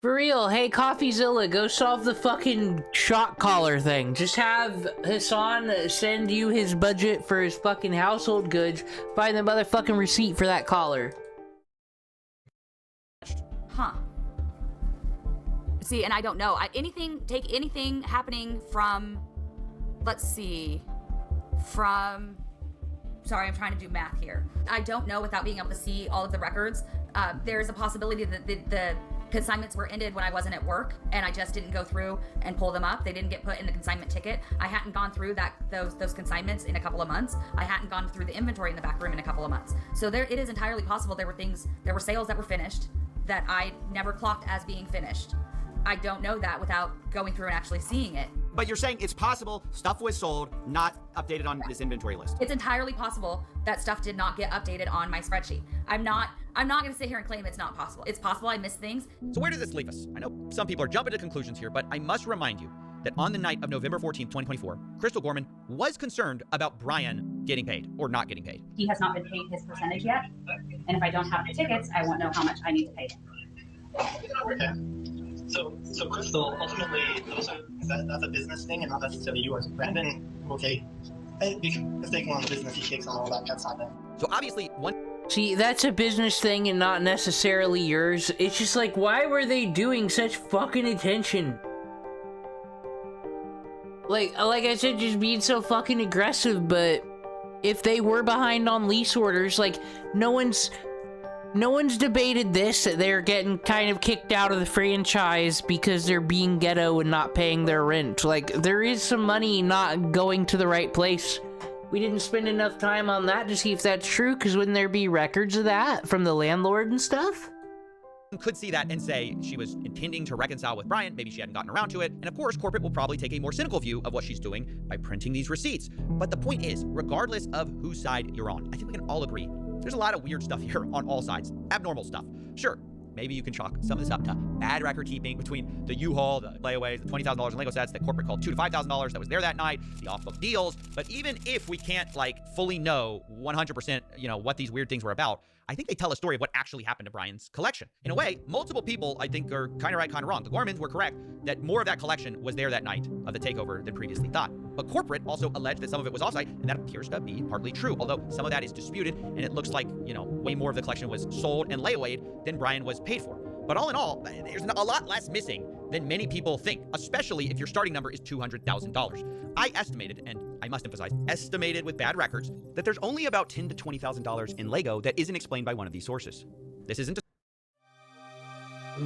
For real, hey CoffeeZilla, go solve the fucking shock collar thing. Just have Hassan send you his budget for his fucking household goods. Find the motherfucking receipt for that collar. Huh. See, and I don't know. Take anything happening from, let's see, from, sorry, I'm trying to do math here. I don't know without being able to see all of the records. There's a possibility that the consignments were ended when I wasn't at work, and I just didn't go through and pull them up. They didn't get put in the consignment ticket. I hadn't gone through those consignments in a couple of months. I hadn't gone through the inventory in the back room in a couple of months. So it is entirely possible there were sales that were finished that I never clocked as being finished. I don't know that without going through and actually seeing it. But you're saying it's possible stuff was sold, not updated on this inventory list. It's entirely possible that stuff did not get updated on my spreadsheet. I'm not gonna sit here and claim it's not possible. It's possible I missed things. So where does this leave us? I know some people are jumping to conclusions here, but I must remind you that on the night of November 14th, 2024, Crystal Gorman was concerned about Brian getting paid or not getting paid. He has not been paid his percentage yet, and if I don't have the tickets, I won't know how much I need to pay him. Okay. So Crystal, ultimately, that's a business thing and not necessarily you as Brandon will take. If they go on the business, he takes on all that, that's on them. So obviously, See, that's a business thing and not necessarily yours. It's just like, why were they doing such fucking attention? Like I said, just being so fucking aggressive, but if they were behind on lease orders, like, no one's debated this, that they're getting kind of kicked out of the franchise because they're being ghetto and not paying their rent. Like, there is some money not going to the right place. We didn't spend enough time on that to see if that's true, because wouldn't there be records of that from the landlord and stuff? Could see that and say she was intending to reconcile with Brian, maybe she hadn't gotten around to it, and of course corporate will probably take a more cynical view of what she's doing by printing these receipts. But the point is, regardless of whose side you're on, I think we can all agree there's a lot of weird stuff here on all sides, abnormal stuff. Sure, maybe you can chalk some of this up to bad record keeping between the U-Haul, the layaways, the $20,000 in Lego sets that corporate called $2,000 to $5,000 that was there that night, the off-book deals. But even if we can't like fully know 100%, you know, what these weird things were about, I think they tell a story of what actually happened to Brian's collection. In a way, multiple people, I think, are kind of right, kind of wrong. The Gormans were correct that more of that collection was there that night of the takeover than previously thought. But corporate also alleged that some of it was offsite, and that appears to be partly true, although some of that is disputed, and it looks like, you know, way more of the collection was sold and layawayed than Brian was paid for. But all in all, there's a lot less missing than many people think, especially if your starting number is $200,000. I estimated, and I must emphasize, estimated with bad records, that there's only about $10,000 to $20,000 in Lego that isn't explained by one of these sources. This isn't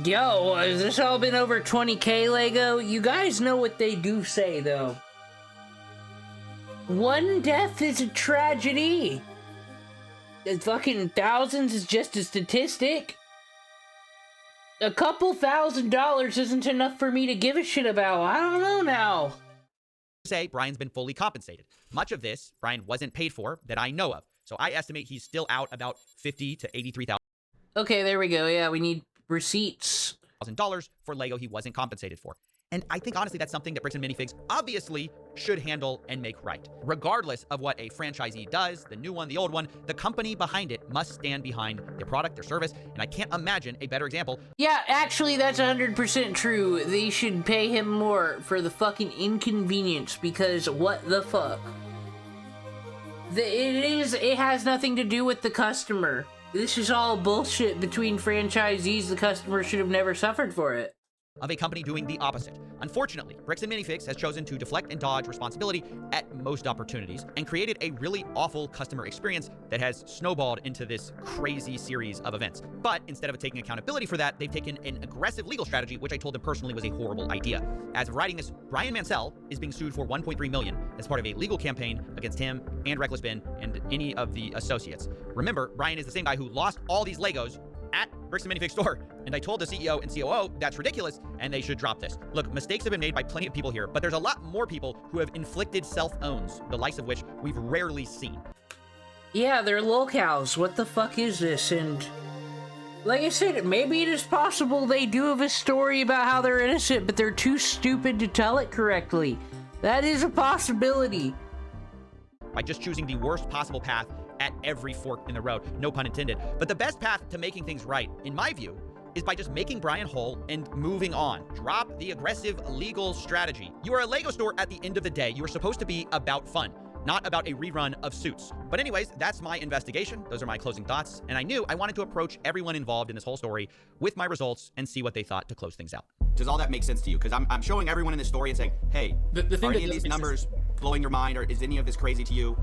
Yo, has this all been over 20K Lego? You guys know what they do say, though. One death is a tragedy. The fucking thousands is just a statistic. A couple $1,000s isn't enough for me to give a shit about. I don't know now. Say Brian's been fully compensated. Much of this Brian wasn't paid for that I know of. So I estimate he's still out about $50,000 to $83,000. Okay, there we go. Yeah, we need receipts. $1,000 for Lego he wasn't compensated for. And I think, honestly, that's something that Bricks and Minifigs obviously should handle and make right. Regardless of what a franchisee does, the new one, the old one, the company behind it must stand behind their product, their service, and I can't imagine a better example. Yeah, actually, that's 100% true. They should pay him more for the fucking inconvenience, because what the fuck? It has nothing to do with the customer. This is all bullshit between franchisees. The customer should have never suffered for it. of a company doing the opposite. Unfortunately, Bricks and Minifigs has chosen to deflect and dodge responsibility at most opportunities and created a really awful customer experience that has snowballed into this crazy series of events. But instead of taking accountability for that, they've taken an aggressive legal strategy, which I told them personally was a horrible idea. As of writing this, Brian Mansell is being sued for $1.3 million as part of a legal campaign against him and Reckless Ben and any of the associates. Remember, Brian is the same guy who lost all these Legos at Bricks and Minifigs store, and I told the CEO and COO that's ridiculous and they should drop this. Look, mistakes have been made by plenty of people here, but there's a lot more people who have inflicted self-owns, the likes of which we've rarely seen. Yeah, they're lolcows. What the fuck is this? And like I said, maybe it is possible they do have a story about how they're innocent, but they're too stupid to tell it correctly. That is a possibility. By just choosing the worst possible path at every fork in the road, no pun intended. But the best path to making things right, in my view, is by just making Brian whole and moving on. Drop the aggressive legal strategy. You are a Lego store at the end of the day. You are supposed to be about fun, not about a rerun of Suits. But anyways, that's my investigation. Those are my closing thoughts. And I knew I wanted to approach everyone involved in this whole story with my results and see what they thought to close things out. Does all that make sense to you? Because I'm showing everyone in this story and saying, hey, are any of these numbers blowing your mind, or is any of this crazy to you?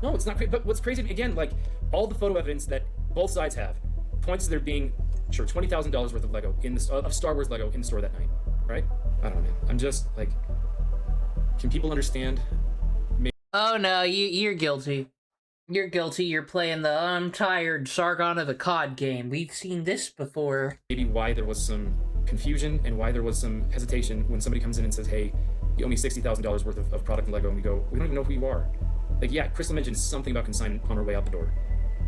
No, it's not. But what's crazy, again, like all the photo evidence that both sides have points to there being, sure, $20,000 worth of Lego of Star Wars Lego in the store that night, right? I don't know, man. I'm just like, can people understand? Oh no, you're guilty. You're guilty. You're playing the I'm tired Sargon of the COD game. We've seen this before. Maybe why there was some confusion and why there was some hesitation when somebody comes in and says, hey, you owe me $60,000 worth of product in Lego, and we go, we don't even know who you are. Like, yeah, Crystal mentioned something about consignment on her way out the door.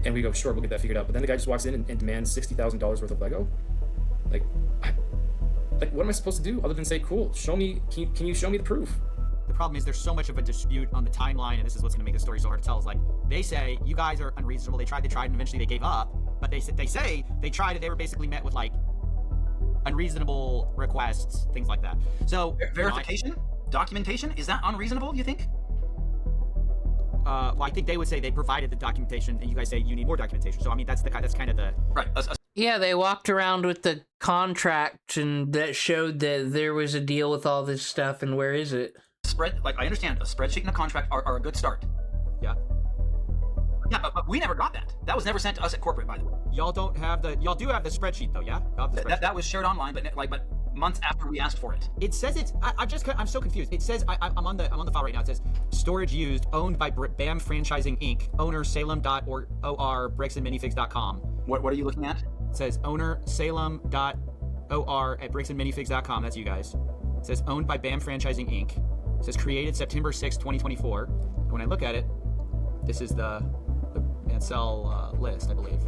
And we go, sure, we'll get that figured out. But then the guy just walks in and demands $60,000 worth of Lego? Like, what am I supposed to do other than say, cool, show me, can you show me the proof? The problem is there's so much of a dispute on the timeline, and this is what's going to make the story so hard to tell. Is like, they say, you guys are unreasonable. They tried, and eventually they gave up. But they say they tried, and they were basically met with, like, unreasonable requests, things like that. So, verification? Documentation? Is that unreasonable, you think? Well, I think they would say they provided the documentation, and you guys say you need more documentation. So, I mean, that's kind of the... Right. Yeah, they walked around with the contract, and that showed that there was a deal with all this stuff, and where is it? I understand, a spreadsheet and a contract are a good start. Yeah. Yeah, but we never got that. That was never sent to us at corporate, by the way. Y'all do have the spreadsheet, though, yeah? That was shared online, but months after we asked for it. It says it's. I'm so confused. It says I'm on the file right now. It says storage used, owned by BAM Franchising Inc. Owner Salem.or bricksandminifigs.com. What are you looking at? It says owner Salem.or at bricksandminifigs.com. That's you guys. It says owned by BAM Franchising Inc. It says created September 6, 2024. And when I look at it, this is the Mansell list, I believe.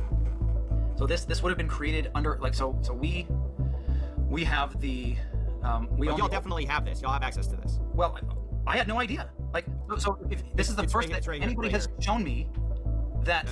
So this would have been created under so we have the y'all definitely have this. Y'all have access to this. Well, I had no idea. Like, so if this is the first that anybody has shown me that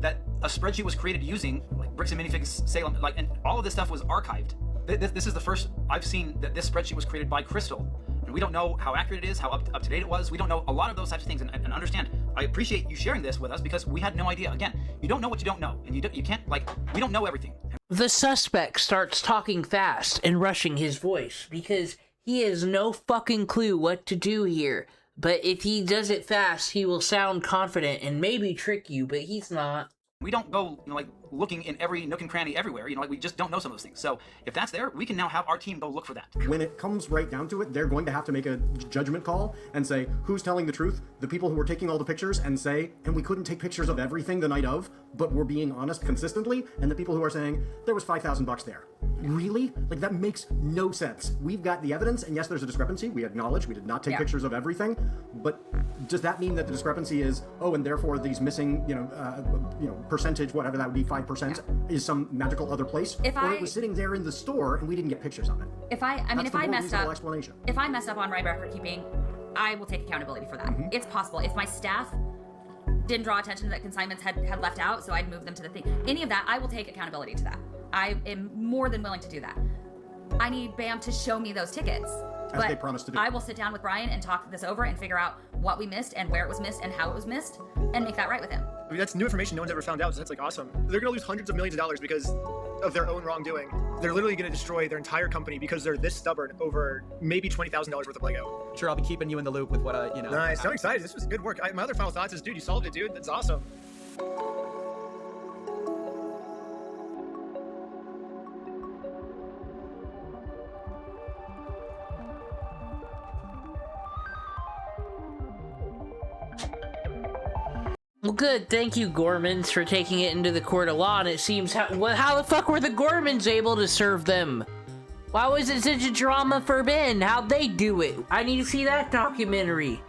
a spreadsheet was created using like Bricks and Minifigs Salem, like, and all of this stuff was archived. This is the first I've seen that this spreadsheet was created by Crystal. And we don't know how accurate it is, how up to date it was. We don't know a lot of those types of things. And understand, I appreciate you sharing this with us because we had no idea. Again, you don't know what you don't know. And you can't, like, we don't know everything. The suspect starts talking fast and rushing his voice because he has no fucking clue what to do here. But if he does it fast, he will sound confident and maybe trick you, but he's not. We don't go, like, looking in every nook and cranny everywhere. Like, we just don't know some of those things. So if that's there, we can now have our team go look for that. When it comes right down to it, they're going to have to make a judgment call and say, who's telling the truth? The people who were taking all the pictures and say, and we couldn't take pictures of everything the night of, but we're being honest consistently, and the people who are saying, there was $5,000 there. Really? Like, that makes no sense. We've got the evidence, and yes, there's a discrepancy. We acknowledge we did not take pictures of everything, but does that mean that the discrepancy is, oh, and therefore these missing, percentage, whatever that would be, 5%, is some magical other place? Or it was sitting there in the store and we didn't get pictures of it. If I messed up on my record keeping, I will take accountability for that. Mm-hmm. It's possible. If my staff didn't draw attention that consignments had left out, so I'd move them to the thing. Any of that, I will take accountability to that. I am more than willing to do that. I need BAM to show me those tickets. As they promised to do. I will sit down with Brian and talk this over and figure out what we missed and where it was missed and how it was missed and make that right with him. I mean, that's new information no one's ever found out, so that's like awesome. They're gonna lose hundreds of millions of dollars because of their own wrongdoing. They're literally going to destroy their entire company because they're this stubborn over maybe $20,000 worth of Lego. Sure, I'll be keeping you in the loop with what, you know. Nice. I'm excited. This was good work. My other final thoughts is, dude, you solved it, dude. That's awesome. Well, good. Thank you, Gormans, for taking it into the court of law. And it seems how the fuck were the Gormans able to serve them? Why was it such a drama for Ben? How'd they do it? I need to see that documentary.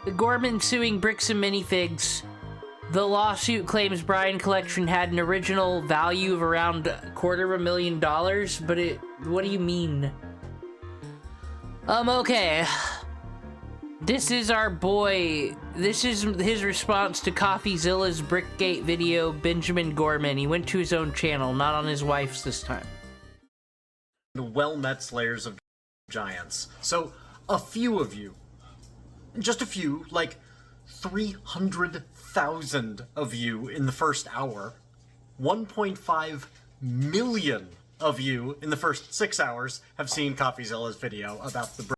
The Gormans suing Bricks and Minifigs. The lawsuit claims Brian Collection had an original value of around $250,000, but what do you mean? Okay. This is our boy. This is his response to CoffeeZilla's Brickgate video, Benjamin Gorman. He went to his own channel, not on his wife's this time. The well-met slayers of giants. So, a few of you, just a few, like 300,000 of you in the first hour, 1.5 million of you in the first 6 hours have seen CoffeeZilla's video about the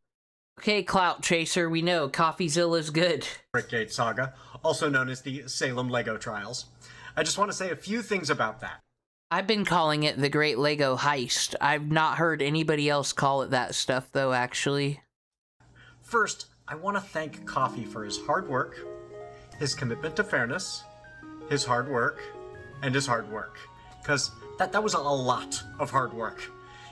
Okay, Clout Chaser, we know CoffeeZilla's good. Brickgate saga, also known as the Salem Lego trials. I just want to say a few things about that. I've been calling it the Great Lego Heist. I've not heard anybody else call it that stuff, though, actually. First, I want to thank Coffee for his hard work, his commitment to fairness, his hard work, and his hard work. Because that was a lot of hard work.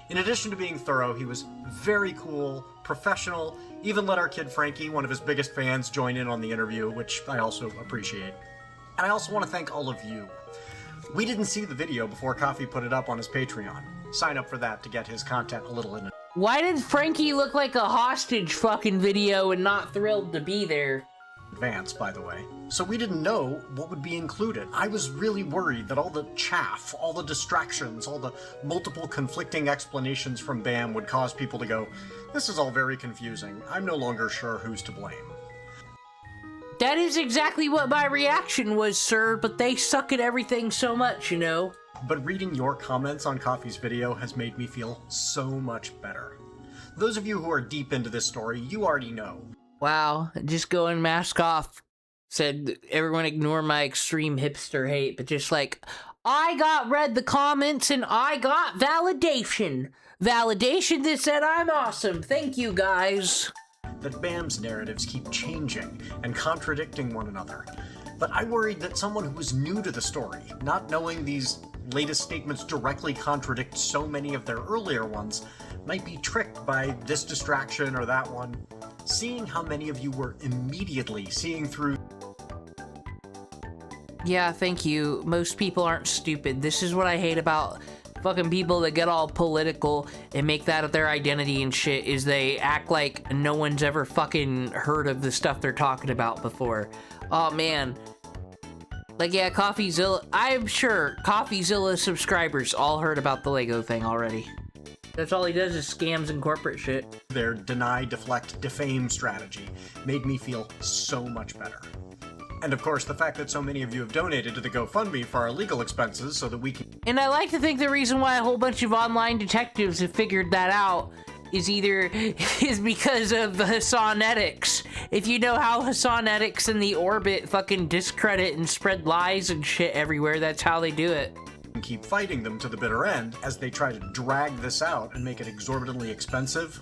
In addition to being thorough, he was very cool, professional, even let our kid Frankie, one of his biggest fans, join in on the interview, which I also appreciate. And I also want to thank all of you. We didn't see the video before Coffee put it up on his Patreon. Sign up for that to get his content a little in. Why did Frankie look like a hostage fucking video and not thrilled to be there? Advance, by the way. So we didn't know what would be included. I was really worried that all the chaff, all the distractions, all the multiple conflicting explanations from BAM would cause people to go, this is all very confusing. I'm no longer sure who's to blame. That is exactly what my reaction was, sir, but they suck at everything so much, you know? But reading your comments on Coffee's video has made me feel so much better. Those of you who are deep into this story, you already know. Wow, just go and mask off. Said everyone ignore my extreme hipster hate, but just like, I read the comments and I got validation. Validation that said I'm awesome. Thank you, guys. That BAM's narratives keep changing and contradicting one another. But I worried that someone who was new to the story, not knowing these latest statements directly contradict so many of their earlier ones, might be tricked by this distraction or that one. Seeing how many of you were immediately seeing through. Yeah, thank you. Most people aren't stupid. This is what I hate about fucking people that get all political and make that their identity and shit, is they act like no one's ever fucking heard of the stuff they're talking about before. Oh, man. Like, yeah, CoffeeZilla, I'm sure CoffeeZilla subscribers all heard about the Lego thing already. That's all he does is scams and corporate shit. Their deny, deflect, defame strategy made me feel so much better. And of course, the fact that so many of you have donated to the GoFundMe for our legal expenses so that we can... And I like to think the reason why a whole bunch of online detectives have figured that out is because of Hassanetics. If you know how Hassanetics and the Orbit fucking discredit and spread lies and shit everywhere, that's how they do it. Keep fighting them to the bitter end as they try to drag this out and make it exorbitantly expensive,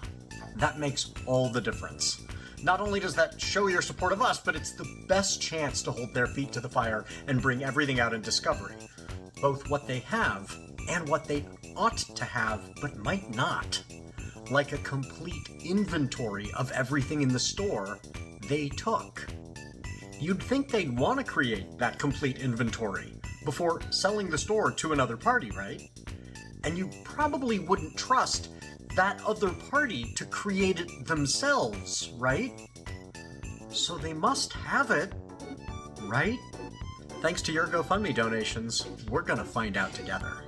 that makes all the difference. Not only does that show your support of us, but it's the best chance to hold their feet to the fire and bring everything out in discovery. Both what they have and what they ought to have, but might not. Like a complete inventory of everything in the store they took. You'd think they'd want to create that complete inventory before selling the store to another party, right? And you probably wouldn't trust that other party to create it themselves, right? So they must have it, right? Thanks to your GoFundMe donations, we're gonna find out together.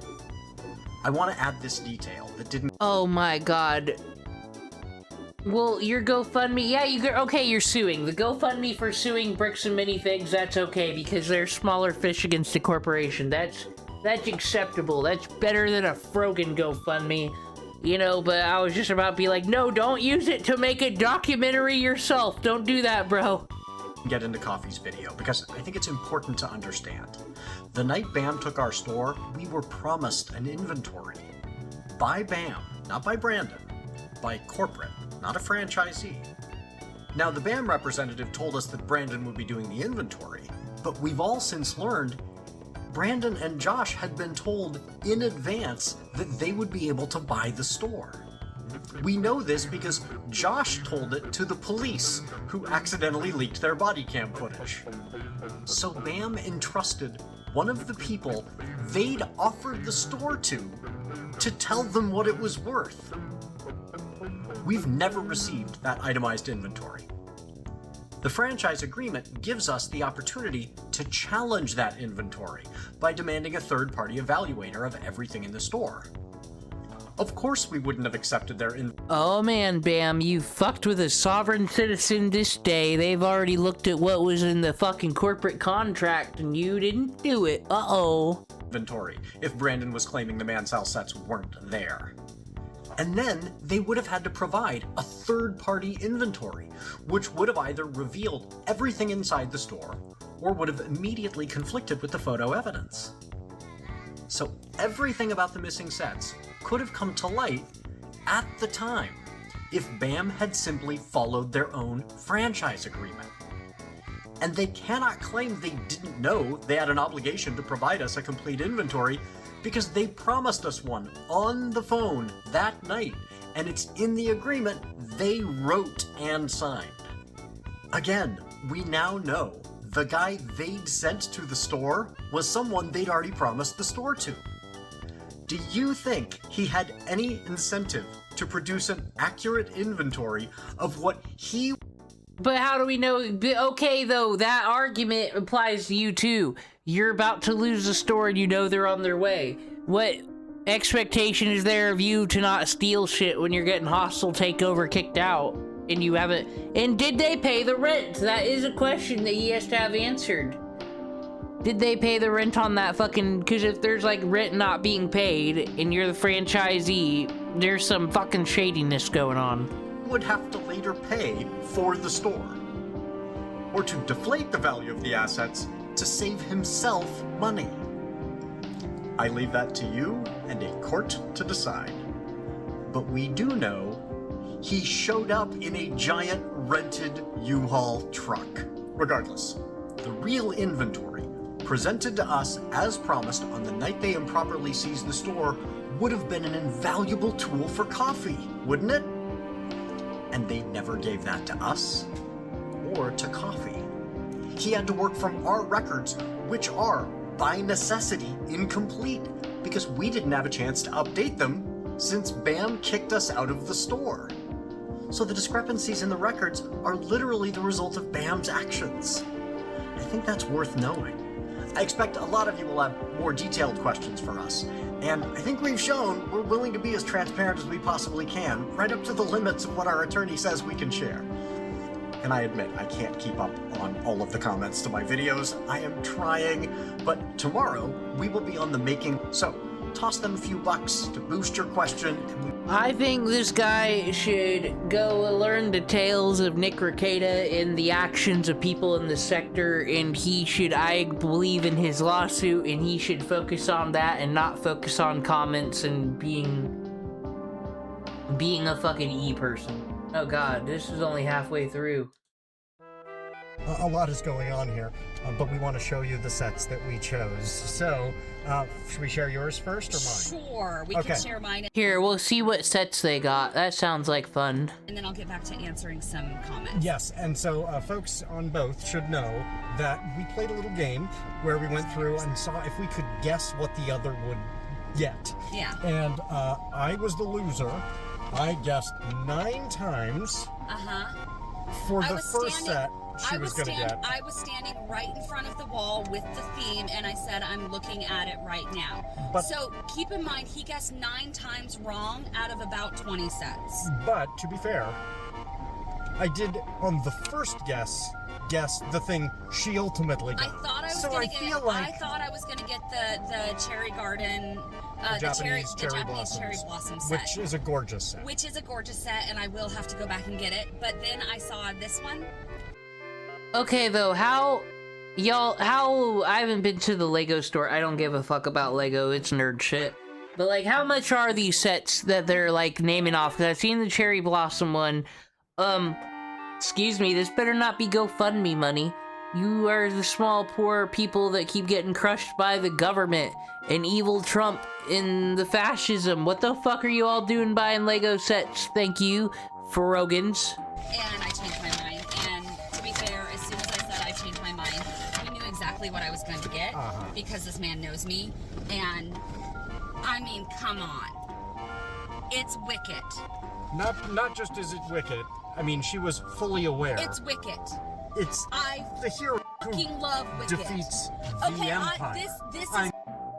I want to add this detail that didn't... Oh my god. Well, your GoFundMe, yeah, okay, you're suing. The GoFundMe for suing Bricks and Minifigs, that's okay, because they're smaller fish against a corporation. That's That's acceptable. That's better than a Frogan GoFundMe. You know, but I was just about to be like, no, don't use it to make a documentary yourself. Don't do that, bro. Get into Coffee's video, because I think it's important to understand. The night BAM took our store, we were promised an inventory. By BAM, not by Brandon. By corporate, not a franchisee. Now, the BAM representative told us that Brandon would be doing the inventory, but we've all since learned Brandon and Josh had been told in advance that they would be able to buy the store. We know this because Josh told it to the police, who accidentally leaked their body cam footage. So BAM entrusted one of the people they'd offered the store to tell them what it was worth. We've never received that itemized inventory. The franchise agreement gives us the opportunity to challenge that inventory by demanding a third-party evaluator of everything in the store. Of course we wouldn't have accepted their Oh man, BAM, you fucked with a sovereign citizen this day. They've already looked at what was in the fucking corporate contract and you didn't do it. Uh-oh. Inventory if Brandon was claiming the Mansell sets weren't there. And then they would have had to provide a third-party inventory, which would have either revealed everything inside the store or would have immediately conflicted with the photo evidence. So everything about the missing sets could have come to light at the time if BAM had simply followed their own franchise agreement. And they cannot claim they didn't know they had an obligation to provide us a complete inventory because they promised us one on the phone that night, and it's in the agreement they wrote and signed. Again, we now know the guy they'd sent to the store was someone they'd already promised the store to. Do you think he had any incentive to produce an accurate inventory of what he... But how do we know? Okay, though, that argument applies to you too. You're about to lose the store and you know they're on their way. What expectation is there of you to not steal shit when you're getting hostile takeover kicked out and you haven't? And did they pay the rent? That is a question that he has to have answered. Did they pay the rent on that fucking... Because if there's like rent not being paid and you're the franchisee, there's some fucking shadiness going on. Would have to later pay for the store, or to deflate the value of the assets to save himself money. I leave that to you and a court to decide. But we do know he showed up in a giant rented U-Haul truck. Regardless, the real inventory presented to us as promised on the night they improperly seized the store would have been an invaluable tool for Coffee, wouldn't it? And they never gave that to us or to Coffee. He had to work from our records, which are, by necessity, incomplete, because we didn't have a chance to update them since BAM kicked us out of the store. So the discrepancies in the records are literally the result of BAM's actions. I think that's worth knowing. I expect a lot of you will have more detailed questions for us, and I think we've shown we're willing to be as transparent as we possibly can, right up to the limits of what our attorney says we can share. And I admit, I can't keep up on all of the comments to my videos. I am trying, but tomorrow we will be on the making, so toss them a few bucks to boost your question. I think this guy should go learn the tales of Nick Rekieta and the actions of people in the sector, and he should, I believe in his lawsuit, and he should focus on that and not focus on comments and being a fucking E-person. Oh god, this is only halfway through. A lot is going on here, but we want to show you the sets that we chose. So, should we share yours first or mine? Sure, we can share mine. Here, we'll see what sets they got. That sounds like fun. And then I'll get back to answering some comments. Yes, and so folks on both should know that we played a little game where we went through and saw if we could guess what the other would get. Yeah. And I was the loser. I guessed 9 times for the first set she was going to get. I was standing right in front of the wall with the theme, and I said, I'm looking at it right now. So keep in mind, he guessed 9 times wrong out of about 20 sets. But to be fair, I did on the first guess the thing she ultimately got. I thought I was gonna get the cherry garden, the Japanese cherry blossom set, which is a gorgeous set. Which is a gorgeous set, and I will have to go back and get it. But then I saw this one. Okay, though, how I haven't been to the Lego store. I don't give a fuck about Lego. It's nerd shit. But, like, how much are these sets that they're, like, naming off? Because I've seen the cherry blossom one. Excuse me, this better not be GoFundMe money. You are the small, poor people that keep getting crushed by the government and evil Trump and the fascism. What the fuck are you all doing buying Lego sets? Thank you, Frogans. And I changed my mind. And to be fair, as soon as I said I changed my mind, he knew exactly what I was going to get because this man knows me. And I mean, come on. It's Wicket. Not just is it Wicket. I mean, she was fully aware. It's Wicket. It's the hero fucking love Wicket. Defeats okay, the Empire. This is...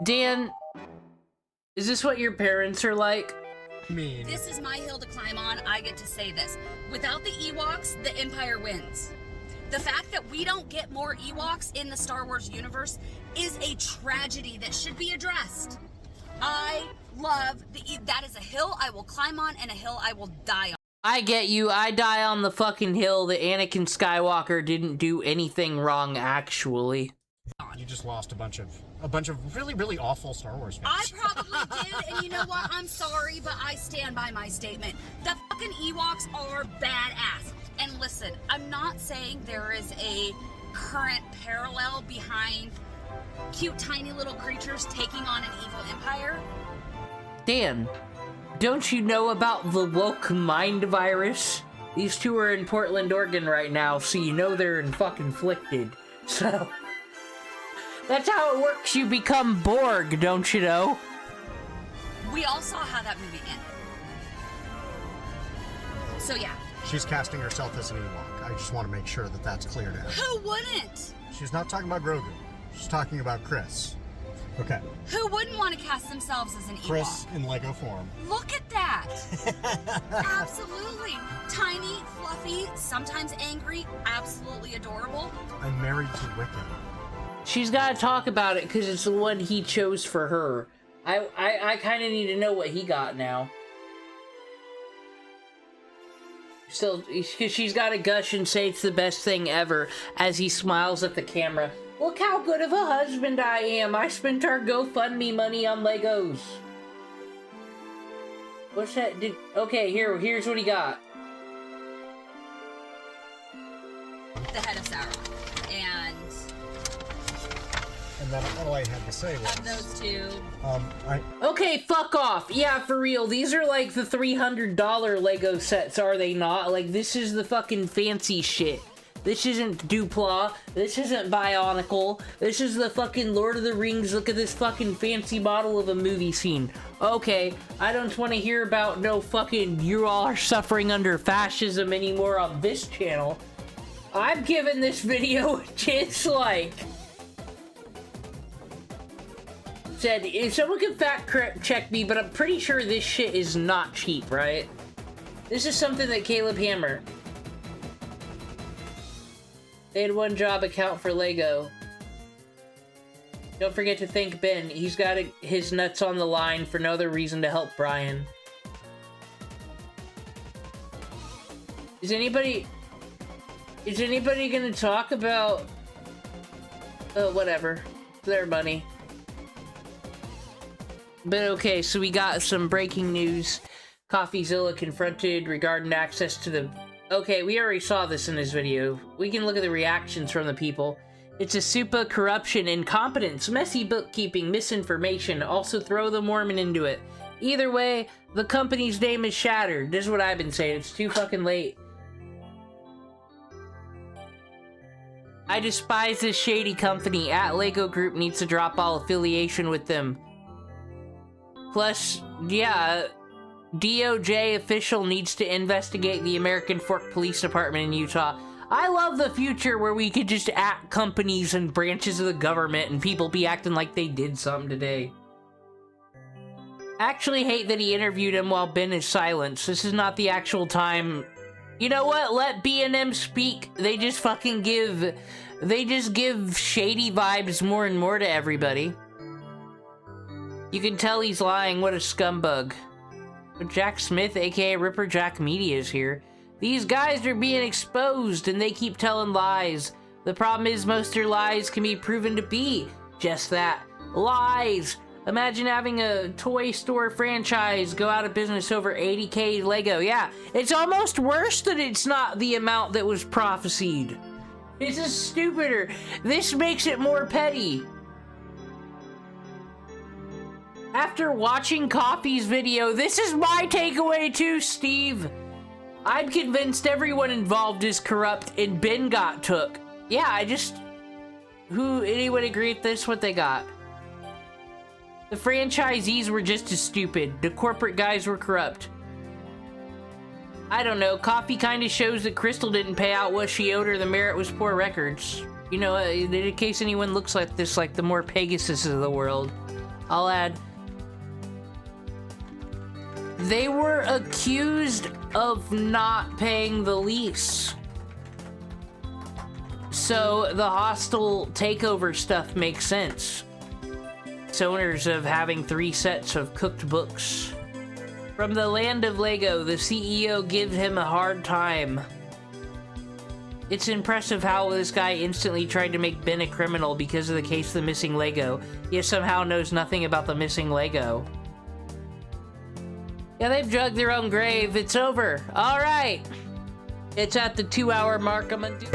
Dan, is this what your parents are like? Mean. This is my hill to climb on. I get to say this. Without the Ewoks, the Empire wins. The fact that we don't get more Ewoks in the Star Wars universe is a tragedy that should be addressed. I love that is a hill I will climb on and a hill I will die on. I get you. I die on the fucking hill that Anakin Skywalker didn't do anything wrong, actually. You just lost a bunch of really, really awful Star Wars fans. I probably did, and you know what? I'm sorry, but I stand by my statement. The fucking Ewoks are badass. And listen, I'm not saying there is a current parallel behind cute, tiny little creatures taking on an evil empire. Dan, don't you know about the woke mind virus? These two are in Portland, Oregon right now, so you know they're inflicted. So, that's how it works. You become Borg, don't you know? We all saw how that movie ended. So yeah. She's casting herself as an Ewok. I just want to make sure that that's clear to her. Who wouldn't? She's not talking about Grogu. She's talking about Chris. Okay. Who wouldn't want to cast themselves as an Ewok? Chris in Lego form. Look at that! Absolutely. Tiny, fluffy, sometimes angry, absolutely adorable. I'm married to Wicket. She's got to talk about it because it's the one he chose for her. I kind of need to know what he got now. Still, because she's got to gush and say it's the best thing ever as he smiles at the camera. Look how good of a husband I am. I spent our GoFundMe money on Legos. What's that? Okay, here's what he got. The head of Sauron. And then all I had to say was... Of those two... Okay, fuck off. Yeah, for real. These are like the $300 Lego sets, are they not? Like, this is the fucking fancy shit. This isn't Dupla. This isn't Bionicle. This is the fucking Lord of the Rings. Look at this fucking fancy model of a movie scene. Okay, I don't want to hear about no fucking you all are suffering under fascism anymore on this channel. I'm giving this video a chance, like... Said, if someone can fact check me, but I'm pretty sure this shit is not cheap, right? This is something that Caleb Hammer. They had one job account for Lego. Don't forget to thank Ben. He's got his nuts on the line for no other reason to help Brian. Is anybody gonna talk about... whatever. Their money. But okay, so we got some breaking news. CoffeeZilla confronted regarding access to the... Okay, we already saw this in this video. We can look at the reactions from the people. It's a super corruption, incompetence, messy bookkeeping, misinformation. Also throw the Mormon into it. Either way, the company's name is shattered. This is what I've been saying. It's too fucking late. I despise this shady company. @Lego Group needs to drop all affiliation with them. Plus, yeah, DOJ official needs to investigate the American Fork Police Department in Utah. I love the future where we could just act companies and branches of the government and people be acting like they did something today. Actually hate that he interviewed him while Ben is silenced. This is not the actual time. You know what? Let B&M speak. They just fucking give shady vibes more and more to everybody. You can tell he's lying. What a scumbag. But Jack Smith, aka Ripper Jack Media, is here. These guys are being exposed and they keep telling lies. The problem is most of their lies can be proven to be just that. Lies! Imagine having a toy store franchise go out of business over 80K Lego. Yeah, it's almost worse that it's not the amount that was prophesied. This is stupider. This makes it more petty. After watching Coffee's video, this is my takeaway too, Steve. I'm convinced everyone involved is corrupt and Ben got took. Yeah, anyone agree with this? What they got? The franchisees were just as stupid. The corporate guys were corrupt. I don't know. Coffee kind of shows that Crystal didn't pay out what she owed her. The merit was poor records. You know, in case anyone looks like this, like the more Pegasus of the world, I'll add. They were accused of not paying the lease. So the hostile takeover stuff makes sense. It's owners of having 3 sets of cooked books. From the land of Lego, the CEO gives him a hard time. It's impressive how this guy instantly tried to make Ben a criminal because of the case of the missing Lego, yet somehow knows nothing about the missing Lego. Yeah, they've dug their own grave. It's over. All right. It's at the 2-hour mark. I'm gonna do